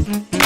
Mm-hmm.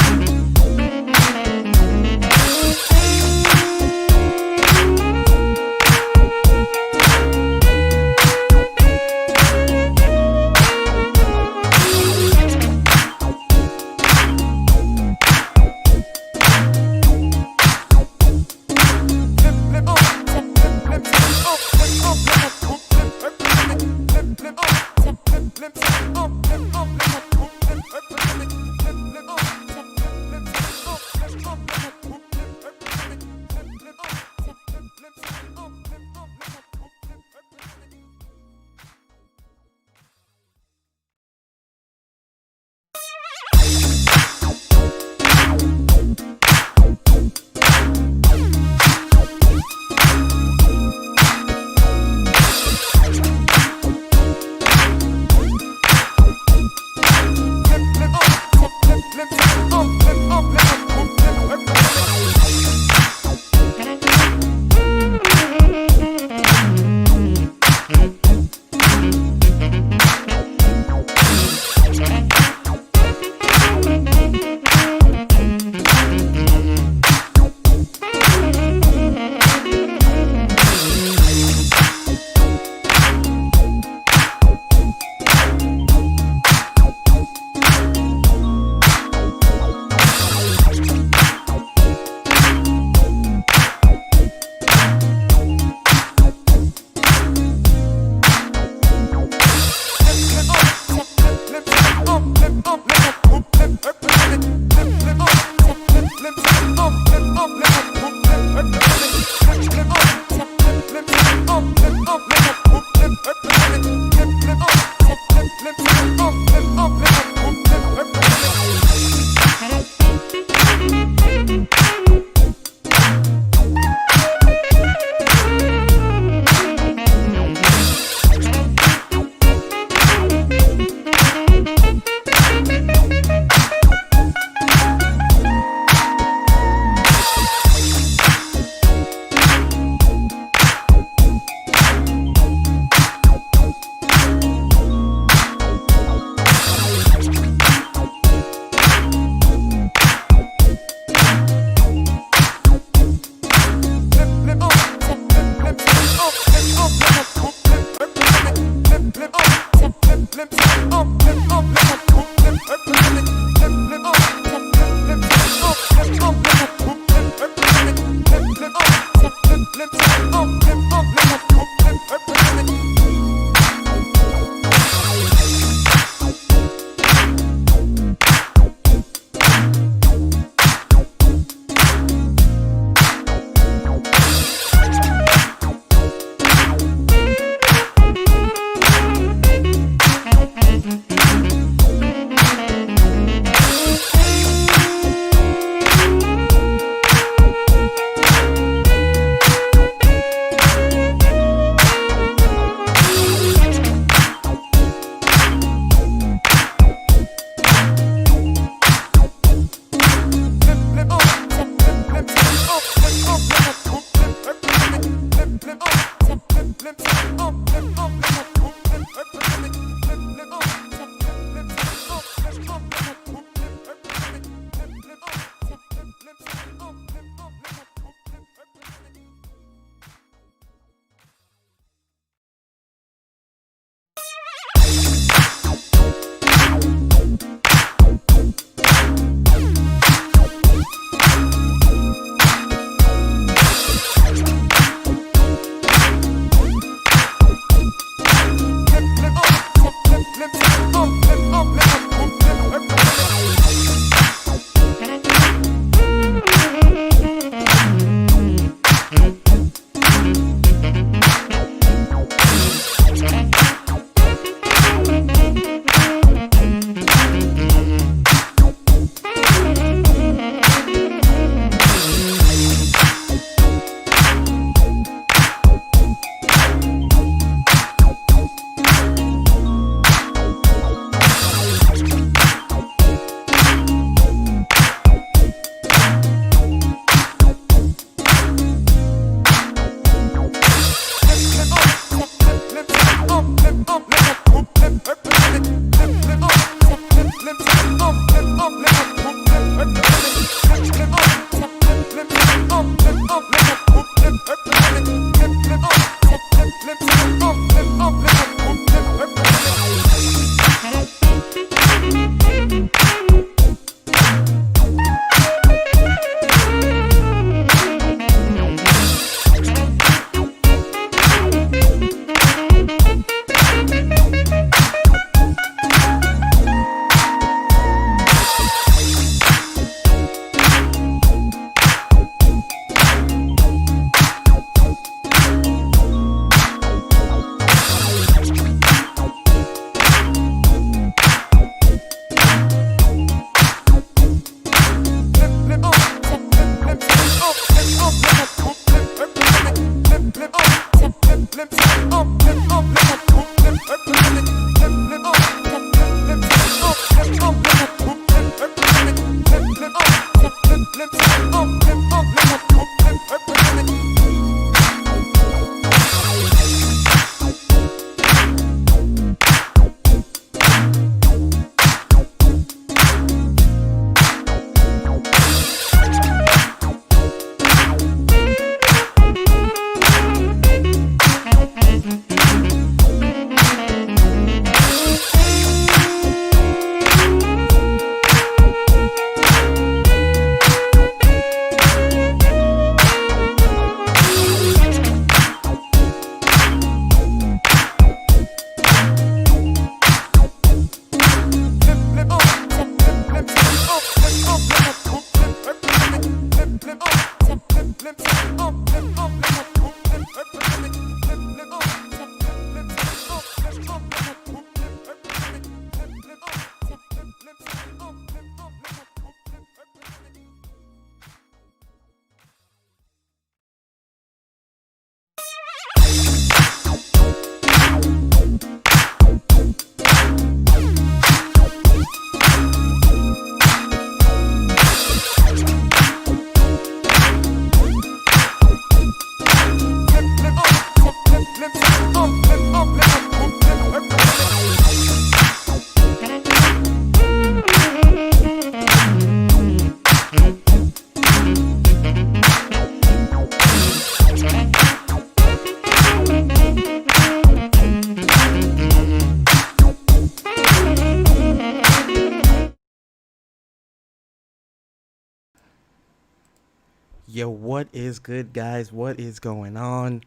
Yo, what is good, guys? What is going on?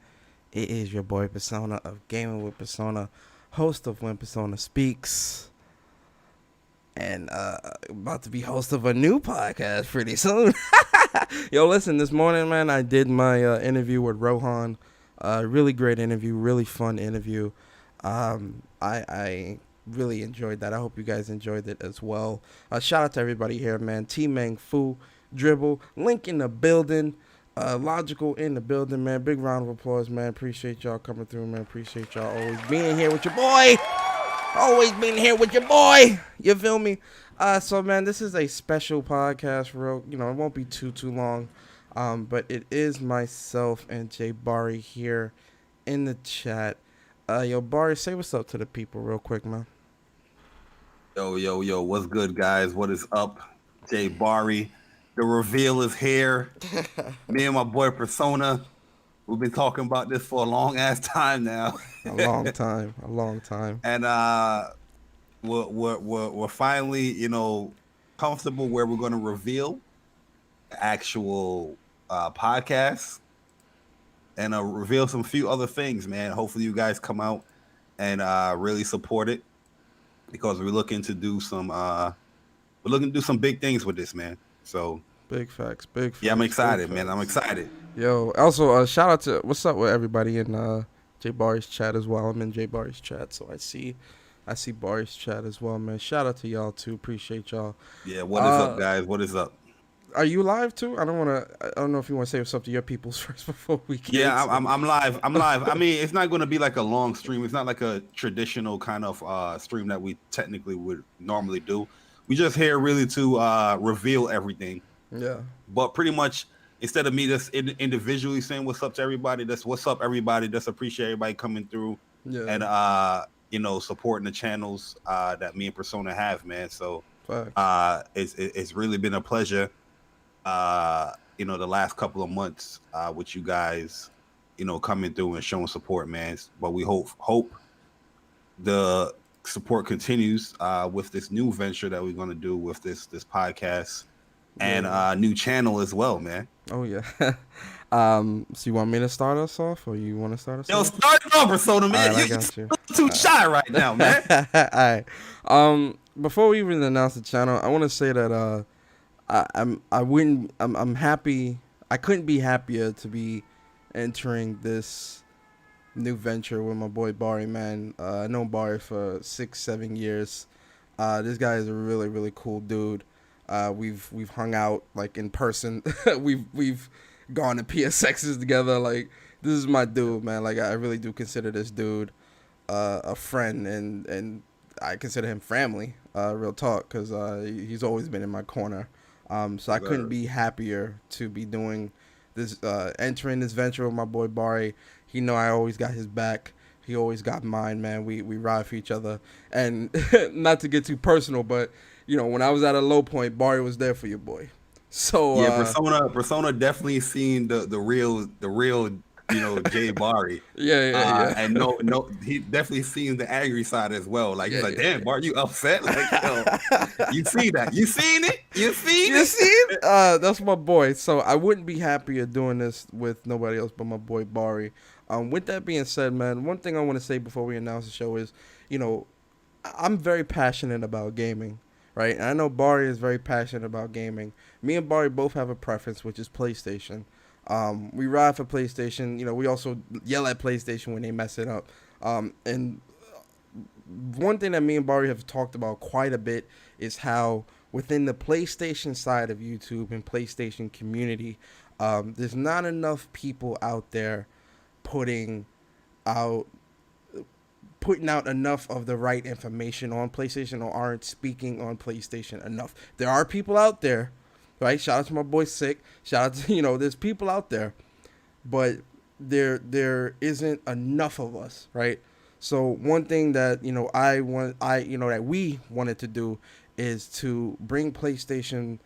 It is your boy Persona of Gaming with Persona, host of When Persona Speaks, and about to be host of a new podcast pretty soon. Yo, listen, this morning, man, I did my interview with Rohan. Really great interview, really fun interview. I really enjoyed that. I hope you guys enjoyed it as well. Shout out to everybody here, man. T-Mang Fu, Dribble, Link in the building, Logical in the building, man. Big round of applause, man. Appreciate y'all coming through, man. Appreciate y'all always being here with your boy. Always being here with your boy. You feel me? So, man, this is a special podcast, real. You know, it won't be too long. But it is myself and JAYBARI here in the chat. Yo, Bari, say what's up to the people real quick, man. Yo, what's good, guys? What is up? JAYBARI. The reveal is here. Me and my boy Persona, we've been talking about this for a long-ass time now. a long time. And we're finally, you know, comfortable where we're going to reveal the actual podcast and reveal some few other things, man. Hopefully you guys come out and really support it, because we're looking to do some big things with this, man. So big facts. Yeah, I'm excited, man. I'm excited. Yo, also shout out to what's up with everybody in JAYBARI's chat as well. I'm in JAYBARI's chat, so I see Bari's chat as well, man. Shout out to y'all too. Appreciate y'all. Yeah, what is up, guys? What is up? Are you live too? I don't know if you want to say what's up to your peoples first before we get. Yeah, I'm live. I mean, it's not going to be like a long stream. It's not like a traditional kind of stream that we technically would normally do. We just here really to reveal everything. Yeah. But pretty much, instead of me just individually saying what's up to everybody, that's what's up, everybody. Just appreciate everybody coming through. Yeah. And you know, supporting the channels that me and Persona have, man. So Facts. It's really been a pleasure. The last couple of months with you guys, coming through and showing support, man. But we hope the support continues with this new venture that we're gonna do with this podcast and Yeah. new channel as well, man. Oh yeah. So you want me to start us off, or you want to start us Yo, off? start it over, Soda, All man. right, I You're got you. too shy right now, man. All right. Before we even announce the channel, I want to say that I'm happy. I couldn't be happier to be entering this new venture with my boy Bari, man. I known Bari for 6-7 years. This guy is a really, really cool dude. We've hung out like in person. we've gone to PSXs together. Like, this is my dude, man. Like, I really do consider this dude a friend, and I consider him family. Real talk, because he's always been in my corner. So I couldn't be happier to be doing this, entering this venture with my boy Bari. He know I always got his back. He always got mine, man. We ride for each other. And not to get too personal, but when I was at a low point, Bari was there for your boy. So yeah, Persona definitely seen the real JAYBARI. Yeah. And no, he definitely seen the angry side as well. Like, he's like, damn, Bart, you upset? Like, you see that? You seen it? You seen it? That's my boy. So I wouldn't be happier doing this with nobody else but my boy Bari. With that being said, man, one thing I want to say before we announce the show is, I'm very passionate about gaming, right? And I know Bari is very passionate about gaming. Me and Bari both have a preference, which is PlayStation. We ride for PlayStation. We also yell at PlayStation when they mess it up. And one thing that me and Bari have talked about quite a bit is how within the PlayStation side of YouTube and PlayStation community, there's not enough people out there putting out enough of the right information on PlayStation, or aren't speaking on PlayStation enough. There are people out there, right? Shout out to my boy Sick. Shout out to, there's people out there, but there isn't enough of us, right? So one thing that that we wanted to do is to bring PlayStation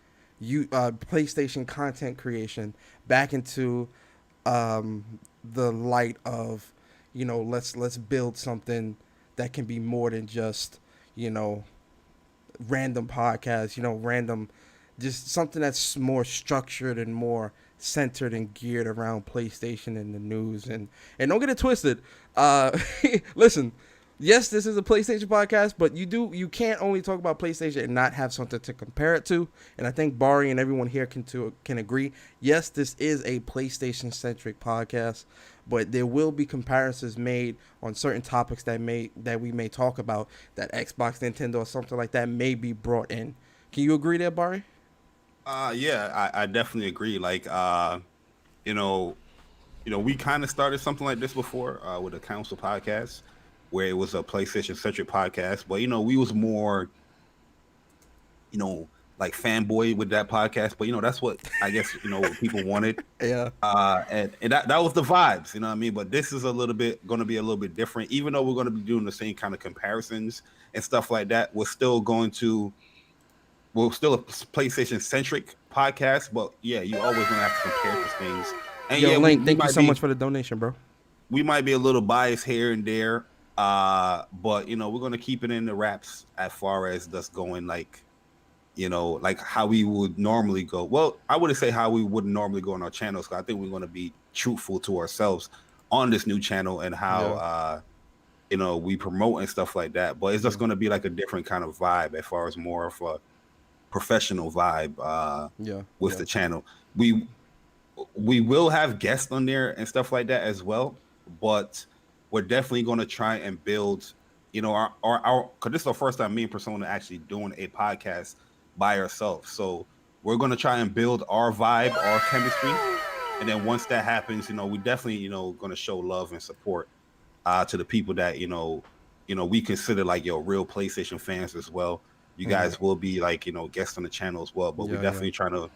content creation back into the light of, let's build something that can be more than just, random podcasts, random, just something that's more structured and more centered and geared around PlayStation and the news. And don't get it twisted. Listen, yes, this is a PlayStation podcast, but you can't only talk about PlayStation and not have something to compare it to. And I think Bari and everyone here can agree. Yes, this is a PlayStation centric podcast, but there will be comparisons made on certain topics that we may talk about, that Xbox, Nintendo, or something like that may be brought in. Can you agree there, Bari? Yeah, I definitely agree. Like, we kind of started something like this before with a council podcast, where it was a PlayStation centric podcast, but we was more, like fanboy with that podcast. But that's what I guess what people wanted. Yeah. And that was the vibes, you know what I mean. But this is going to be a little bit different, even though we're going to be doing the same kind of comparisons and stuff like that. We're still a PlayStation centric podcast, but yeah, you always gonna have to compare these things. And Yo, yeah, Link, thank you so much for the donation, bro. We might be a little biased here and there, but we're gonna keep it in the wraps as far as that's going, like how we would normally go. Well, I wouldn't say how we would normally go on our channels, because I think we're gonna be truthful to ourselves on this new channel and how we promote and stuff like that. But it's just gonna be like a different kind of vibe, as far as more of a professional vibe with the channel. We will have guests on there and stuff like that as well, but we're definitely going to try and build our because this is the first time me and Persona actually doing a podcast by ourselves. So we're going to try and build our vibe, our chemistry, and then once that happens, we definitely going to show love and support to the people that we consider like real PlayStation fans as well. You guys will be like, guests on the channel as well, but we're definitely trying to,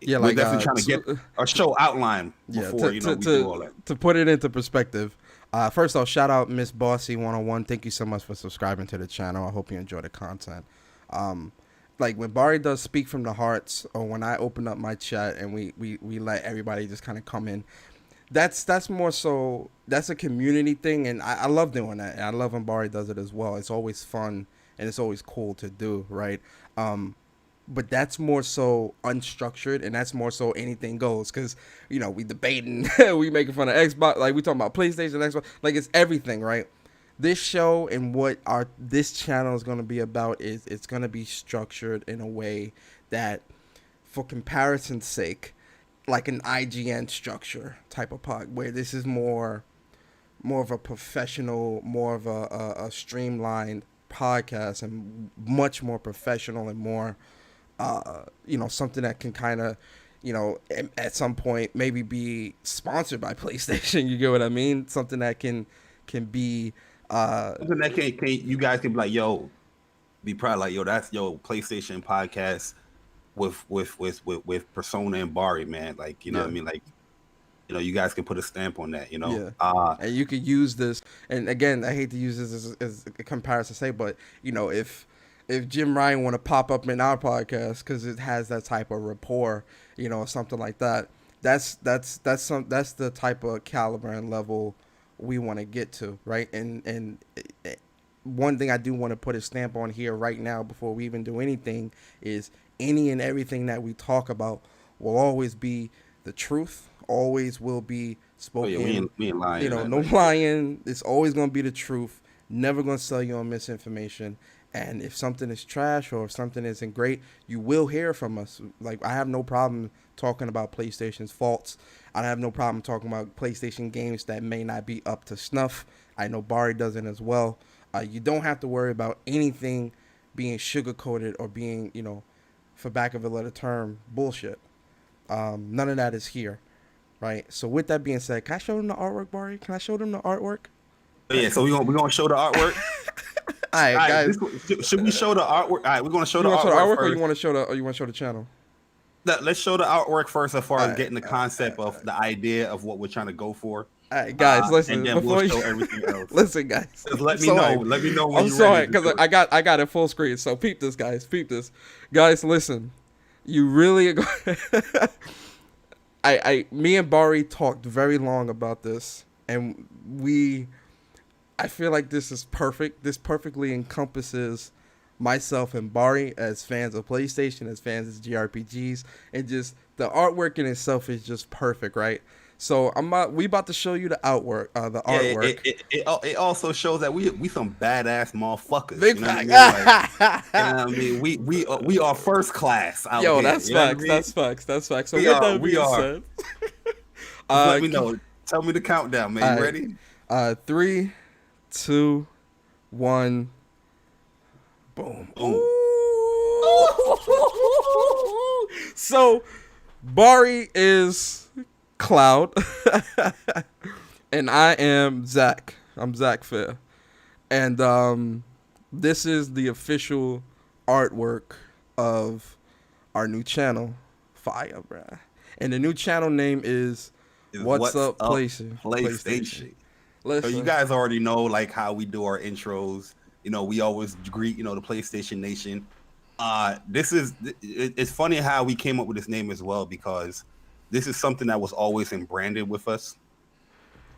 we're definitely trying to get a show outline before, we do all that. To put it into perspective, first off, shout out Miss Bossy 101. Thank you so much for subscribing to the channel. I hope you enjoy the content. like when Bari does speak from the hearts, or when I open up my chat and we let everybody just kind of come in, that's more so, that's a community thing, and I love doing that, and I love when Bari does it as well. It's always fun and it's always cool to do, right? But that's more so unstructured, and that's more so anything goes, because we debating, we making fun of Xbox, like we talking about PlayStation, Xbox, like it's everything, right? This show and what this channel is going to be about is it's going to be structured in a way that, for comparison's sake, like an IGN structure type of pod, where this is more of a professional, more of a streamlined podcast, and much more professional, and more something that can kind of at some point maybe be sponsored by PlayStation. You get what I mean? Something that can be something that can you guys can be like, yo, be proud, like, yo, that's PlayStation podcast with Persona and Bari, man. Like, you know what I mean? Like, you guys can put a stamp on that, Yeah. And you could use this, and again, I hate to use this as a comparison to say, but if Jim Ryan want to pop up in our podcast because it has that type of rapport, something like that, that's the type of caliber and level we want to get to, right? And one thing I do want to put a stamp on here right now before we even do anything is any and everything that we talk about will always be the truth, always will be spoken. Oh, yeah, we ain't lying. No lying. It's always going to be the truth. Never going to sell you on misinformation. And if something is trash or if something isn't great, you will hear from us. Like, I have no problem talking about PlayStation's faults. I have no problem talking about PlayStation games that may not be up to snuff. I know Bari doesn't as well. You don't have to worry about anything being sugar-coated or being, for back of a letter term, bullshit. None of that is here, right? So with that being said, can I show them the artwork, Bari? Can I show them the artwork? Yeah, so we're gonna show the artwork. All right, guys. Should we show the artwork? All right, we're gonna show the artwork first. Or you want to show the channel? Let's show the artwork first, as far as getting the concept of the idea of what we're trying to go for. All right, guys, listen. And then we'll show everything else. Listen, guys. Just let me know. Let me know when I'm you're sorry, ready. because I got it full screen. So peep this, guys. Peep this, guys. Listen, you really. Me and Bari talked very long about this, and I feel like this is perfect. This perfectly encompasses myself and Bari as fans of PlayStation, as fans of JRPGs, and just the artwork in itself is just perfect, right? So we about to show you the artwork. It also shows that we some badass motherfuckers. Big fact. We are first class out Yo, here. That's facts. That's facts. That's facts. So we are. Said, let me know. Tell me the countdown, man. You ready? 3, 2, 1. Boom. So Bari is Cloud, and I am Zach. I'm Zach Fair, and this is the official artwork of our new channel, Fire, bruh. And the new channel name is What's Up PlayStation. So you guys already know like how we do our intros. We always greet the PlayStation Nation. It's funny how we came up with this name as well, because this is something that was always branded with us,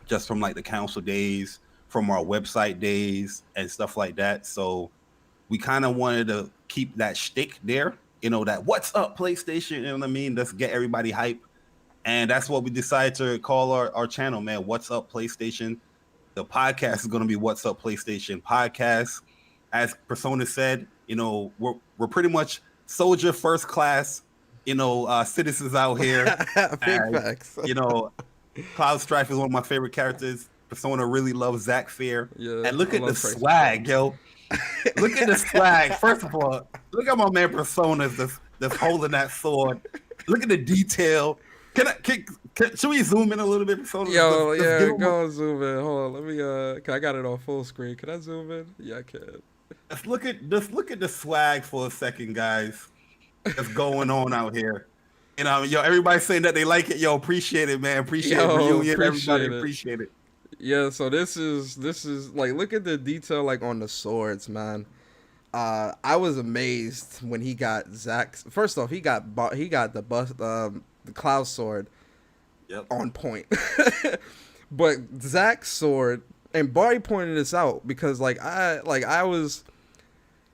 just from like the council days, from our website days and stuff like that. So we kind of wanted to keep that shtick there, that What's Up PlayStation, you know what I mean? Let's get everybody hype. And that's what we decided to call our channel, man. What's Up PlayStation. The podcast is going to be What's Up PlayStation Podcast. As Persona said, we're pretty much soldier first class, citizens out here. Big facts. Cloud Strife is one of my favorite characters. Persona really loves Zach Fair. Yeah, and look at the swag, yo. Look at the swag. First of all, look at my man Persona that's holding that sword. Look at the detail. Should we zoom in a little bit? Persona? Go and zoom in. Hold on, let me. I got it on full screen. Can I zoom in? Yeah, I can. Just look at the swag for a second, guys. That's going on out here. Everybody's saying that they like it. Yo, appreciate it, man. Appreciate it. Reunion. Everybody appreciate it. Yeah, so this is like, look at the detail like on the swords, man. I was amazed when he got Zach. First off, he got the Cloud Sword Yep. on point. But Zach's sword, and Barry pointed this out because I was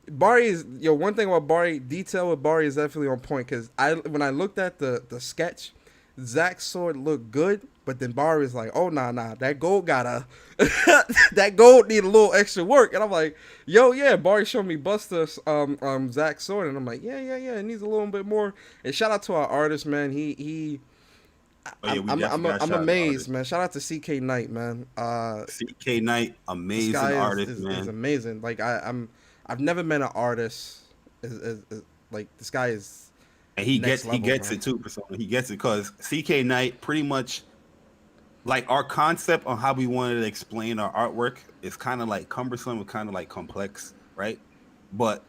Barry is one thing about Barry, detail with Barry is definitely on point because when I looked at the sketch, Zach's sword looked good, but then Barry was like, oh nah, that gold gotta that gold need a little extra work. And I'm like, yo, yeah, Barry showed me Buster's Zach's sword, and I'm like, yeah, it needs a little bit more. And shout out to our artist, man. He Oh yeah, we definitely got I'm shout out to amazed, artists. man. Shout out to CK Knight, man. CK Knight, This amazing guy artist, is man. amazing. Like I've never met an artist like this guy is And next he level, gets bro. it too, Persona. He gets it because CK Knight pretty much like our concept on how we wanted to explain our artwork is kind of like cumbersome and kind of like complex, right? But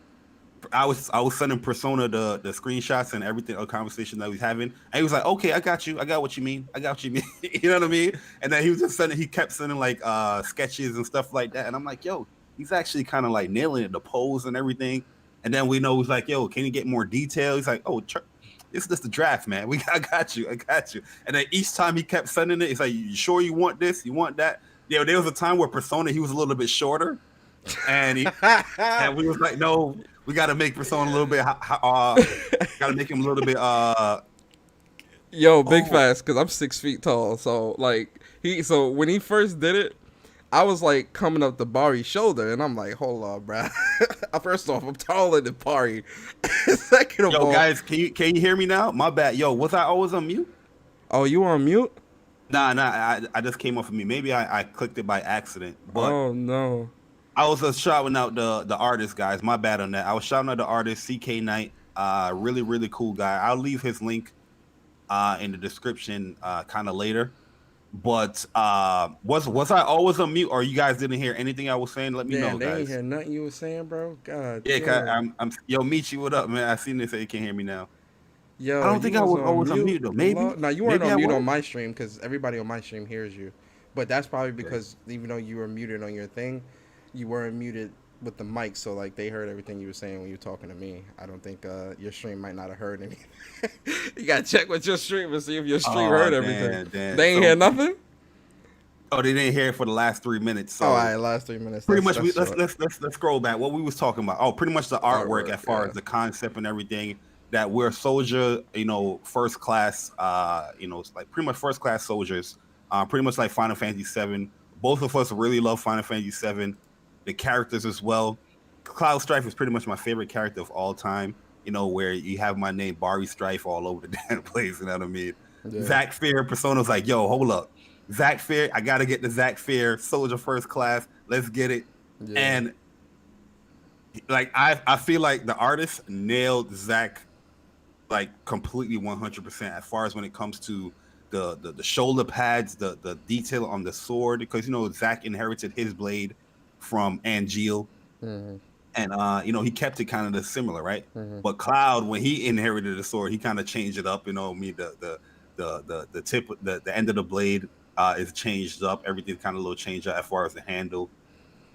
I was sending Persona the screenshots and everything, a conversation that we was having, and he was like, "Okay, I got you. I got what you mean. I got what you mean." You know what I mean? And then he was just sending. He kept sending like sketches and stuff like that, and I'm like, "Yo, he's actually kind of like nailing it, the pose and everything." And then we know he's like, "Yo, can you get more detail?" He's like, "Oh, it's just the draft, man. I got you. I got you." And then each time he kept sending it, he's like, "You sure you want this? You want that?" Yeah, there was a time where Persona he was a little bit shorter, and and we was like, no, we got to make Persona a little bit. Got to make him a little bit. Yo, big Oh, fast because I'm 6 feet tall. So so when he first did it, I was like coming up to Bari's shoulder, and I'm like, hold on, bro. First off, I'm taller than Bari. Second of yo, all, guys, can you hear me now? My bad. Yo, was I always on mute? oh, you on mute? Nah. I just came off of me. Maybe I clicked it by accident. But Oh no. I was just shouting out the artist, guys. My bad on that. I was shouting out the artist, CK Knight. Really cool guy. I'll leave his link in the description kind of later. But was I always on mute, or you guys didn't hear anything I was saying? Let me Damn, know, they ain't guys. hear nothing you was saying, bro. God Yeah, damn. I'm yo Michi, what up, man? I seen this. Say you can't hear me now. I Yo, don't you think I was was on always on mute. mute though. Maybe, Now you weren't maybe on I mute on was. my stream because everybody on my stream hears you. But that's probably Okay. because even though you were muted on your thing, you weren't muted with the mic, so like they heard everything you were saying when you were talking to me. I don't think your stream might not have heard anything. You gotta check with your stream and see if your stream Oh heard everything. damn. They ain't hear So, nothing. oh, they didn't hear it for the last 3 minutes. Oh, all So right, last 3 minutes. pretty That's much, that's short. let's scroll back. What we was talking about? Oh, pretty much the artwork Artwork, as far yeah. as the concept and everything. That we're soldier, first class, it's like pretty much first class soldiers. Pretty much like Final Fantasy VII. Both of us really love Final Fantasy VII. The characters as well. Cloud Strife is pretty much my favorite character of all time. Where you have my name Barry Strife all over the damn place. You know what I mean? Yeah, Zach Fair Persona's like, yo, hold up. Zach Fair, I gotta get the Zach Fair Soldier First Class. Let's get it. yeah. And like I feel like the artist nailed Zach like completely 100% as far as when it comes to the shoulder pads, the detail on the sword, because Zach inherited his blade from Angeal, Mm-hmm, and he kept it kind of the similar, right? mm-hmm. But Cloud, when he inherited the sword, he kind of changed it up. The tip, the end of the blade is changed up. Everything's kind of a little changed up as far as the handle.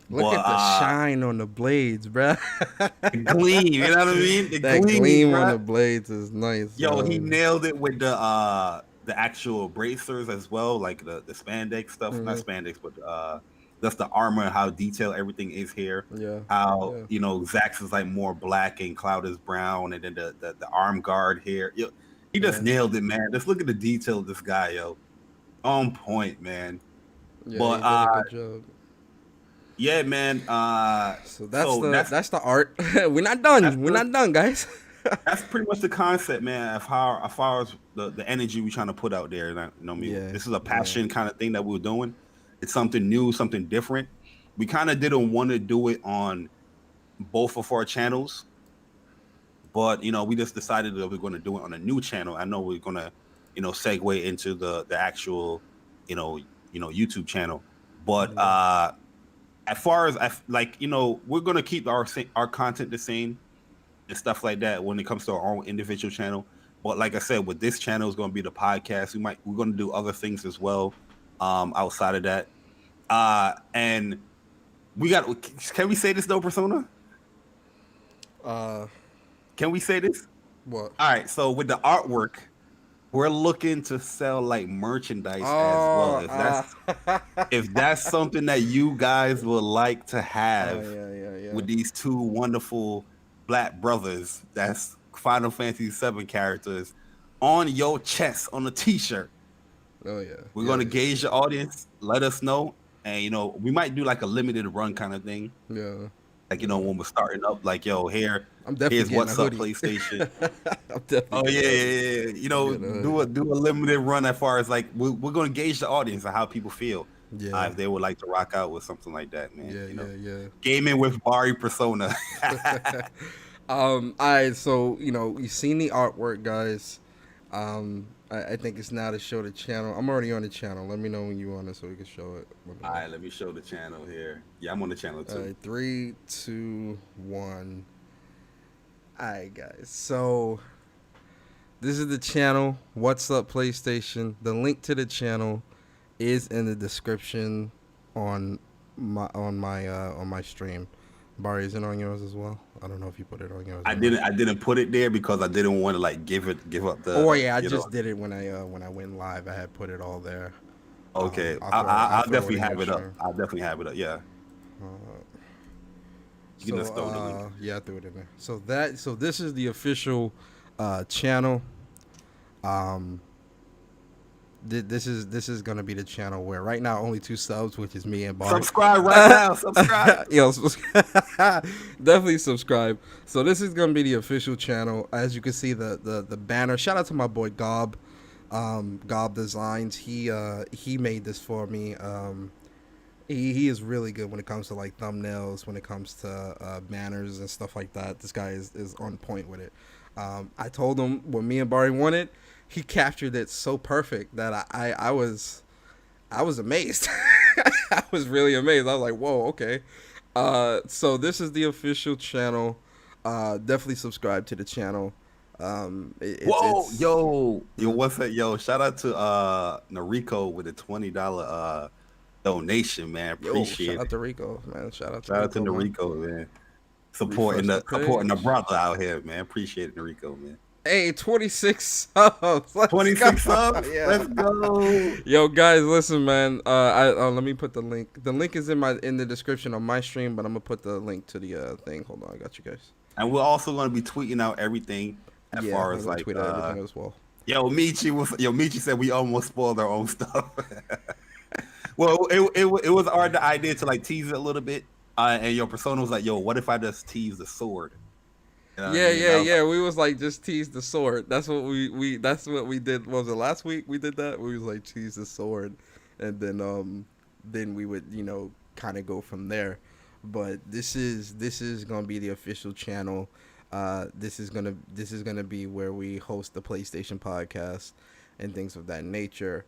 Look But at the shine on the blades, bruh. the gleam, you know what I mean? The That gleam, gleam on bro. the blades is nice, Yo, he yo. nailed it with the actual bracers as well, like the spandex stuff, not Hmm. spandex, but that's the armor and how detailed everything is here. Yeah, How yeah, Zax is like more black and Cloud is brown, and then the arm guard here. Yo, he just yeah, nailed it, man. Just look at the detail of this guy, yo. On point, man. yeah. But He did a good job. yeah, man. So that's So the art. We're not that's done. We're the not done, guys. that's pretty much the concept, man, of how as far as the energy we're trying to put out there. And Yeah, this is a yeah, passion kind of thing that we were doing. It's something new, something different. We kind of didn't want to do it on both of our channels, but we just decided that we're going to do it on a new channel. I know we're going to, segue into the actual, YouTube channel. But yeah, as far as we're going to keep our content the same and stuff like that when it comes to our own individual channel. But like I said, with this channel is going to be the podcast. We're going to do other things as well outside of that. And we got. Can we say this though, Persona? Uh, Can we say this? what? All right. So with the artwork, we're looking to sell like merchandise as well. Oh, If that's something that you guys would like to oh have yeah, yeah, yeah. with these two wonderful black brothers, that's Final Fantasy VII characters on your chest on a T-shirt. Oh yeah, We're yeah, gonna yeah, gauge the audience. Let us know, and we might do like a limited run kind of thing. yeah, Like yeah. when we're starting up, like I'm definitely here's getting a what's up, hoodie. PlayStation. I'm definitely Oh yeah, getting a hoodie. yeah, yeah. I'm getting a hoodie. Do a limited run as far as like we're gonna gauge the audience and how people feel. Yeah, If they would like to rock out with something like that, man. yeah, yeah, Gaming with Bari Persona. yeah. I so you've seen the artwork, guys. I think it's now to show the channel. I'm already on the channel. Let me know when you on it so we can show it. All right, let me show the channel here. Yeah, I'm on the channel All too. right, 3, 2, 1. All right, guys. So this is the channel. What's up, PlayStation? The link to the channel is in the description on my stream. Barry, is it on yours as well? I don't know if you put it on yours. I didn't put it there because I didn't want to like give up the. Oh yeah, I just did it when I went live. I had put it all there. Okay, I'll I'll throw it definitely in have your it up. stream. I'll definitely have it up. Yeah. You can just throw the link. Yeah, I threw it in there. So this is the official channel. Um, this is gonna be the channel where right now only 2 subs, which is me and Bart. Subscribe right now. Subscribe. Yo, definitely subscribe. So this is gonna be the official channel. As you can see, the banner. Shout out to my boy Gob, Gob Designs. He made this for me. He is really good when it comes to like thumbnails, when it comes to banners and stuff like that. This guy is on point with it. I told him what me and Barry wanted. He captured it so perfect that I was amazed. I was really amazed. I was like, whoa, okay. So this is the official channel. Definitely subscribe to the channel. Whoa, yo, what's that? Yo, shout out to Noriko with a $20 donation, man. Appreciate shout out it. to Rico, man. Shout out to Noriko, man. Supporting the brother out here, man. Appreciate it, Noriko, man. Hey, 26 subs. 26 subs. Yeah. Let's go. Yo, guys, listen, man. Let me put the link. The link is in the description on my stream, but I'm gonna put the link to the thing. Hold on, I got you guys. And we're also gonna be tweeting out everything as far as like tweet out everything as well. Michi said we almost spoiled our own stuff. Well, it was our idea to like tease it a little bit, and your Persona was like, "Yo, what if I just tease the sword?" You know Yeah. We was like just tease the sword. That's what we that's what we did. What was it last week? We did that. We was like tease the sword, and then we would kind of go from there. But this is gonna be the official channel. This is gonna be where we host the PlayStation podcast and things of that nature.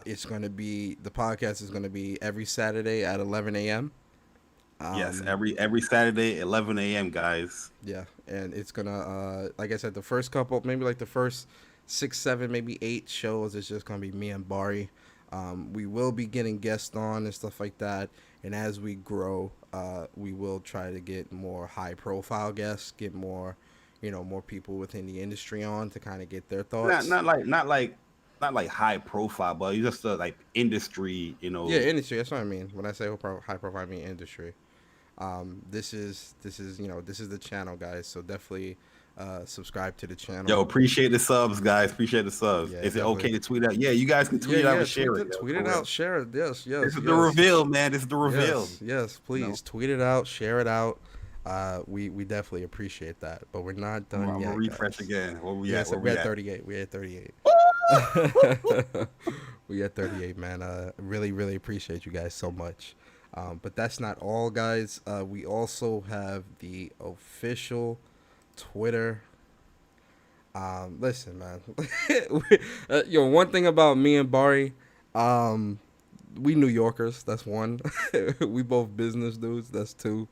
It's gonna be the podcast is gonna be every Saturday at 11 a.m. Yes, every Saturday, 11 a.m., guys. Yeah, and it's gonna, like I said, the first couple, maybe like the first 6, 7, maybe 8 shows, it's just gonna be me and Bari. We will be getting guests on and stuff like that, and as we grow, we will try to get more high-profile guests, get more, more people within the industry on to kind of get their thoughts. Not like high profile, but you just like industry, Yeah, industry. That's what I mean when I say high profile. I mean industry. This is the channel, guys. So definitely subscribe to the channel. Yo, appreciate the subs, guys. Appreciate the subs. Yeah, is definitely. it okay to tweet out? Yeah, you guys can tweet it out and share it. Tweet it out, share it. Yes. This is the reveal, man. This is the reveal. Yes, please tweet it out, share it out. We definitely appreciate that, but we're not done yet. I'm gonna refresh again. Where we at? We're at 38. We're at 38. We at 38, man. Really appreciate you guys so much. But that's not all, guys. We also have the official Twitter. Listen, man. One thing about me and Bari, we New Yorkers. That's one. We both business dudes. That's 2,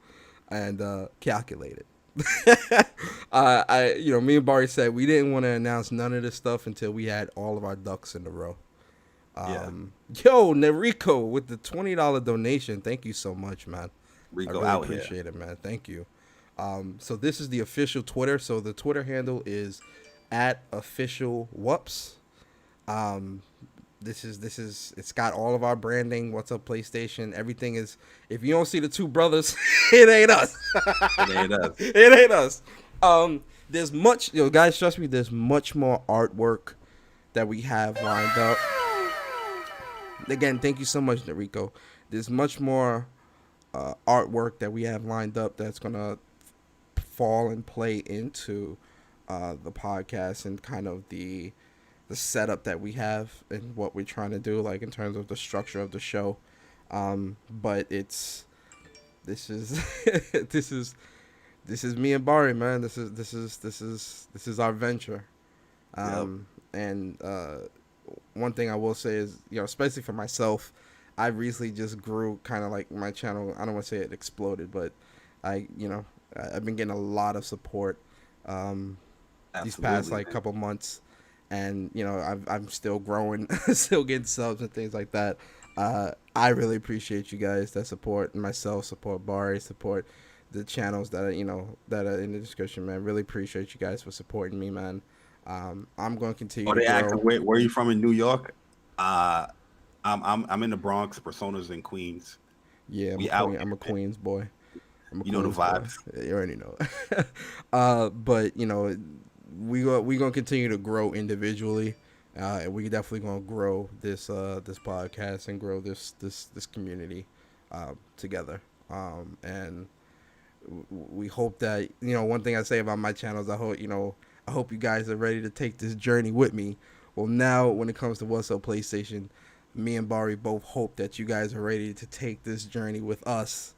and calculated. Me and Bari said we didn't want to announce none of this stuff until we had all of our ducks in a row. Yo, Neriko with the $20 donation. Thank you so much, man. Rico I really out appreciate here. it, man. Thank you. So this is the official Twitter. So the Twitter handle is at official whoops. Um, this is it's got all of our branding. What's up, PlayStation? Everything is. If you don't see the two brothers, it ain't us. It ain't us. It ain't us. There's much, guys. Trust me. There's much more artwork that we have lined up. Again, thank you so much, Narico. There's much more artwork that we have lined up that's gonna fall and play into the podcast and kind of the setup that we have and what we're trying to do, like in terms of the structure of the show. But this is this is this is me and Bari, man. This is our venture. And one thing I will say is, especially for myself, I recently just grew kind of like my channel. I don't want to say it exploded, but I've been getting a lot of support these past like couple months, and I'm still growing, still getting subs and things like that. I really appreciate you guys that support myself, support Bari, support the channels that are in the description, man. Really appreciate you guys for supporting me, man. I'm going to continue to They grow. asking where are you from in New York? I'm in the Bronx. Personas in Queens. Yeah, I'm a Queens boy. You know the vibes. Boy. You already know. But we gonna continue to grow individually, and we definitely gonna grow this podcast and grow this community together. And we hope that one thing I say about my channel is I hope you guys are ready to take this journey with me. Well, now when it comes to What's Up PlayStation, me and Bari both hope that you guys are ready to take this journey with us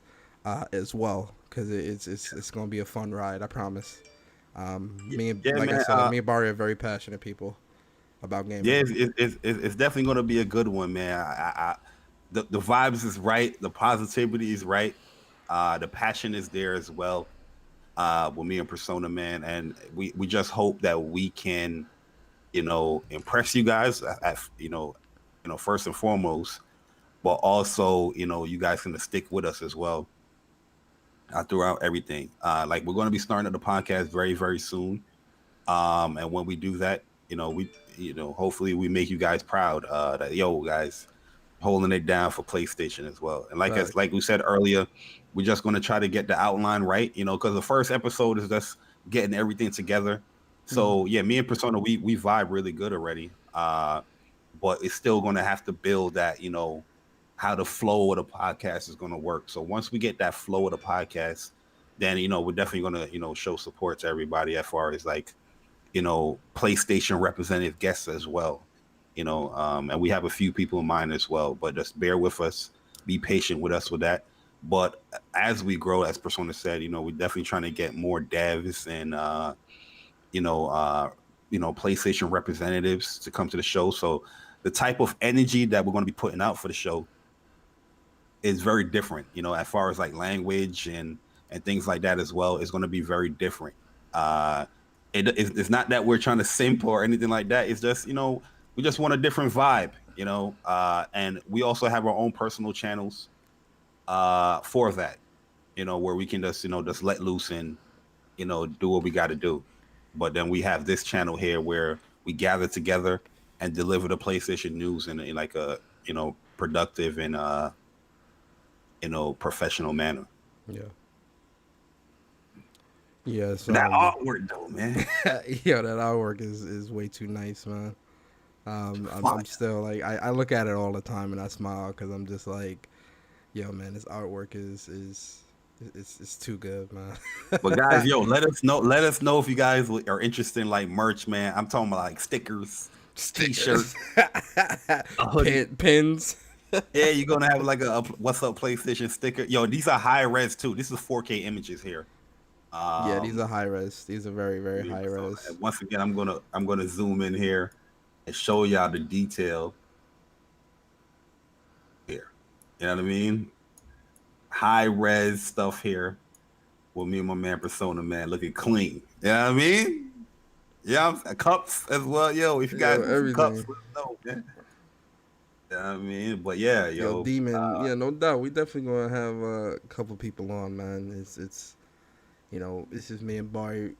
as well, because it's gonna be a fun ride. I promise. Me and Bari are very passionate people about gaming. Yeah, it's definitely gonna be a good one, man. The vibes is right, the positivity is right, the passion is there as well. With me and Persona, man, and we just hope that we can, impress you guys at first and foremost, but also you guys can stick with us as well throughout everything. Like we're going to be starting the podcast very very soon, and when we do that, we hopefully we make you guys proud. That guys holding it down for PlayStation as well. And like we said earlier, we're just going to try to get the outline right, because the first episode is just getting everything together. So yeah, me and Persona, we vibe really good already. But it's still going to have to build that, how the flow of the podcast is going to work. So once we get that flow of the podcast, then, we're definitely going to, show support to everybody as far as like, PlayStation representative guests as well. And we have a few people in mind as well, but just bear with us, be patient with us with that. But as we grow, as Persona said, we're definitely trying to get more devs and PlayStation representatives to come to the show. So the type of energy that we're going to be putting out for the show is very different, as far as like language and things like that as well. It's going to be very different. It's not that we're trying to simp or anything like that. It's just, we just want a different vibe, and we also have our own personal channels for that, where we can just let loose and, do what we got to do. But then we have this channel here where we gather together and deliver the PlayStation news in like a, productive and, professional manner. Yeah. Yeah, so that artwork though, man. Yeah, that artwork is way too nice, man. I'm still like I look at it all the time and I smile because I'm just like, yo, man, this artwork is it's too good, man. But guys, let us know if you guys are interested in like merch, man. I'm talking about like stickers. T-shirts, pins. Yeah, you're gonna have like a What's Up PlayStation sticker. These are high res too. This is 4K images here. Yeah, these are high res. These are very very high res. So, once again, I'm gonna zoom in here and show y'all the detail here. You know what I mean? High res stuff here with me and my man Persona, man, looking clean. You know what I mean? Yeah, cups as well. If you guys want cups, let us know, man. You know what I mean? But yeah, Demon, no doubt, we definitely gonna have a couple people on, man. This is me and Barry.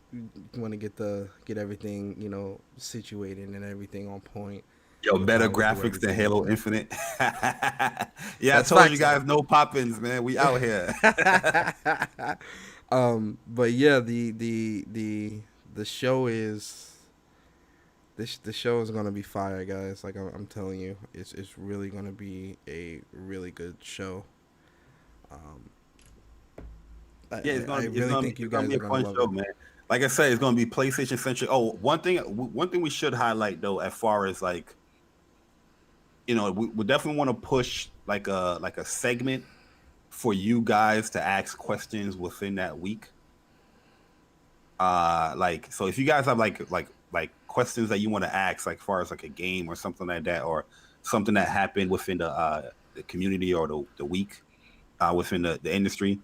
Want to get everything situated and everything on point Yo, with better how we do graphics than everything. Halo Infinite. Yeah, I That's told you facts though. guys no pop-ins, man. We out here. But yeah, the show is the show is gonna be fire, guys. Like I'm telling you, it's really gonna be a really good show. Um, Yeah, I really think you it's gonna guys be are a gonna fun love show, it. man. Like I said, it's gonna be PlayStation centric. Oh, one thing we should highlight though, as far as like we definitely want to push like a segment for you guys to ask questions within that week. Like so, if you guys have like questions that you want to ask, like far as like a game or something like that, or something that happened within the community or the week within the industry.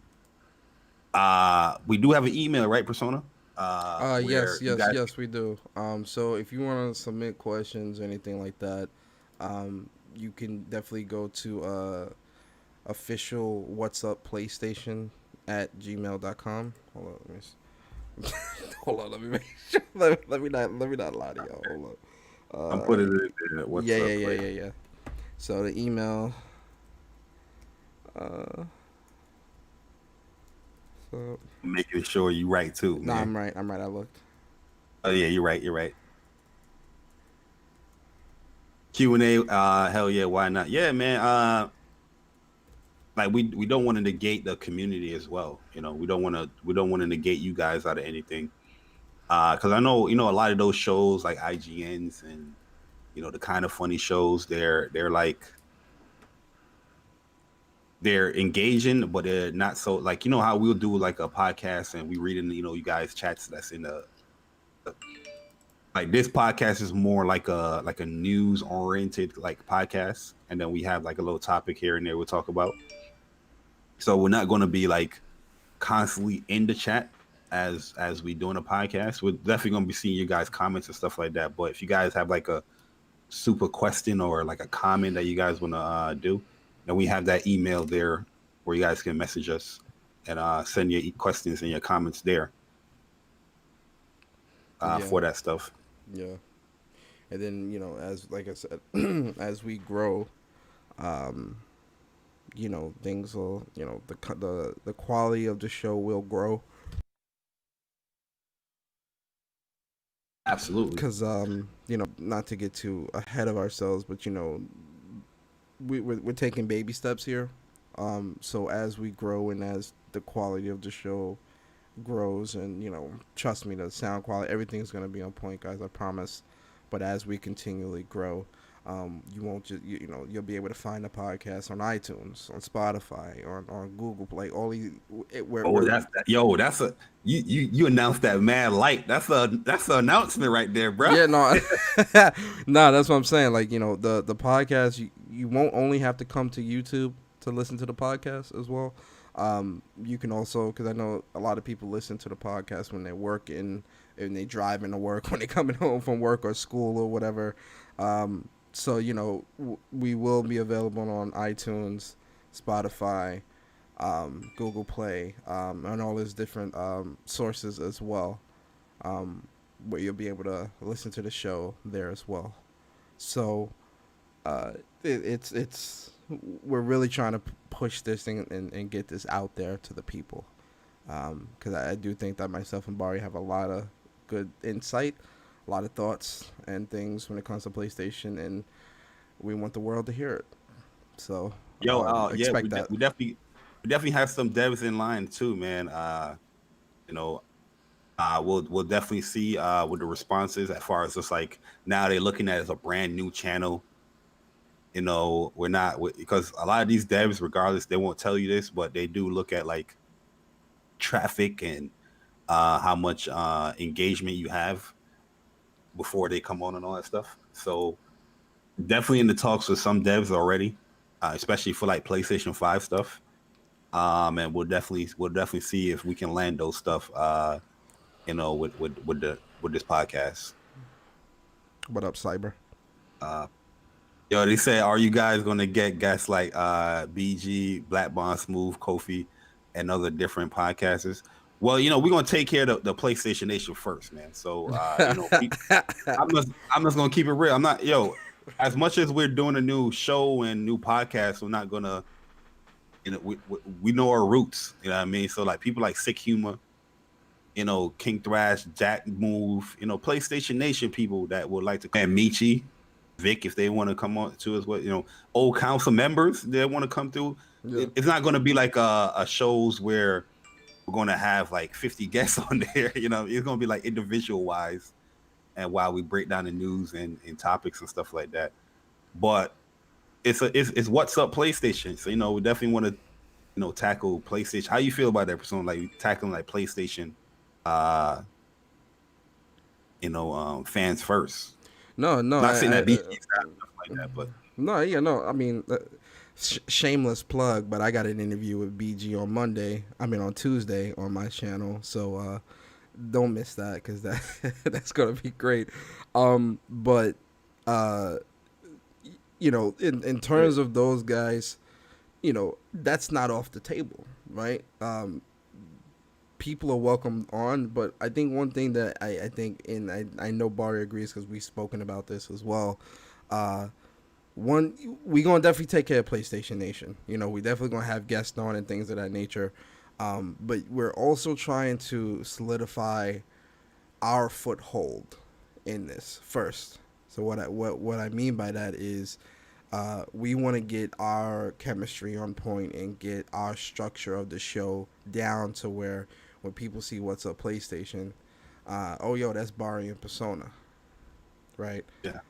We do have an email, right, Persona? Yes, Where you yes, guys yes, we do. So if you want to submit questions or anything like that, you can definitely go to official what's up PlayStation at gmail.com. Hold on, let me hold on, let me make sure. Let me not lie to y'all. Hold I'm on. putting it in there. Yeah, What's yeah, up, yeah, play? yeah, yeah. So the email. Uh, so Making sure you right too, no, man. I'm right. I'm right. I looked. Oh yeah, you're right. You're right. Q&A. Hell yeah, why not? Yeah, man. Like we don't want to negate the community as well. We don't want to negate you guys out of anything. Because I know a lot of those shows like IGNs and the kind of funny shows. They're like they're engaging, but they're not so like how we'll do like a podcast and we read in you guys chats that's in the like this podcast is more like a news oriented like podcast, and then we have like a little topic here and there we'll talk about. So we're not going to be like constantly in the chat as we doing a podcast. We're definitely going to be seeing you guys comments and stuff like that. But if you guys have like a super question or like a comment that you guys want to do, then we have that email there where you guys can message us and send your questions and your comments there Yeah, for that stuff. yeah. And then as like I said, as we grow, um, things will, the quality of the show will grow. Absolutely. Because not to get too ahead of ourselves, but we're taking baby steps here. So as we grow and as the quality of the show grows, and trust me, the sound quality, everything's gonna be on point, guys. I promise. But as we continually grow, you won't just you'll be able to find the podcast on iTunes, on Spotify, on Google Play. All these, Oh, we're that's a you announced that mad light. That's an announcement right there, bro. yeah, no, no, that's what I'm saying. Like the podcast, you won't only have to come to YouTube to listen to the podcast as well. You can also, because I know a lot of people listen to the podcast when they're working and they driving to work, when they're coming home from work or school or whatever. So we will be available on iTunes, Spotify, Google Play, and all these different sources as well, um, where you'll be able to listen to the show there as well. So uh, it's we're really trying to push this thing and get this out there to the people, because I do think that myself and Bari have a lot of good insight, a lot of thoughts and things when it comes to PlayStation, and we want the world to hear it. So Yo, yeah, expect that. we definitely have some devs in line too, man. You know, we'll definitely see what the response is as far as just like now they're looking at it as a brand new channel. We're not because a lot of these devs, regardless, they won't tell you this, but they do look at like traffic and how much engagement you have before they come on and all that stuff. So definitely in the talks with some devs already, especially for like PlayStation 5 stuff. And we'll definitely see if we can land those stuff. With this podcast. What up, Cyber? Uh, Yo, they say, are you guys gonna get guests like BG, Black Bond Smooth, Kofi, and other different podcasters? Well, we're gonna take care of the PlayStation Nation first, man. So, I'm just gonna keep it real. I'm not, as much as we're doing a new show and new podcast, we're not gonna, we know our roots. You know what I mean? So, like people like Sick Humor, King Thrash, Jack Move, PlayStation Nation people that would like to come, and Michi, Vic, if they want to come on to us, old council members that want to come through. Yeah. It's not going to be like a shows where we're going to have like 50 guests on there. It's going to be like individual wise, and while we break down the news and topics and stuff like that. But it's what's up PlayStation. So we definitely want to tackle PlayStation. How you feel about that person? Like tackling like PlayStation, uh, fans first. No, no, Not saying that BG stuff like that, but no, yeah, no. I mean, shameless plug, but I got an interview with BG on Monday. I mean, on Tuesday on my channel. So don't miss that because that's gonna be great. But in terms of those guys, that's not off the table, right? People are welcome on, but I think one thing that I think, and I know Barry agrees because we've spoken about this as well. One, we gonna definitely take care of PlayStation Nation. We definitely gonna have guests on and things of that nature. But we're also trying to solidify our foothold in this first. So what I mean by that is, we want to get our chemistry on point and get our structure of the show down to where when people see what's up PlayStation, oh yo, that's Barry and Persona, right? yeah,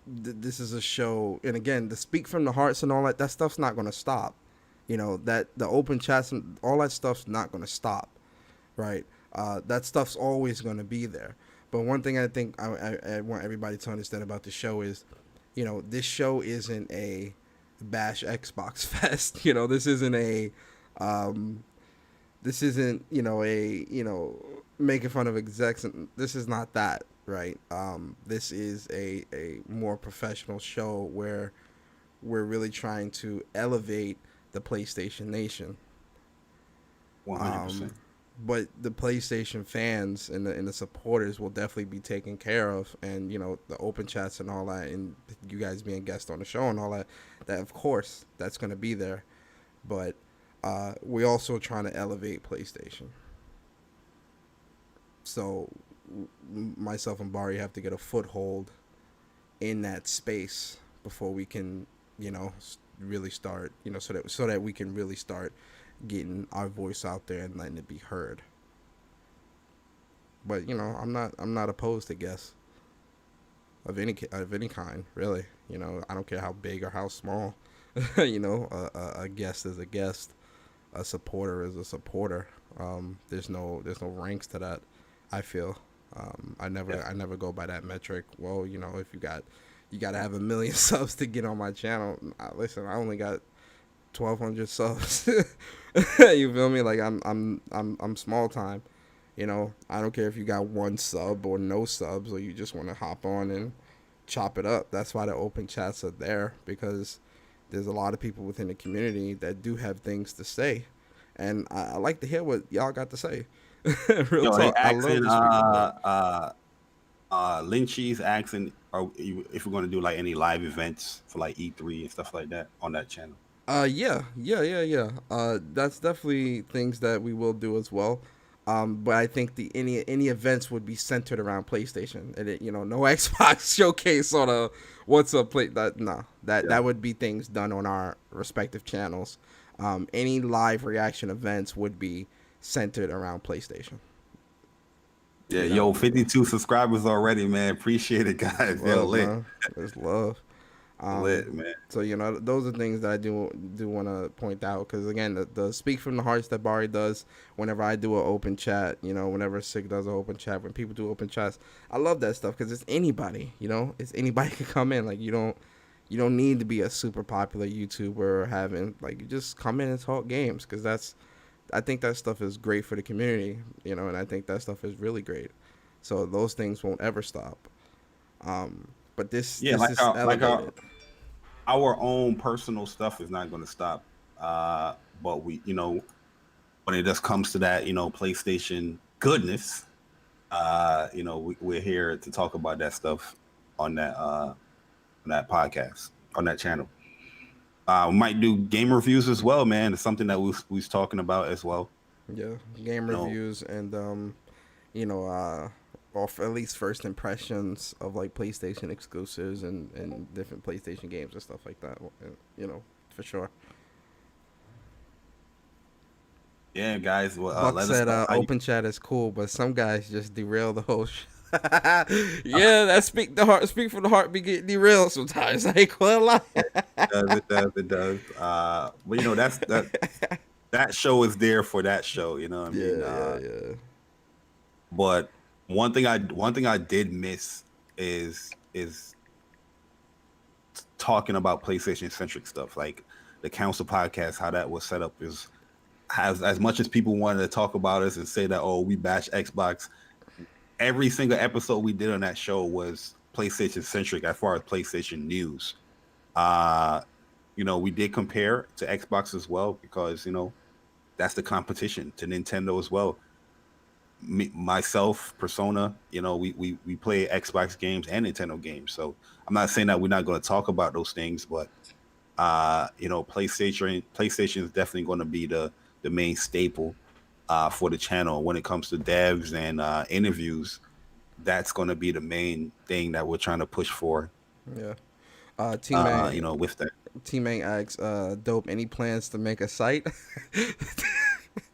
This is a show, and again, the speak from the hearts and all that stuff's not gonna stop. That the open chats and all that stuff's not gonna stop, right? That stuff's always gonna be there. But one thing I think I want everybody to understand about the show is, this show isn't a bash Xbox fest. This isn't a making fun of execs. And this is not that, right? This is a more professional show where we're really trying to elevate the PlayStation Nation. 100%. But the PlayStation fans and the supporters will definitely be taken care of, and the open chats and all that, and you guys being guests on the show and all that. That of course that's going to be there, but we're also trying to elevate PlayStation. So myself and Barry have to get a foothold in that space before we can, really start, so that we can really start getting our voice out there and letting it be heard. But I'm not opposed to guests of any kind, really. I don't care how big or how small. A guest is a guest, a supporter is a supporter. There's no ranks to that. I feel. I never go by that metric. Well, if you got to have 1 million subs to get on my channel. Listen, I only got 1,200 subs. You feel me? Like I'm small time. I don't care if you got 1 sub or no subs, or you just want to hop on and chop it up. That's why the open chats are there, because there's a lot of people within the community that do have things to say, and I like to hear what y'all got to say. Real talk. I love to Lynchy's asking, if we're going to do like any live events for like E3 and stuff like that on that channel. Yeah. That's definitely things that we will do as well. But I think any events would be centered around PlayStation, and no Xbox showcase on a what's up play. That would be things done on our respective channels. Any live reaction events would be centered around PlayStation. Yeah, 52 subscribers already, man. Appreciate it, guys. Love, lit. man. There's love. Lit, man. So those are things that I do want to point out, because again, the speak from the hearts that Barry does whenever I do an open chat, whenever Sig does an open chat, when people do open chats, I love that stuff because it's anybody, it's anybody can come in. Like you don't need to be a super popular YouTuber or having, like, you just come in and talk games, because I think that stuff is great for the community, and I think that stuff is really great. So those things won't ever stop. But this is elevated. Our own personal stuff is not going to stop. But we, when it just comes to that, PlayStation goodness, we're here to talk about that stuff on that podcast, on that channel. We might do game reviews as well, man. It's something that we was talking about as well. Yeah, game You know, reviews and you know, off at least first impressions of like PlayStation exclusives and different PlayStation games and stuff like that. You know, for sure. yeah, guys. Well, Buck let us said, know how you. "Open chat is cool, but some guys just derail the whole." Yeah, that speak from the heart. Be getting derailed sometimes. I ain't gonna lie. It does. But that show is there for that show. You know what I mean? Yeah. But one thing I did miss is talking about PlayStation centric stuff, like the Council podcast. How that was set up is has as much as people wanted to talk about us and say that, oh, we bash Xbox. Every single episode we did on that show was PlayStation centric as far as PlayStation news. Uh, we did compare to Xbox as well because that's the competition to Nintendo as well. Myself, Persona, we play Xbox games and Nintendo games. So I'm not saying that we're not going to talk about those things, but PlayStation is definitely going to be the main staple for the channel when it comes to devs and interviews. That's going to be the main thing that we're trying to push for. Yeah. Teammate, With that. teammate asks, "Dope. Any plans to make a site?"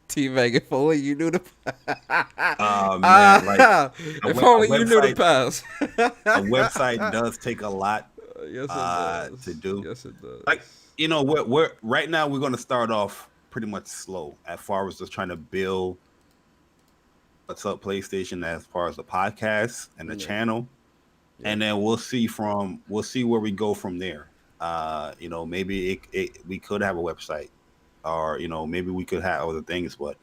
Teammate, if only you knew the. Man, like If a only you knew the website. past. A website does take a lot Yes, it to does. do. Yes, it does. Like we're right now we're going to start off pretty much slow as far as just trying to build what's up PlayStation as far as the podcast and the Yeah. channel, Yeah. and then we'll see where we go from there. Maybe we could have a website, or maybe we could have other things, but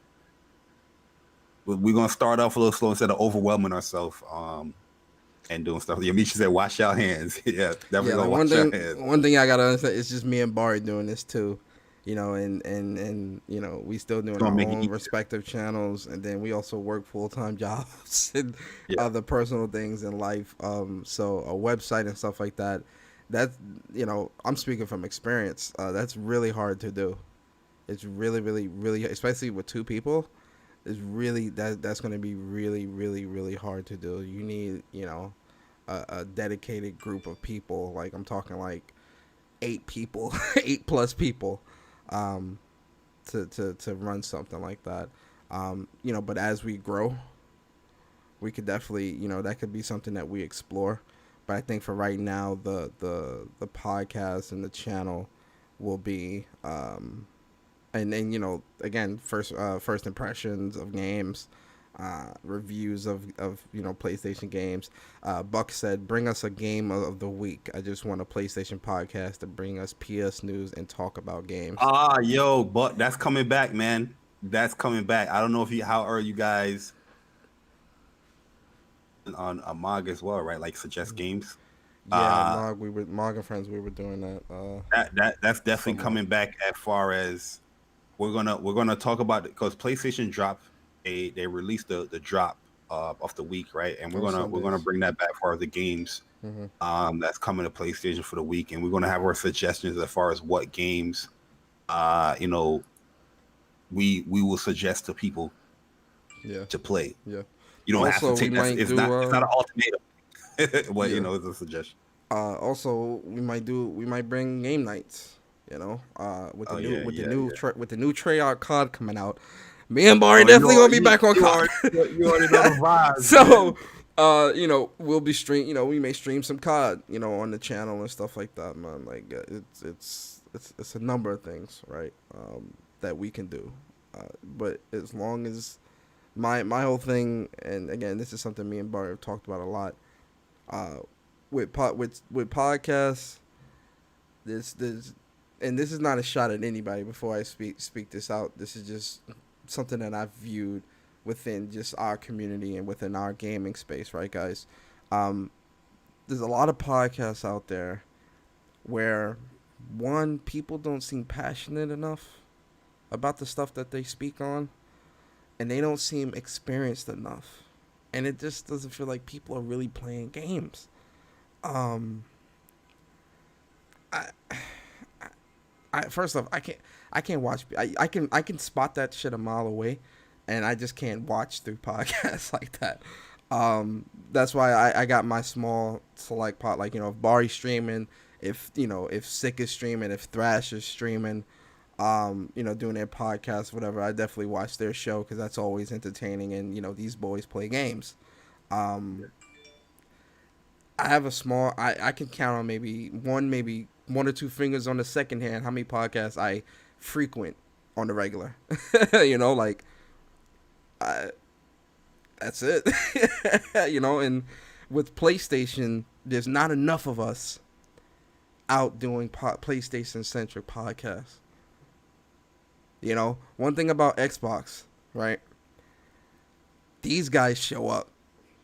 we're gonna start off a little slow instead of overwhelming ourselves. And doing stuff. Yamisha said, "Wash your hands." Yeah, definitely Yeah, gonna like wash your hands. one thing I gotta understand, it's just me and Bari doing this too, and we still It's doing gonna our make it own easier. respective channels, and then we also work full-time jobs and Yeah. other personal things in life. So a website and stuff like that, that's I'm speaking from experience. That's really hard to do. It's really, really, really, especially with two people. Is really that's going to be really, really, really hard to do. You need a dedicated group of people. Like I'm talking like 8 people, 8+ people, um, to run something like that. But as we grow, we could definitely that could be something that we explore. But I think for right now, the podcast and the channel will be and then again first impressions of games, reviews of PlayStation games. Buck said, "Bring us a game of the week. I just want a PlayStation podcast to bring us PS news and talk about games." Yo, but that's coming back, man. That's coming back. I don't know how are you guys on Amog as well, right? Like suggest games. Yeah, Uh, Mog and friends. We were doing that. that's definitely Somewhat. coming back as far as we're gonna talk about it because PlayStation dropped they released the drop of the week, right? And we're On gonna Sundays. bring that back as far as the games Hmm. that's coming to PlayStation for the week, and we're gonna have our suggestions as far as what games uh you know we will suggest to people Yeah, to play. yeah. You don't have to Also, we take that. might It's not do. an ultimatum, but Yeah. it's a suggestion. Also, we might bring game nights. With the Oh new yeah, with the yeah, new yeah. with the new Treyarch COD coming out, me and Barry Oh, you definitely are, gonna be you back on you COD. already you already know the vibes, So, man. we'll be stream. We may stream some COD, on the channel and stuff like that, man. Like it's a number of things, right? That we can do, but as long as my whole thing, and again, this is something me and Barry have talked about a lot. Uh, with podcasts, this and this is not a shot at anybody. Before I speak this out, this is just something that I've viewed within just our community and within our gaming space, right, guys? Um, there's a lot of podcasts out there where one, people don't seem passionate enough about the stuff that they speak on, and they don't seem experienced enough, and it just doesn't feel like people are really playing games. Um, I, first off, I can't watch. I can spot that shit a mile away, and I just can't watch through podcasts like that. That's why I got my small select pot. Like, if Bari's streaming, if Sick is streaming, if Thrash is streaming, doing their podcast, whatever, I definitely watch their show because that's always entertaining. And these boys play games. Um, I have a small. I can count on maybe one or two fingers on the second hand how many podcasts I frequent on the regular. Like, I, that's it. And with PlayStation, there's not enough of us out doing PlayStation centric podcasts. One thing about Xbox, right? These guys show up.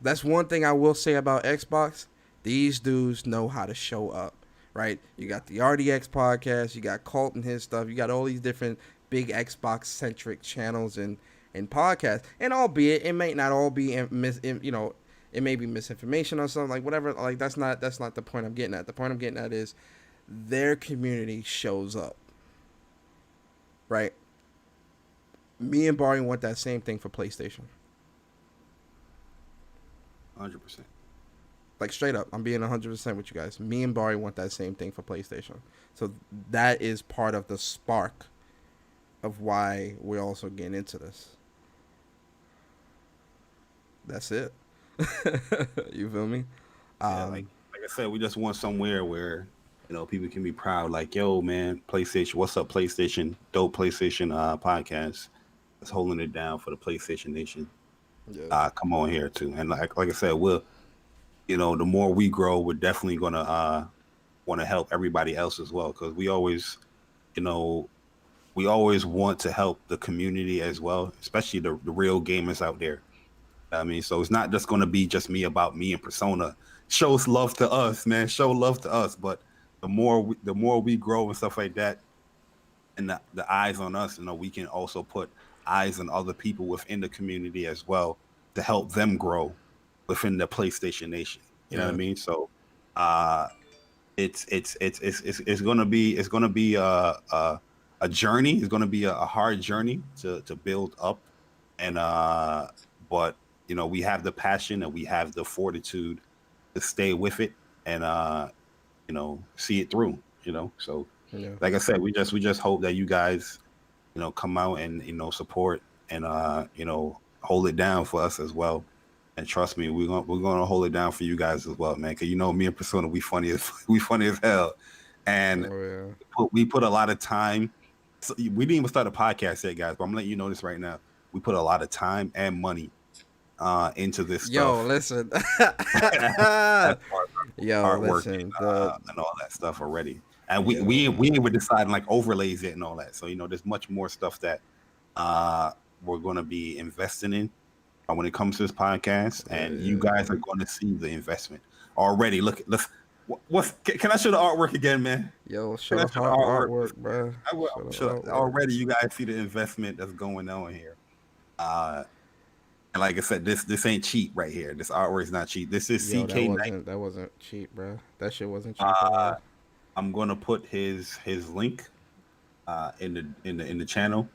That's one thing I will say about Xbox. These dudes know how to show up, right? You got the RDX podcast, you got Colt and his stuff, you got all these different big Xbox centric channels and podcasts. And albeit it may not all be it may be misinformation or something, like whatever. Like that's not the point I'm getting at. The point I'm getting at is their community shows up, right? Me and Barry want that same thing for PlayStation. 100%. Like straight up, I'm being 100% with you guys. Me and Barry want that same thing for PlayStation. So that is part of the spark of why we're also getting into this. That's it. You feel me? Yeah, like I said, we just want somewhere where people can be proud. Like, yo, man, PlayStation, what's up, PlayStation? Dope PlayStation podcast. That's holding it down for the PlayStation Nation. Yeah. Come on here too, and like I said, the more we grow, we're definitely gonna want to help everybody else as well, because you know, we always want to help the community as well, especially the real gamers out there. I mean, so it's not just going to be just me about me and Persona. Shows love to us, man. Show love to us. But the more we grow and stuff like that, and the eyes on us, we can also put eyes on other people within the community as well to help them grow within the PlayStation Nation. You know what I Yeah. mean? So, uh, it's gonna be a journey. It's gonna be a hard journey to build up, and but we have the passion and we have the fortitude to stay with it and see it through. So Yeah. like I said, we just hope that you guys come out and support and hold it down for us as well. And trust me, we're gonna hold it down for you guys as well, man. Because me and Persona, we funny as we funny as hell, and Oh yeah. we put a lot of time. So we didn't even start a podcast yet, guys. But I'm letting you know this right now. We put a lot of time and money into this Yo, stuff. listen. As far as Yo, artwork listen. The and all that stuff already. And yo, we ain't deciding like overlays yet and all that. So there's much more stuff that we're gonna be investing in when it comes to this podcast, and you yeah. guys are going to see the investment already. Look, let's. Can I show the artwork again, man? Yo, show Can I the show the artwork? artwork, bro. I will. Show the artwork. Already, you guys see the investment that's going on here. Uh, and like I said, this ain't cheap right here. This artwork is not cheap. This is Yo, CK. that wasn't cheap, bro. That shit wasn't cheap at Uh, all. I'm gonna put his link in the channel.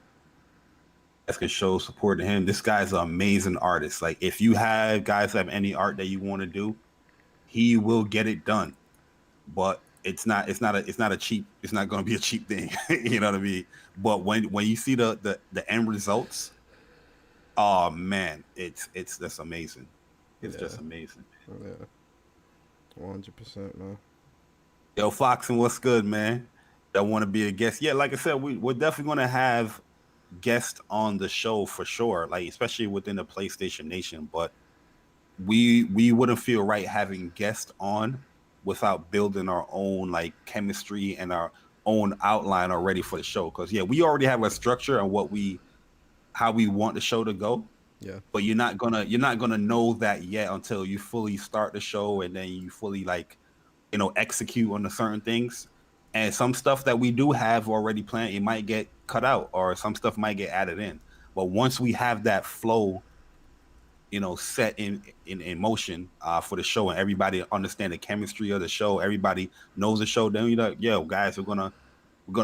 That's gonna show support to him. This guy's an amazing artist. Like, if you have any art that you want to do, he will get it done. But it's not going to be a cheap thing. You know what I mean? But when you see the end results, oh man, it's just amazing. It's Yeah. just amazing. Yeah. 100%, man. Yo, Foxen, what's good, man? That want to be a guest? Yeah, like I said, we're definitely going to have guests on the show for sure. Like, especially within the PlayStation Nation, but we wouldn't feel right having guests on without building our own like chemistry and our own outline already for the show. Because yeah, we already have a structure on how we want the show to go, Yeah. but you're not gonna know that yet until you fully start the show and then you fully like execute on the certain things. And some stuff that we do have already planned, it might get cut out, or some stuff might get added in. But once we have that flow, set in motion for the show, and everybody understand the chemistry of the show, everybody knows the show, then yo, guys, we're gonna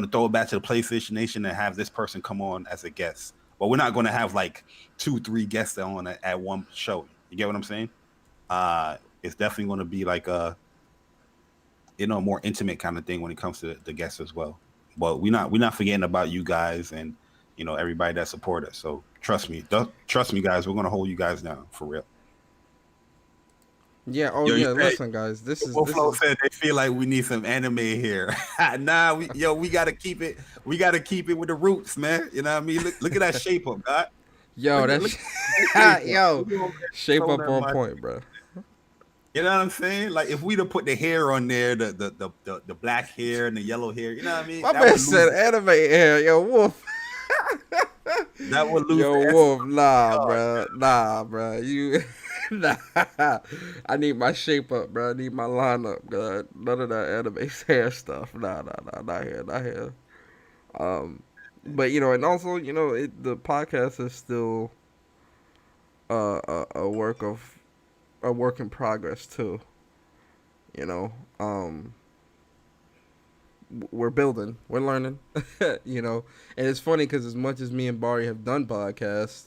throw it back to the PlayStation Nation and have this person come on as a guest. But we're not gonna have like 2-3 guests on at one show. You get what I'm saying? It's definitely gonna be like a more intimate kind of thing when it comes to the guests as well. But we're not forgetting about you guys and everybody that support us. So trust me, guys, we're gonna hold you guys down for real. Yeah. Oh yeah. Listen, guys. This is. Said they feel like we need some anime here. Nah, we gotta keep it. We gotta keep it with the roots, man. You know what I mean? Look at that shape up, God. Yo, that's shape up on point, bro. You know what I'm saying? Like if we'd have put the hair on there, the black hair and the yellow hair, you know what I mean? My man said anime hair, yo, Wolf. That would lose. Yo, Wolf, nah, bro. You, nah. I need my shape up, bro. I need my lineup, God. None of that anime hair stuff. Nah, not here. But and also, the podcast is still a work in progress too. We're building, we're learning, and it's funny because as much as me and Bari have done podcasts,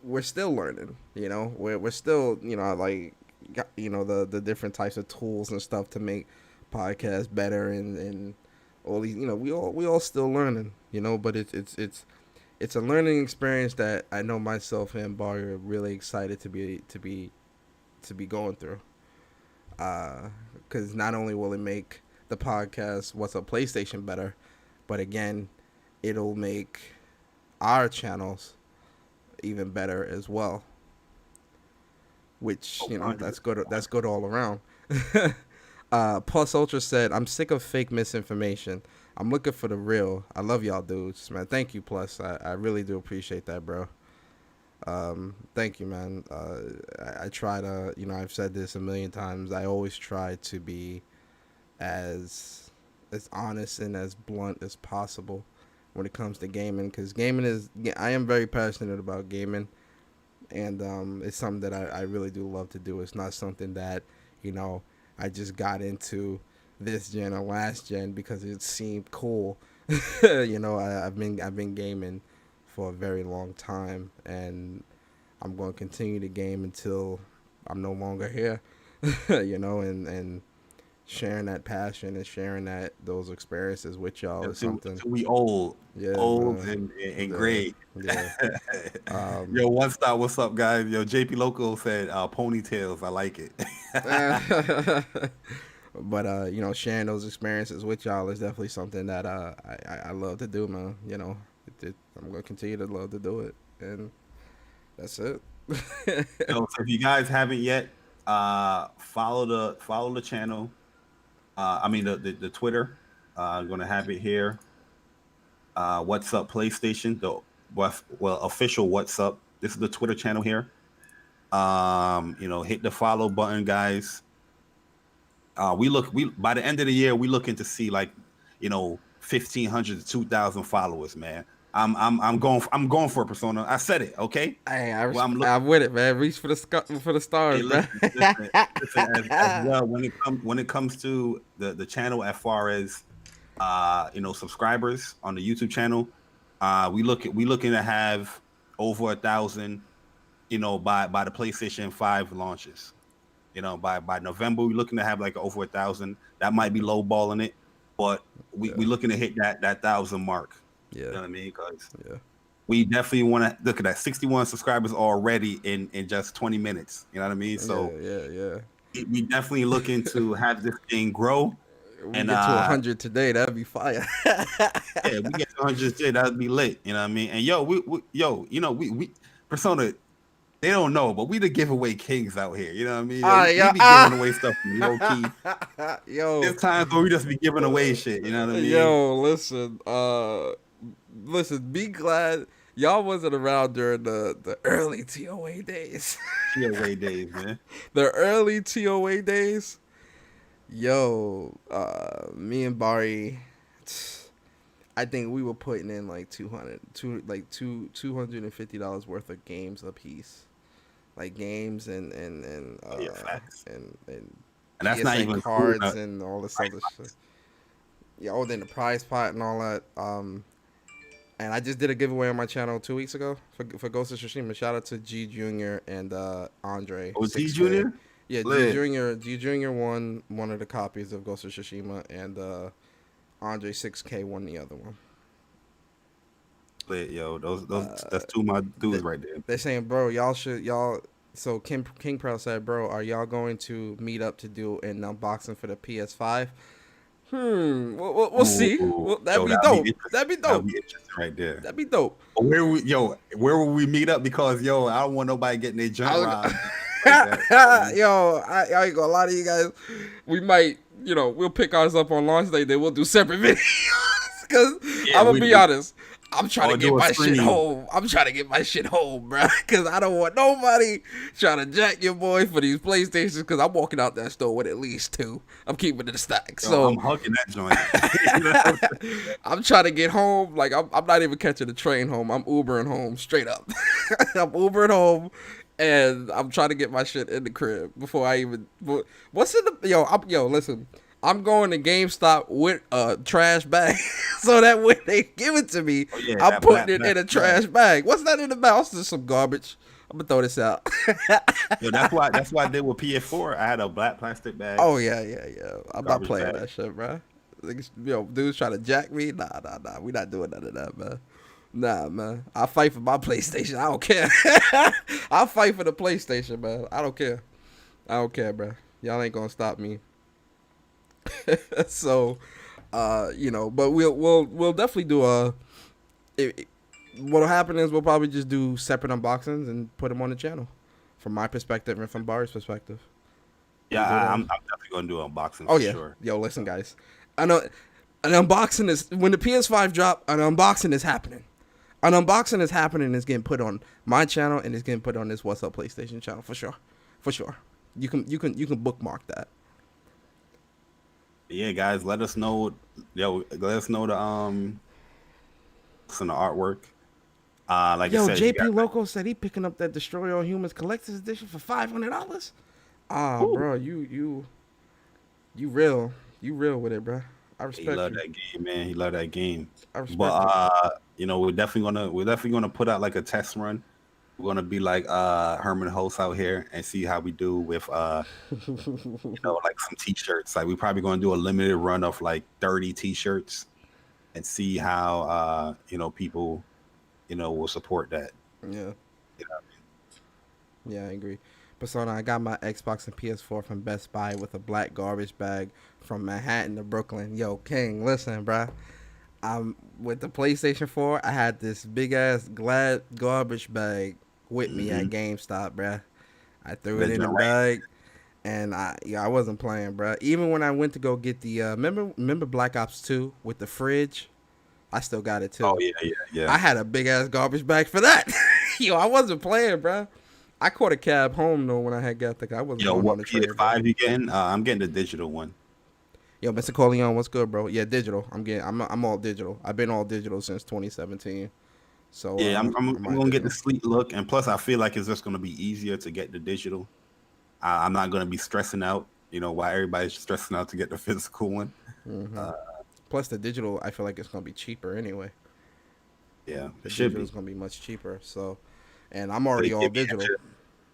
we're still learning. We're still the different types of tools and stuff to make podcasts better and all these. We all still learning. But it's a learning experience that I know myself and Bari are really excited to be going through. Because not only will it make the podcast What's Up PlayStation better, but again, it'll make our channels even better as well. Which that's good all around. Plus Ultra said, "I'm sick of fake misinformation. I'm looking for the real. I love y'all dudes, man. Thank you, Plus. I really do appreciate that, bro. Thank you, man. I try to, I've said this a million times. I always try to be as honest and as blunt as possible when it comes to gaming, because I am very passionate about gaming, and it's something that I really do love to do. It's not something that, I just got into this gen or last gen because it seemed cool. I've been gaming for a very long time, and I'm going to continue to game until I'm no longer here. And sharing that passion and sharing those experiences with y'all is something. We old and great. Yeah. Yo, one stop. What's up, guys? Yo, JP Loco said ponytails. I like it. But sharing those experiences with y'all is definitely something that I love to do, man. I'm gonna continue to love to do it, and that's it. So if you guys haven't yet, follow the channel. The Twitter. I'm gonna have it here. What's Up PlayStation? Official What's Up. This is the Twitter channel here. Hit the follow button, guys. We by the end of the year, we looking to see 1,500 to 2,000 followers, man. I'm going for a Persona. I said it, okay? Hey, I'm with it, man. Reach for the stars, man. Listen, as well, when it comes to the channel, as far as subscribers on the YouTube channel, we looking to have over 1,000, by the PlayStation 5 launches. By November, we're looking to have over 1,000. That might be lowballing it, but we're looking to hit that 1,000 mark. Yeah. You know what I mean? Because we definitely want to look at that 61 subscribers already in just 20 minutes. You know what I mean? So we definitely looking to have this thing grow. We get to 100 today, that'd be fire. We get to 100 today, that'd be lit. You know what I mean? And we Persona, they don't know, but we the giveaway kings out here. You know what I mean? We be giving away stuff from low key. There's times where we just be giving away shit. You know what I mean? Yo, listen. Be glad y'all wasn't around during the early TOA days. TOA days, man. The early TOA days. Yo, me and Bari, I think we were putting in like $250 worth of games a piece, like games Oh yeah, facts. and And that's not PSN even including cards the and all this price other shit. points. Yeah, oh, then the prize pot and all that. And I just did a giveaway on my channel 2 weeks ago for Ghost of Tsushima. Shout out to G Junior and Andre OG 6K. Junior, Yeah, lit, G Junior won one of the copies of Ghost of Tsushima, and Andre 6K won the other one. lit, yo. Those Uh, that's two of my dudes th- right there. they're saying, bro, y'all. So King Proud said, bro, are y'all going to meet up to do an unboxing for the PS5? We'll see. Ooh, Well, that'd yo, be that'd be dope. interesting. That'd be That'd dope. be interesting right there. That'd be dope. Where will we meet up? Because yo, I don't want nobody getting their I joint was, robbed like that. You know what I mean? yo, I ain't gonna lie to you guys. We might, we'll pick ours up on launch day. Then we'll do separate videos. Cause Yeah, I'm gonna be honest. I'm trying to or get do a my shit stream. home. I'm trying to get my shit home, bro. Cause I don't want nobody trying to jack your boy for these PlayStations. Cause I'm walking out that store with at least two. I'm keeping it a stack. Yo, I'm So hugging that joint. You know? I'm trying to get home. Like I'm not even catching the train home. I'm Ubering home straight up. I'm Ubering home, and I'm trying to get my shit in the crib before I even. What's in the yo? Listen, I'm going to GameStop with a trash bag, so that when they give it to me, Oh yeah, I'm that putting black it black in a bag. trash bag. What's that in the bag? It's just some garbage. I'm gonna throw this out. Yo, that's why I did with PS4. I had a black plastic bag, Oh yeah. I'm not garbage playing bag. that shit, bro. Like, dudes trying to jack me. Nah. We not doing none of that, man. Nah, man. I fight for my PlayStation. I don't care. I'll fight for the PlayStation, man. I don't care. I don't care, bro. Y'all ain't gonna stop me. So, but we'll definitely do a. It, what'll happen is we'll probably just do separate unboxings and put them on the channel, from my perspective and from Barry's perspective. Yeah, We'll do I'm those. definitely gonna do an unboxing Oh for yeah, sure. yo, listen, guys. I know an unboxing is when the PS5 drop. An unboxing is happening. An unboxing is happening. And it's getting put on my channel and it's getting put on this What's Up PlayStation channel for sure. You can bookmark that. Yeah, guys, let us know. Yo, let us know some of the artwork. Like I Yo, said, you JP got Loco said he picking up that Destroy All Humans collector's edition for $500. Ah, Ooh, bro, you real, with it, bro. I he respect loved you. that game, man. He loved that game. I But respect it. we're definitely gonna put out like a test run. We're gonna be like Herman Host out here and see how we do with like some t-shirts. Like we're probably gonna do a limited run of like 30 t-shirts and see how people will support that. Yeah. You know? Yeah, I agree. Persona, I got my Xbox and PS4 from Best Buy with a black garbage bag from Manhattan to Brooklyn. Yo, King, listen, bruh. With the PlayStation 4, I had this big ass glad garbage bag with me at Mm-hmm. GameStop, bruh. I threw it That in the joint right. bag, and I wasn't playing, bruh. Even when I went to go get the remember Black Ops 2 with the fridge, I still got it Oh too. yeah. I had a big ass garbage bag for that. Yo, I wasn't playing, bruh. I caught a cab home though when I had got there. I wasn't Yo, going on what the train, bro. PS5 you getting? I'm getting the digital one. Yo, Mr. Corleone, what's good, bro? Yeah, digital. I'm all digital. I've been all digital since 2017. So Yeah, I'm I'm my gonna get the digital. sleek look, and plus I feel like it's just gonna be easier to get the digital. I'm not gonna be stressing out, while everybody's stressing out to get the physical one. Hmm. Uh, Plus the digital, I feel like it's gonna be cheaper anyway. yeah, The it should digital is be. gonna be much cheaper. So, and I'm So already they all digital.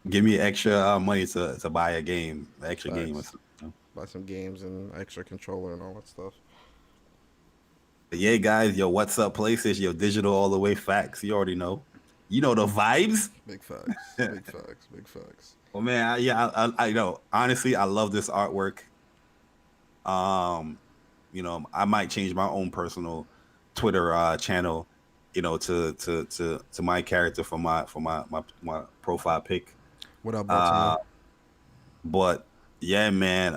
give me extra money to buy a game, an extra game or Facts. something. Buy some games and extra controller and all that stuff. But yeah, guys, yo, what's up, PlayStation? Yo, digital all the way. Facts. You already know. You know the vibes. Big facts. Big facts. Big facts. Well, man, I know. Honestly, I love this artwork. Um, I might change my own personal Twitter channel, to my character for my profile pic. What up, Uh, Baltimore? but yeah, man,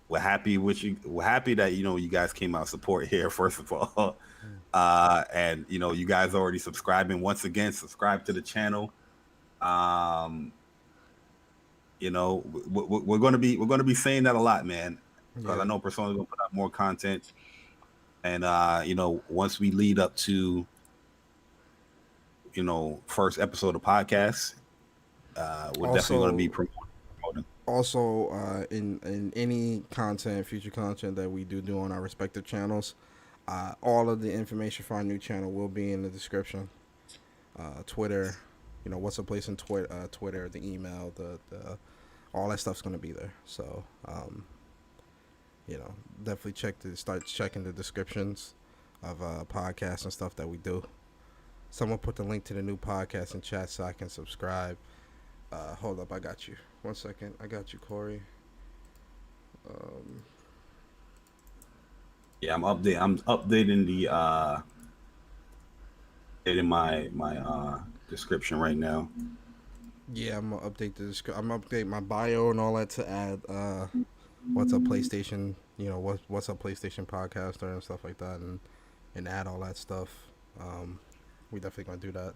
we're happy with you. We're happy that you guys came out support here first of all, and you guys already subscribing. Once again, subscribe to the channel. Um, You know, we're going to be saying that a lot, man, because I Yeah. know Persona's going to put out more content, and you know, once we lead up to, you know, first episode of podcast, we're definitely going to be Also, promoting. in any content, future content that we do on our respective channels, all of the information for our new channel will be in the description. Twitter, you know, what's a place in Twitter, the email, the all that stuff's gonna be there. So, you know, definitely start checking the descriptions of podcasts and stuff that we do. Someone put the link to the new podcast in chat so I can subscribe. Hold up, I got you. 1 second, I got you, Corey. Um, Yeah, I'm updating the in my description right now. yeah, I'm gonna update I'm gonna update my bio and all that to add what's a PlayStation, you know, what's a PlayStation podcaster and stuff like that, and add all that stuff. We definitely gonna do that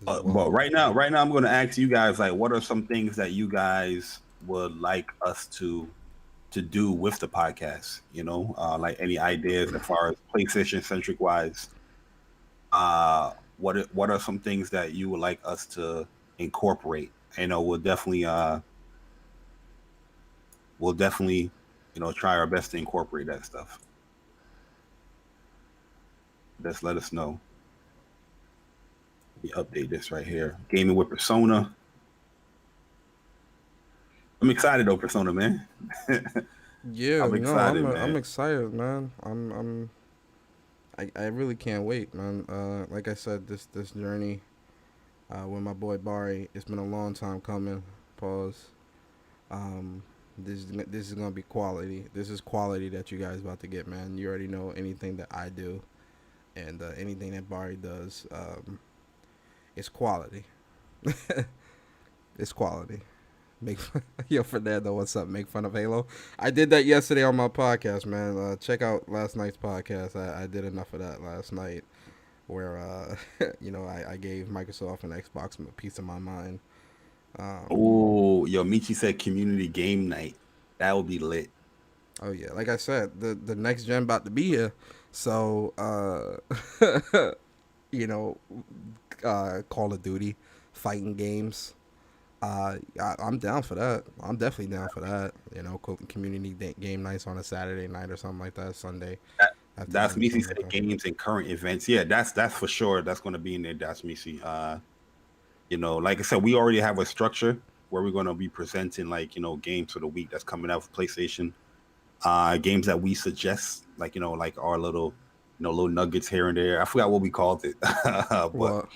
as But well. right now, I'm going to ask you guys, like, what are some things that you guys would like us to do with the podcast? You know, like any ideas as far as PlayStation centric wise. What are some things that you would like us to incorporate? You know, we'll definitely, you know, try our best to incorporate that stuff. Just let us know. Let me update this right here. Gaming with Persona. I'm excited though, Persona, man. Yeah, I'm no, excited, I'm man. excited, man. I really can't wait, man. Like I said, this journey with my boy Bari, it's been a long time coming. Pause. Um, this is gonna be quality. This is quality that you guys about to get, man. You already know anything that I do and anything that Bari does. It's quality. It's quality. Make fun, yo Fernando, what's up? Make fun of Halo. I did that yesterday on my podcast, man. Check out last night's podcast. I did enough of that last night, where you know I gave Microsoft and Xbox a piece of my mind. Um, Oh, yo, Michi said community game night. That would be lit. oh yeah, like I said, the next gen about to be here, so you know, Call of Duty, fighting games. I'm down for that. I'm definitely down for that. You know, community game nights on a Saturday night or something like that, Sunday That, that's afternoon or Michi something said like that. games and current events. Yeah, that's for sure. That's going to be in there. That's Michi. You know, like I said, we already have a structure where we're going to be presenting, like, you know, games for the week that's coming out for PlayStation. Games that we suggest, like, you know, like our little, you know, little nuggets here and there. I forgot what we called it, but What?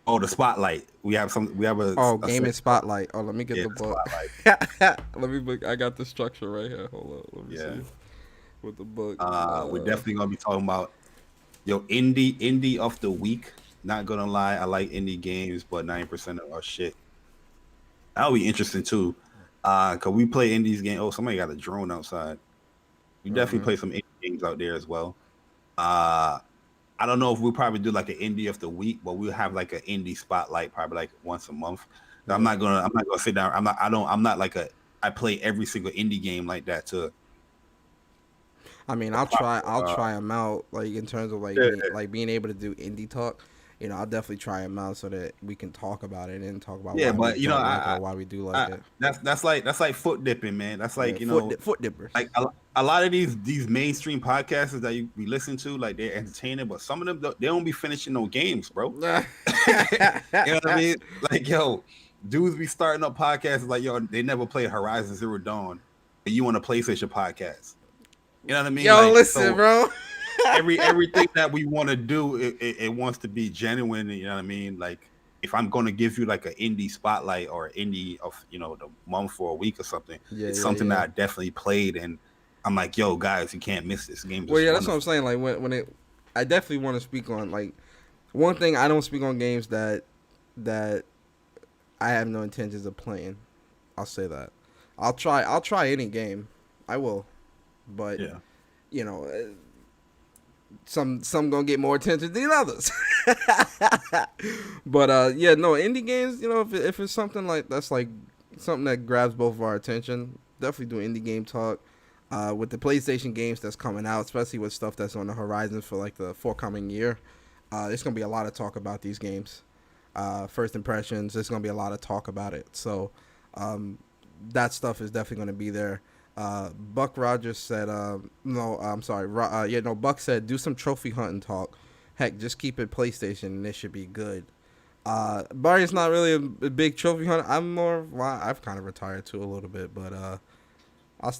oh, the spotlight. We have Oh, a gaming set, spotlight. Oh, let me get yeah, the the book. spotlight. Let me book. I got the structure right here. Hold on. Let me Yeah. see with the book. We're definitely gonna be talking about indie of the week. Not gonna lie, I like indie games, but 90% of our shit. That'll be interesting too. Cause we play indies game. Oh, somebody got a drone outside. We definitely Mm-hmm. play some indie games out there as well. Uh I don't know if we'll probably do like an indie of the week, but we'll have like an indie spotlight probably like once a month. Yeah. I'm not gonna sit down. I'm not like a I play every single indie game like that to I mean, the proper I'll try them out. Like in terms of yeah, being able to do indie talk. You know, I'll definitely try them out so that we can talk about it and talk about yeah, why we but you know, don't like it or why we do like it. that's like foot dipping, man. That's Yeah, like, you know, foot dippers. like a lot of these mainstream podcasts that we listen to, like they're entertaining, but some of them they don't be finishing no games, bro. You know what I mean? Like, yo, dudes be starting up podcasts like, yo, they never played Horizon Zero Dawn, and you want a PlayStation podcast. You know what I mean? Yo, Like, listen, so bro. everything that we want to do, it wants to be genuine. You know what I mean? Like, if I'm going to give you like an indie spotlight or indie of, you know, the month or a week or something, Yeah, it's yeah, something that yeah. I definitely played, and I'm like, yo, guys, you can't miss this game. Well, Just yeah, that's what I'm wonderful. saying. Like I definitely want to speak on like one thing. I don't speak on games that I have no intentions of playing. I'll say that. I'll try any game. I will, but Yeah. you know, some gonna get more attention than others. But yeah, no indie games. You know, if it's something like that's like something that grabs both of our attention. Definitely do indie game talk. With the PlayStation games that's coming out, especially with stuff that's on the horizon for like the forthcoming year, there's gonna be a lot of talk about these games. First impressions, there's gonna be a lot of talk about it. So um, that stuff is definitely gonna be there. Buck Rogers said, "No, I'm sorry. Yeah, no. Buck said, do some trophy hunting talk. Heck, just keep it PlayStation, and it should be good." Barry's not really a big trophy hunter. I'm more. Well, I've kind of retired too a little bit, but I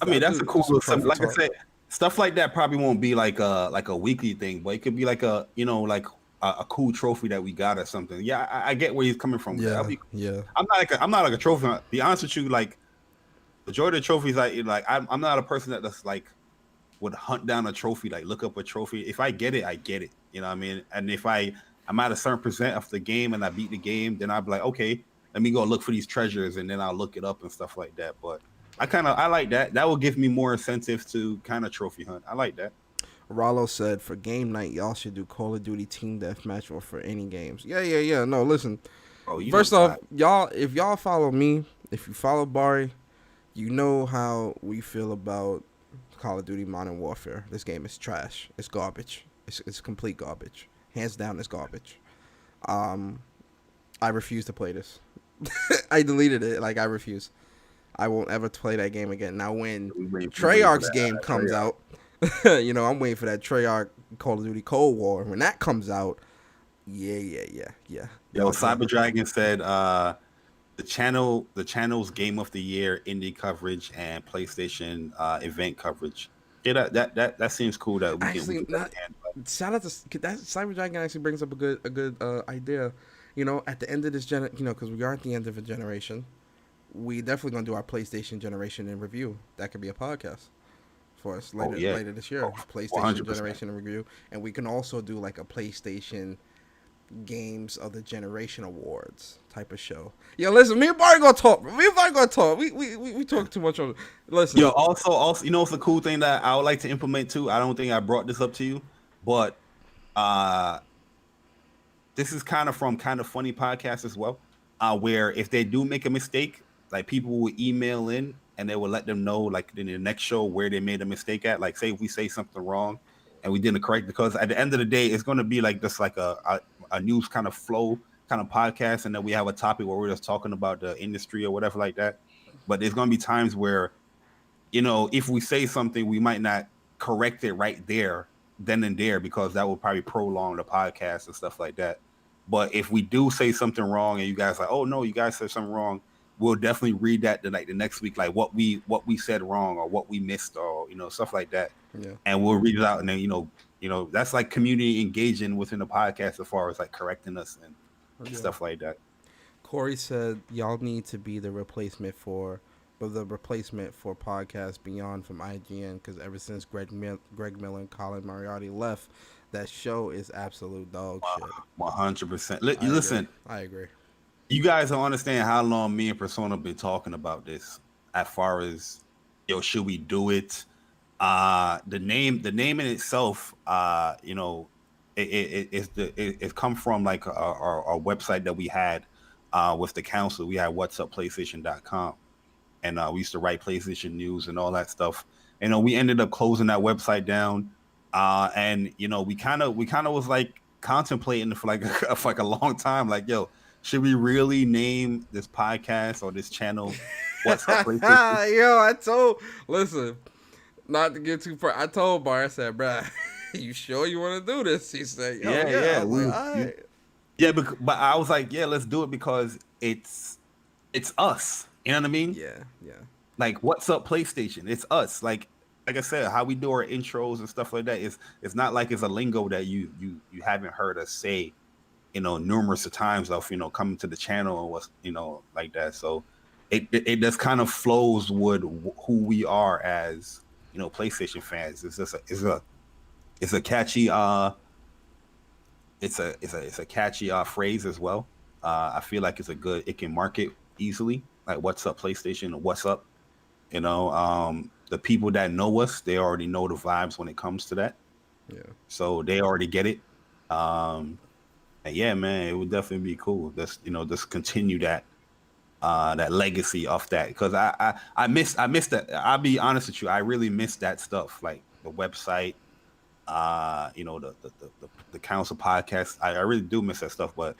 I'll mean, that's a do cool some little trophy something. Like I talk. said, stuff like that probably won't be like a weekly thing, but it could be like a like a cool trophy that we got or something. Yeah, I get where he's coming from with that. That'll Yeah, be. yeah, I'm not like a trophy hunter. Be honest with you, like majority of trophies, I'm not a person that just like would hunt down a trophy, like look up a trophy. If I get it, I get it. You know what I mean? And if I'm at a certain percent of the game and I beat the game, then I'll be like, okay, let me go look for these treasures and then I'll look it up and stuff like that. But I like that. That will give me more incentive to kind of trophy hunt. I like that. Rollo said for game night, y'all should do Call of Duty Team Deathmatch or for any games. Yeah, yeah, yeah. No, listen. Oh, you know, First off, y'all, if y'all follow me, if you follow Bari, you know how we feel about Call of Duty Modern Warfare. This game is trash. It's garbage. It's complete garbage. Hands down, it's garbage. Um, I refuse to play this. I deleted it. Like I refuse. I won't ever play that game again. Now when we waiting for Treyarch's that game comes Treyarch. out, I'm waiting for that Treyarch Call of Duty Cold War. When that comes out, yeah, yeah, yeah, yeah. Yo, Y'all, Cyber Dragon said the channel's game of the year indie coverage and PlayStation event coverage. Yeah, that seems cool that we actually get that not. again. Shout out to that Cyber Dragon actually brings up a good idea. At the end of this because we are at the end of a generation, we definitely gonna do our PlayStation generation in review. That could be a podcast for us Oh later yeah, later this year. oh, PlayStation 100%. generation in review, and we can also do like a PlayStation games of the generation awards type of show. Yo, listen, me and Barry gonna talk. Me and Barry gonna talk. We talk too much on. Yo, Listen, also, it's a cool thing that I would like to implement too. I don't think I brought this up to you, but uh, this is kind of from Kind of Funny podcast as well, where if they do make a mistake, like people will email in and they will let them know, like in the next show, where they made a mistake at. Like, say if we say something wrong and we didn't correct, because at the end of the day, it's going to be like just like a news kind of flow kind of podcast, and then we have a topic where we're just talking about the industry or whatever like that. But there's going to be times where if we say something, we might not correct it right there, then and there, because that will probably prolong the podcast and stuff like that. But if we do say something wrong and you guys like, oh no, you guys said something wrong, we'll definitely read that the next week, like what we said wrong or what we missed or stuff like that, yeah, and we'll read it out, and then that's like community engaging within the podcast as far as like correcting us and yeah. stuff like that. Corey said y'all need to be the replacement for podcasts beyond from IGN because ever since Greg Miller and Colin Moriarty left, that show is absolute dog shit. 100%. I agree. Listen, I agree. you guys don't understand how long me and Persona been talking about this. As far as should we do it? The name in itself, it come from like our website that we had with the council. We had whatsupplaystation.com, and we used to write PlayStation news and all that stuff. We ended up closing that website down, and we kind of was like contemplating for like for like a long time, like, yo, should we really name this podcast or this channel What's Up PlayStation? Yo, listen, not to get too far. I told Bar, I said, bruh, you sure you want to do this? He said, yo, Yeah, yeah. I yeah, was like, all right. yeah, but I was like, yeah, let's do it because it's us. You know what I mean? Yeah, yeah. Like, what's up, PlayStation? It's us. Like I said, how we do our intros and stuff like that is it's not like it's a lingo that you haven't heard us say, numerous of times of coming to the channel and what's like that. So it just kind of flows with who we are as PlayStation fans. It's a catchy it's a catchy phrase as well. I feel like it can market easily. Like, what's up, PlayStation? Or what's up? The people that know us, they already know the vibes when it comes to that, Yeah. so they already get it. And yeah, man, it would definitely be cool. Just continue that that legacy of that, because I miss that. I'll be honest with you, I really miss that stuff, like the website, the council podcast. I really do miss that stuff. But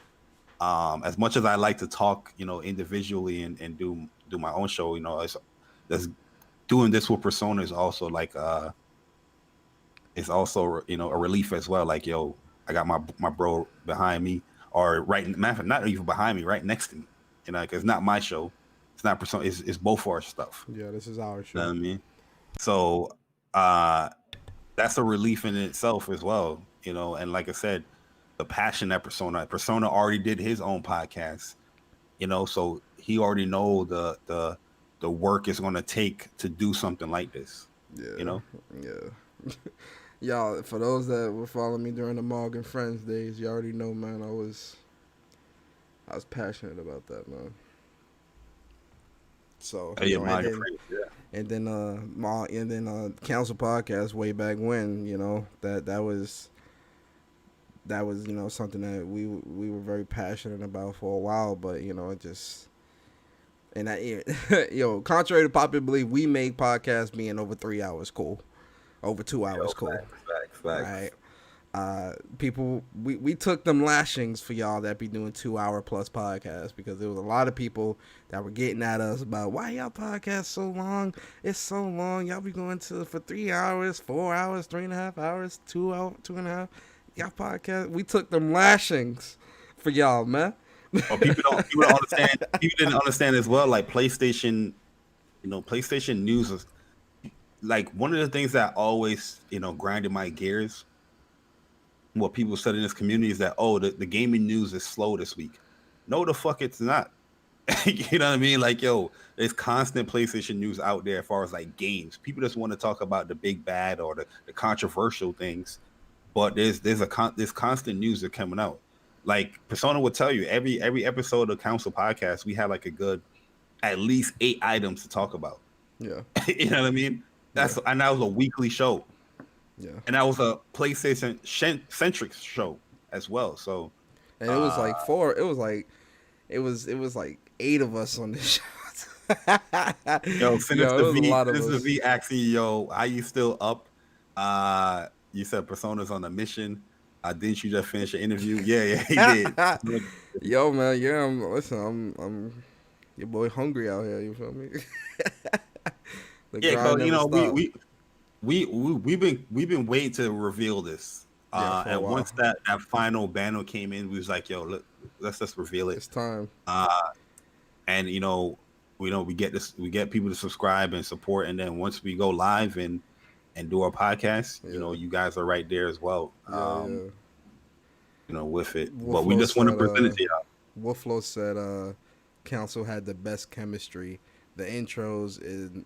as much as I like to talk, individually and do my own show, that's doing this with Persona is also like it's also a relief as well. Like, yo, I got my bro behind me, or not even behind me, right next to me. Cause it's not my show. It's not Persona. It's both our stuff. Yeah, this is our You know show. what I mean? So uh that's a relief in itself as well. And like I said, the passion that Persona already did his own podcast. So he already know the work is going to take to do something like this. Yeah, yeah. Y'all, for those that were following me during the Morgan Friends days, you already know, man. I was passionate about that, man. So Yeah, and my then friends, yeah. council podcast way back when, that was something that we were very passionate about for a while, but it just and that contrary to popular belief, we make podcasts being over 3 hours cool, over 2 hours cool, Facts. right? People, we took them lashings for y'all that be doing 2 hour plus podcasts, because there was a lot of people that were getting at us about, why y'all podcast so long? It's so long. Y'all be going for 3 hours, 4 hours, 3.5 hours, 2 hours, 2.5. Y'all podcast. We took them lashings for y'all, man. Well, people don't understand. People didn't understand as well. Like PlayStation, PlayStation news was like one of the things that always grinded my gears. What people said in this community is that, the gaming news is slow this week. No, the fuck it's not. You know what I mean? Like, yo, there's constant PlayStation news out there as far as like games. People just want to talk about the big bad or the controversial things, but there's constant news that's coming out. Like Persona would tell you, every episode of Council Podcast, we had like a good at least 8 items to talk about. Yeah. You know what I mean? And that was a weekly show. Yeah. And that was a PlayStation centric show as well. So, and it was like it was like 8 of us on this show. yo, Sinister it was V, a lot of Sinister us. V asking, yo, are you still up? You said Persona's on a mission. Didn't you just finish your interview? Yeah, he did. Yo, man, yeah, I'm your boy hungry out here. You feel me? The Yeah, grind because never stopped. we've been waiting to reveal this. Yeah, for a And while. once that final banner came in, we was like, yo, let's just reveal it. It's time. And we get people to subscribe and support, and then once we go live and do our podcast, you guys are right there as well. With it. But we just want to present it to y'all. Wolflo said Council had the best chemistry. The intros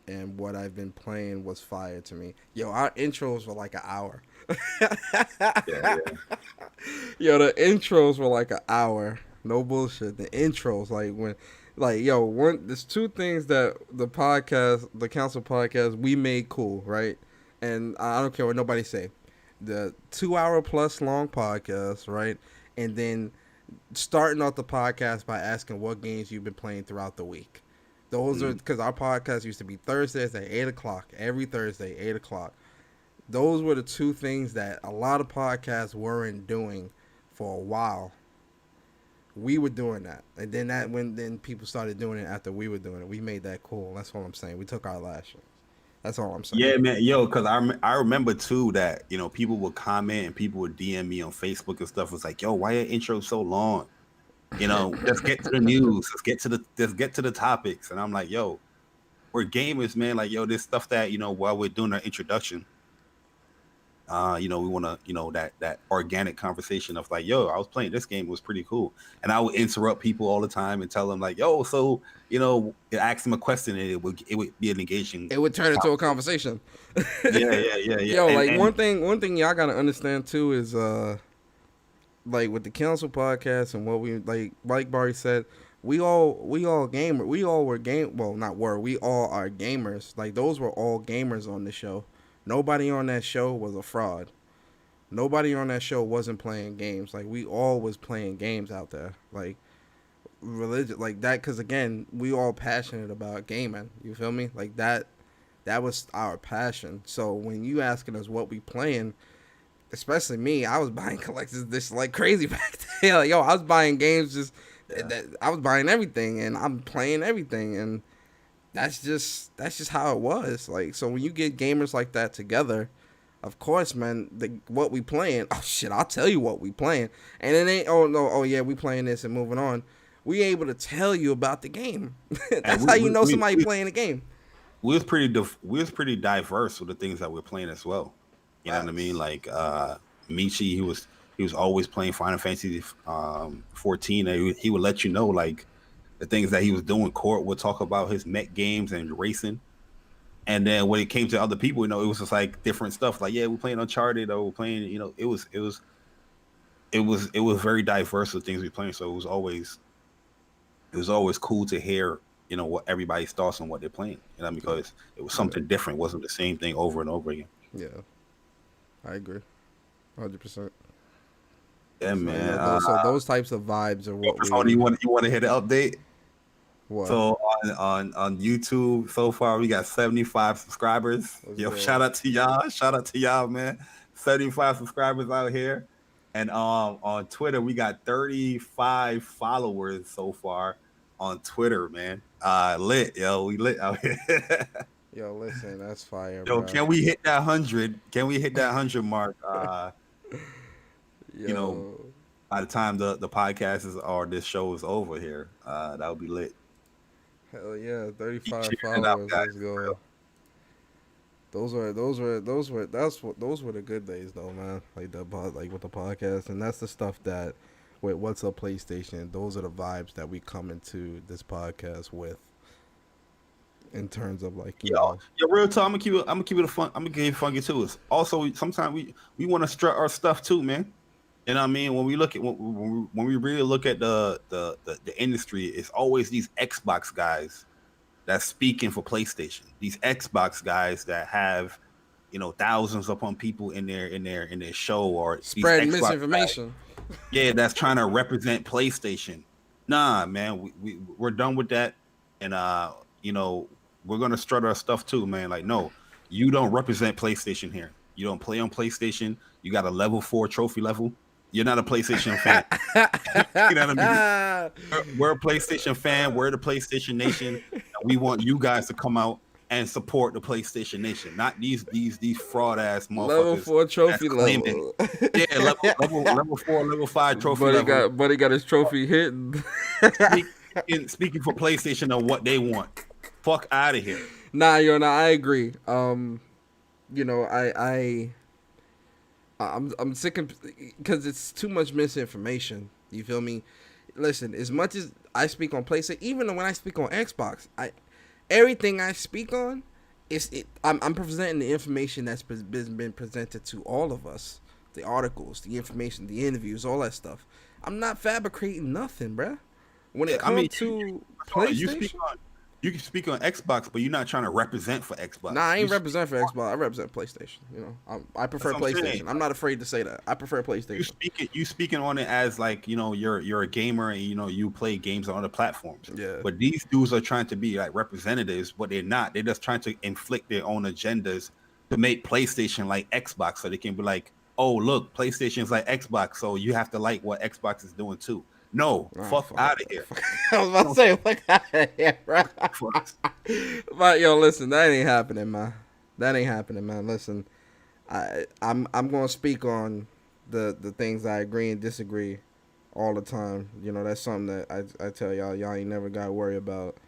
and what I've been playing was fire to me. Yo, our intros were like an hour. Yeah. Yo, the intros were like an hour. No bullshit. The intros, there's 2 things that the council podcast, we made cool, right? And I don't care what nobody say. The 2 hour plus long podcast, right? And then starting off the podcast by asking what games you've been playing throughout the week. Those are because our podcast used to be Thursdays at 8:00, every Thursday, 8:00. Those were the 2 things that a lot of podcasts weren't doing for a while. We were doing that, and then people started doing it after we were doing it. We made that cool. That's all I'm saying. We took our lashings. That's all I'm saying. Yeah, man. Yo, because I remember too that people would comment and people would DM me on Facebook and stuff. It was like, yo, why your intro so long? Let's get to the news. Let's get to the topics. And I'm like, yo, we're gamers, man. Like, yo, this stuff that while we're doing our introduction, we want to, that organic conversation of like, yo, I was playing this game, it was pretty cool. And I would interrupt people all the time and tell them like, yo, so ask them a question and it would be an engaging. It would turn into a conversation. Yeah. Yo, one thing y'all gotta understand too is like with the council podcast and what we like Barry said, we all gamer. We all were we all are gamers. Like those were all gamers on the show. Nobody on that show was a fraud. Nobody on that show wasn't playing games. Like we all was playing games out there. Like religion like that, because again, we all passionate about gaming. You feel me? Like that was our passion. So when you asking us what we playing, especially me, I was buying collectors this like crazy back then. Like, yo, I was buying games just I was buying everything and I'm playing everything, and that's just how it was. Like, so when you get gamers like that together, of course, man, what we playing? Oh shit, I'll tell you what we playing, and it ain't oh no oh yeah we playing this and moving on. We able to tell you about the game. And That's how you know somebody playing the game. we was pretty diverse with the things that we're playing as well. You know what I mean? Facts. Like Michi, he was always playing Final Fantasy 14. And he would let you know like the things that he was doing. Court would talk about his mech games and racing. And then when it came to other people, it was just like different stuff. Like, yeah, we're playing Uncharted or we're playing, it was very diverse of things we playing. So it was always cool to hear, what everybody's thoughts on what they're playing. Because it was Yeah, something different. It wasn't the same thing over and over again. yeah, I agree, 100%. Yeah, So man. those types of vibes are what Persona, we you want to hear the update? what. So on YouTube so far we got 75 subscribers. Let's Yo, go. shout out to y'all. Shout out to y'all, man. 75 subscribers out here. And on Twitter we got 35 followers so far on Twitter, man. Lit, yo. We lit out here. Yo, listen, that's fire, Yo, bro. can we hit that 100? Can we hit that 100 mark? You know, Yo, by the time the podcast is or this show is over here, that would be lit. hell yeah, Keep 35 cheering it out, followers. guys. Let's For go. real. Those were the good days though, man. Like like with the podcast, and that's the stuff that with what's up PlayStation. Those are the vibes that we come into this podcast with, in terms of like Yo, real talk. I'm gonna keep it fun. I'm gonna keep it funky too. It's also sometimes we want to strut our stuff too, man. You know what I mean? When we look at when we really look at the industry, it's always these Xbox guys that's speaking for PlayStation. These Xbox guys that have thousands upon people in their show, or these spreading Xbox guys, misinformation. yeah, that's trying to represent PlayStation. Nah, man, we're done with that, and we're gonna strut our stuff too, man. Like, no, you don't represent PlayStation here. You don't play on PlayStation. You got a level 4 trophy level. You're not a PlayStation fan. You know what I mean? We're a PlayStation fan. We're the PlayStation Nation. And we want you guys to come out and support the PlayStation Nation, not these fraud ass Level motherfuckers 4 that's trophy claiming. level. Yeah, level 4, level 5 trophy level. Buddy got his trophy hidden. Speaking for PlayStation on what they want. Fuck out of here. Nah, I agree. I'm sick of, because it's too much misinformation. You feel me? Listen, as much as I speak on PlayStation, even when I speak on Xbox, everything I speak on I'm presenting the information that's been presented to all of us, the articles, the information, the interviews, all that stuff. I'm not fabricating nothing, bruh. When it comes to PlayStation, you can speak on Xbox, but you're not trying to represent for Xbox. nah, I ain't represent for Xbox. I represent PlayStation. I prefer PlayStation. I'm not afraid to say that. I prefer PlayStation. You speaking on it as like you're a gamer and you play games on other platforms. Yeah. But these dudes are trying to be like representatives, but they're not. They're just trying to inflict their own agendas to make PlayStation like Xbox, so they can be like, oh look, PlayStation's like Xbox, so you have to like what Xbox is doing too. No, fuck out of here. I was about to say, fuck out of here, bro. But yo, listen, that ain't happening, man. That ain't happening, man. Listen, I'm gonna speak on the things I agree and disagree all the time. That's something that I tell y'all ain't never gotta worry about.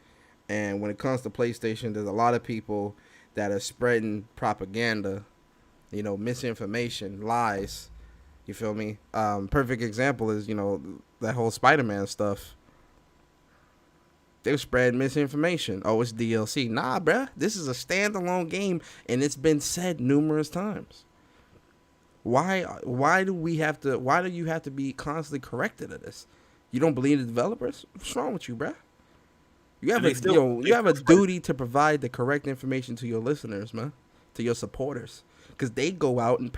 And when it comes to PlayStation, there's a lot of people that are spreading propaganda, misinformation, lies. You feel me? Perfect example is, that whole Spider-Man stuff. They were spreading misinformation. Oh, it's DLC. Nah, bruh. This is a standalone game, and it's been said numerous times. Why do you have to be constantly corrected of this? You don't believe the developers? What's wrong with you, bruh? You have a duty to provide the correct information to your listeners, man, to your supporters, because they go out and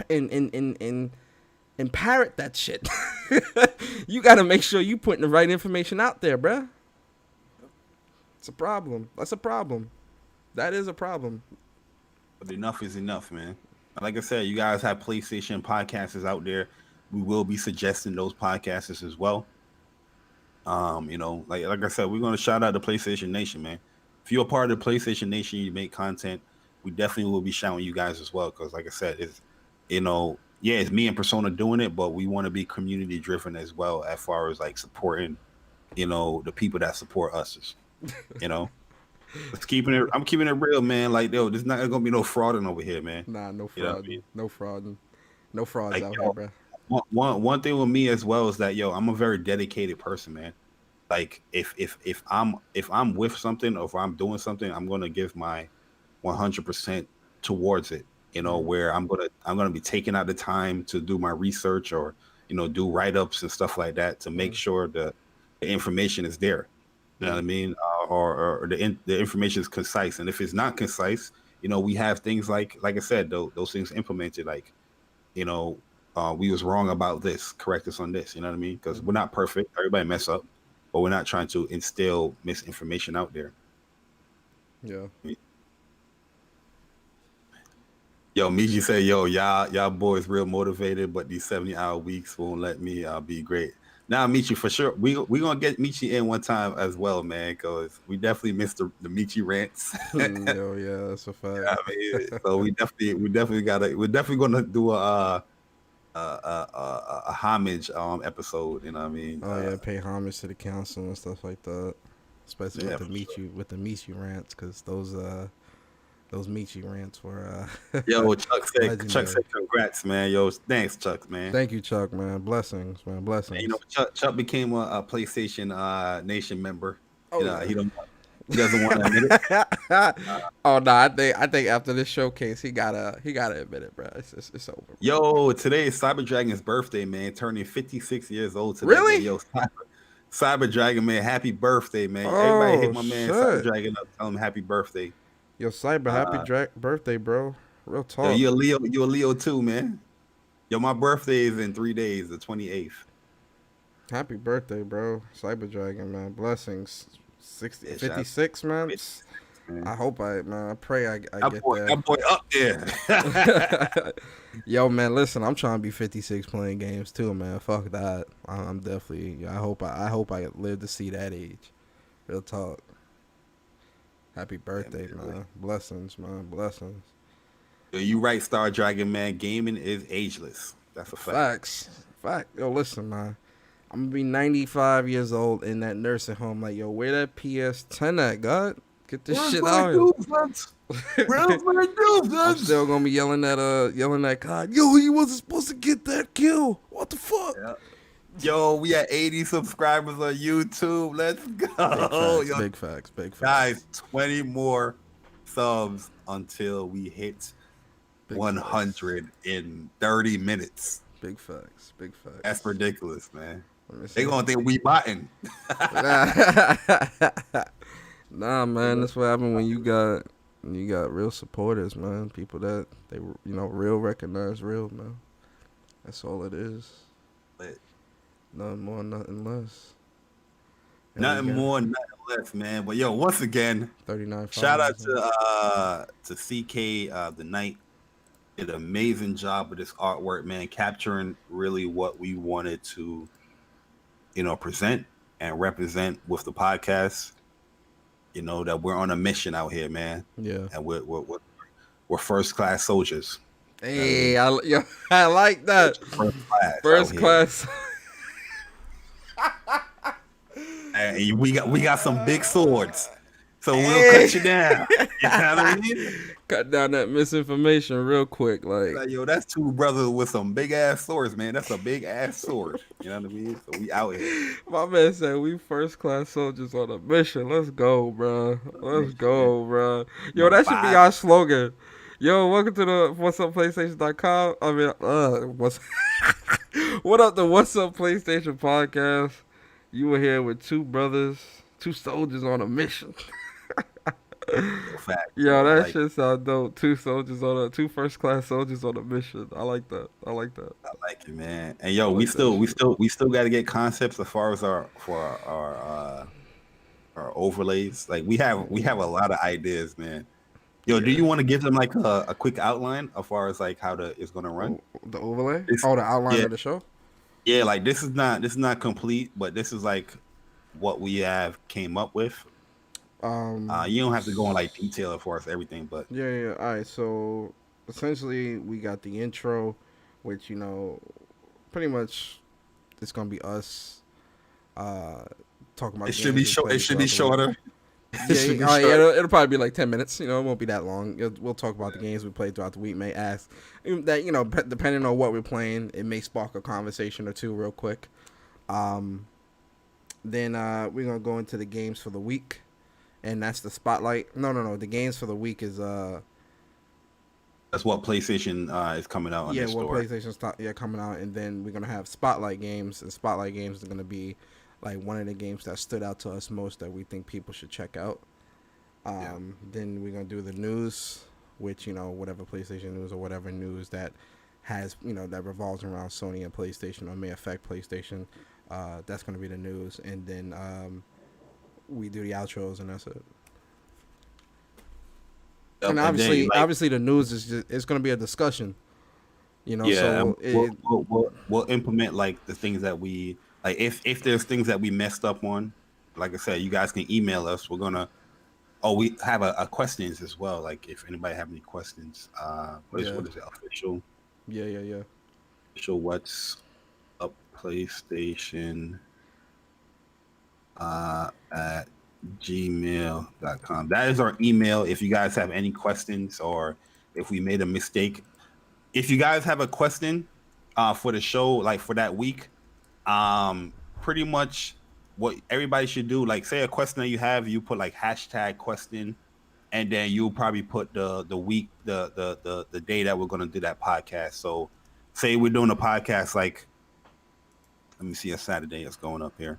and parrot that shit. You got to make sure you putting the right information out there, bruh. It's a problem. That's a problem. That is a problem. But enough is enough, man. Like I said, you guys have PlayStation podcasts out there. We will be suggesting those podcasts as well. Like I said, we're gonna shout out the PlayStation Nation, man. If you're a part of the PlayStation Nation, you make content, we definitely will be shouting you guys as well. Because, like I said, it's me and Persona doing it, but we want to be community driven as well, as far as like supporting, the people that support us. It's keeping it. I'm keeping it real, man. Like, yo, there's not gonna be no frauding over here, man. Nah, no fraud. You know what I mean? No frauding. No frauds Like, out yo, here, bro. one thing with me as well is that, yo, I'm a very dedicated person, man. Like, if I'm with something, or if I'm doing something, I'm gonna give my 100% towards it. Where I'm gonna be taking out the time to do my research, or do write-ups and stuff like that, to make sure the information is there. You know what I mean? Or the information is concise. And if it's not concise, we have things like I said, those things implemented. Like, we was wrong about this. Correct us on this. You know what I mean? Because we're not perfect. Everybody mess up, but we're not trying to instill misinformation out there. Yeah. Yo, Michi say, yo, y'all boys real motivated, but these 70-hour weeks won't let me be great. Now, Michi, for sure, we gonna get Michi in one time as well, man, because we definitely missed the Michi rants. Yo, yeah, that's a fact. I mean, so we're definitely gonna do a homage episode. You know what I mean? Oh yeah, pay homage to the council and stuff like that, especially Yeah, with the Michi rants, because those Michi rants were yo, Chuck legendary. said congrats, man. Yo, thanks, Chuck, man. Thank you, Chuck, man. Blessings, man. Blessings. And, Chuck became a PlayStation Nation member. Oh, yeah. He doesn't want to admit it. Oh no, I think after this showcase, he gotta admit it, bro. It's over. Bro. Yo, today is Cyber Dragon's birthday, man. Turning 56 years old today. Really? Man. Yo, Cyber Dragon, man. Happy birthday, man. Everybody hit my man Cyber Dragon up, tell him happy birthday. Yo, Cyber, happy birthday, bro. Real talk. Yo, you're a Leo too, man. Yo, my birthday is in 3 days, the 28th. Happy birthday, bro. Cyber Dragon, man. Blessings. 56, man. I hope I pray I get there. That boy up there. Yo, man, listen, I'm trying to be 56 playing games too, man. Fuck that. I'm definitely. I hope I live to see that age. Real talk. Happy birthday, man. Blessings, man. Blessings. Yo, you right, Star Dragon, man. Gaming is ageless. That's a fact. Fact. Yo, listen, man. I'm going to be 95 years old in that nursing home. Like, yo, where that PS10 at, God? Get this shit out here. I'm still going to be yelling at God. Yo, he wasn't supposed to get that kill. What the fuck? Yeah. Yo, we at 80 subscribers on YouTube. Let's go. Big facts. Guys, 20 more subs until we hit 100 in 30 minutes. Big facts. That's ridiculous, man. They gonna think we botting. Nah, man, that's what happened when you got real supporters, man. People that they real recognize real, man. That's all it is. But nothing more, nothing less. Nothing more, nothing less, man. But yo, once again, 39. Shout out to CK the Knight. Did an amazing job with this artwork, man, capturing really what we wanted to, present and represent with the podcast. That we're on a mission out here, man. Yeah. And we're first class soldiers. Hey, I like that. First class. And we got some big swords, so we'll cut you down. You know what I mean? Cut down that misinformation real quick, like yo, that's two brothers with some big ass swords, man. That's a big ass sword. You know what I mean? So we out here. My man said we first class soldiers on a mission. Let's go, bro. Let's go, bro. Yo, that should be our slogan. Yo, welcome to the whatsuppplaystation.com. I mean, what up the What's Up PlayStation podcast? You were here with two brothers, two soldiers on a mission. Yo, fact, Yo, bro. that Like, shit sound dope. Two first class soldiers on a mission. I like that. I like that. I like it, man. And I yo, like that shit. we still got to get concepts as far as our overlays. Like we have a lot of ideas, man. Yo, do Yeah. you want to give them like a quick outline as far as like how it's gonna run? Oh, the overlay? It's, Oh, the outline yeah, of the show? yeah. Like this is not complete, but this is like what we have came up with. You don't have to go in like detail as far as everything, but Yeah, yeah. All right. So essentially, we got the intro, which pretty much it's gonna be us uh talking about it should be games we short. It played should be throughout the week. shorter. It Yeah, should be all right, yeah, short. it'll probably be like 10 minutes. It won't be that long. We'll talk about the games we played throughout the week. May ask that depending on what we're playing, it may spark a conversation or two real quick. Um, then we're gonna go into the games for the week, and that's the spotlight. No. The games for the week is That's what PlayStation is coming out on yeah, their what store. PlayStation's coming out, and then we're gonna have spotlight games, and spotlight games are gonna be like one of the games that stood out to us most that we think people should check out. Yeah. Then we're gonna do the news, which whatever PlayStation news or whatever news that has that revolves around Sony and PlayStation or may affect PlayStation. That's gonna be the news, and then we do the outros, and that's it. And And then like obviously, the news is just it's gonna be a discussion. yeah, So we'll implement like the things that we like. If there's things that we messed up on, like I said, you guys can email us. We're gonna. Oh, we have a questions as well. Like if anybody have any questions, yeah, what is it? yeah. Official what's up PlayStation at gmail.com. That is our email. If you guys have any questions or if we made a mistake, if you guys have a question for the show, like for that week, pretty much what everybody should do, like say a question that you have, you put like hashtag question, and then you'll probably put the week, the day that we're gonna do that podcast. So say we're doing a podcast like let me see a Saturday that's going up here.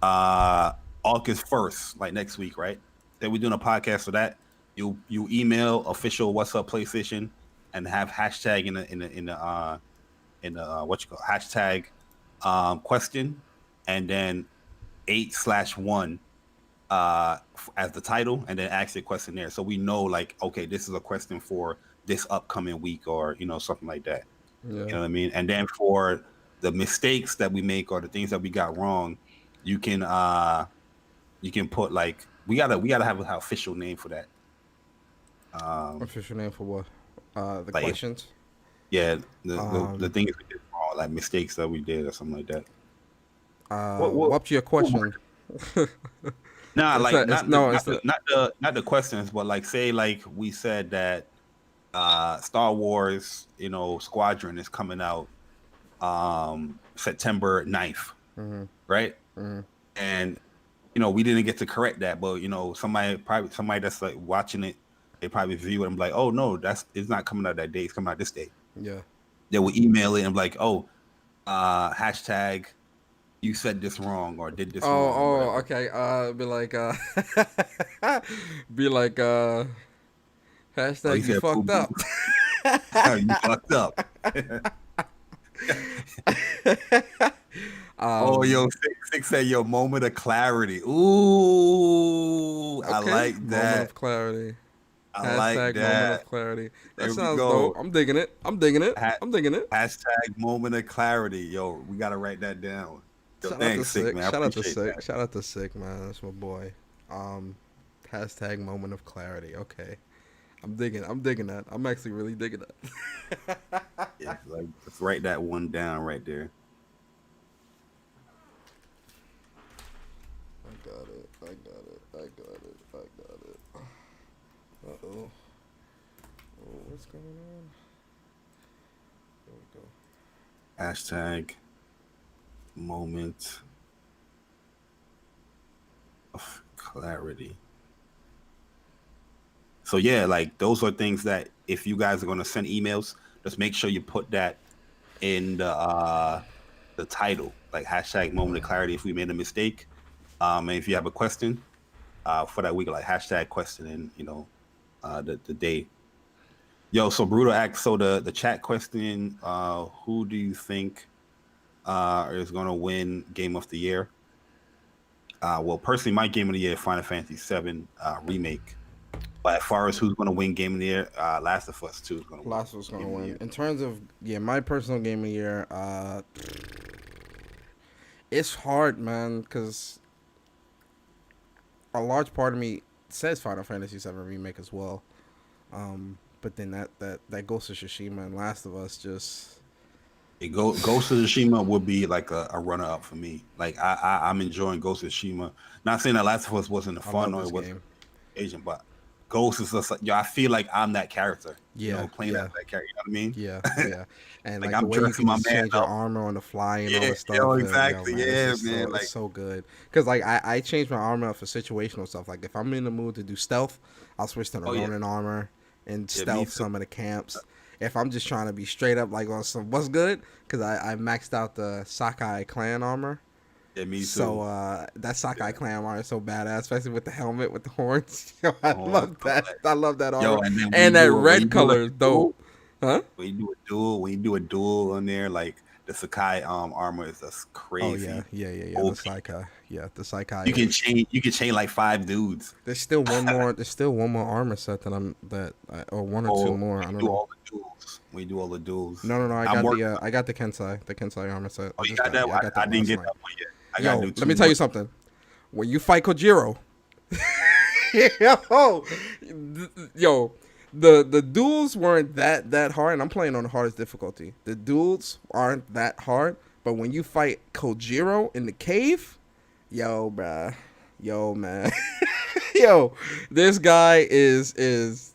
Uh August 1st, like next week, right? Then we're doing a podcast for that. You email official what's up PlayStation and have hashtag in the what you call hashtag question, and then 8/1 as the title, and then ask your question there, so we know like okay, this is a question for this upcoming week, or something like that. Yeah. You know what I mean? And then for the mistakes that we make or the things that we got wrong, you can put like we gotta have an official name for that. Official name for what? The Like questions. yeah, the Um. things we did wrong, like mistakes that we did or something like that. What What's your question? Nah, like It's no. It's the not the questions, but like say like we said that Star Wars, Squadron is coming out September 9th, mm-hmm, right? mm-hmm. And we didn't get to correct that, but somebody that's like watching it, they probably view it and be like, oh no, it's not coming out that day, it's coming out this day. Yeah. They will email it and be like, oh, hashtag you said this wrong or did this wrong or Oh, whatever. okay. Be like, Oh, he hashtag you said boo fucked boo. up. You fucked up. Oh, yo, six said your moment of clarity. Ooh, I Okay. like Moment that. of clarity. I like Hashtag moment that. of clarity. That There we sounds dope. go. I'm digging it. I'm digging it. Ha- I'm digging it. Hashtag moment of clarity. Yo, we gotta write that down. Yo, Shout out to thanks, Sick, Sick. man. I Shout out to appreciate Sick. that. Shout out to Sick, man. That's my boy. Um, hashtag moment of clarity. Okay. I'm digging. I'm digging that. I'm actually really digging that. Yeah, like let's write that one down right there. I got it. I got it. I got it. I got it. Uh-oh. Oh, what's going on? There we go. Hashtag moment of clarity. So yeah, like those are things that if you guys are gonna send emails, just make sure you put that in the title, like hashtag moment of clarity if we made a mistake. And if you have a question, for that week, like hashtag questioning, the day. Yo, so Brutal act. So the chat question, who do you think is gonna win Game of the Year? Well, personally, my Game of the Year, Final Fantasy VII remake. But as far as who's gonna win Game of the Year, Last of Us 2 is gonna win Last was gonna Game of the win. Year. In terms of my personal game of the year, it's hard, man, because a large part of me says Final Fantasy VII remake as well. But then that Ghost of Tsushima and Last of Us just Ghost of Tsushima would be like a runner up for me. Like I'm enjoying Ghost of Tsushima. Not saying that Last of Us wasn't a I fun love or this it wasn't game. Asian, but Ghost is just like, yo, I feel like I'm that character. Yeah, Playing yeah, that character. You know what I mean? yeah. And Like like the I'm way you dressing can my just man change your up. armor on the fly and all Yeah, this stuff. yo, Yo, exactly. man, it's Yeah, just man. it's Like, so good. Cause like I change my armor up for situational stuff. Like if I'm in the mood to do stealth, I'll switch to the oh yeah, Ronin armor and yeah, me stealth too. some of the camps. If I'm just trying to be straight up like on some what's good, cause I maxed out the Sakai clan armor. Yeah, me So too. that Sakai Yeah. clan armor is so badass, especially with the helmet with the horns. Yo, I Oh, love that. I love that yo, armor, and then and that red color is dope. Huh? when you do a duel on there, like the Sakai armor is just Oh yeah, crazy. yeah. The OP. Sakai, yeah, the Sakai You can is. chain like 5 dudes. There's still one more. There's still one more armor set or one or two Oh, more. we I don't do know. all the duels. We do all the duels. No. I'm working. I got the Kensai armor set. Oh, you got that? I got I that didn't last get night. that one yet. I gotta Yo, do let two me tell more. you something. When you fight Kojiro, yo, yo, the duels weren't that hard, and I'm playing on the hardest difficulty. The duels aren't that hard, but when you fight Kojiro in the cave, yo, bruh, yo, man, yo, this guy is.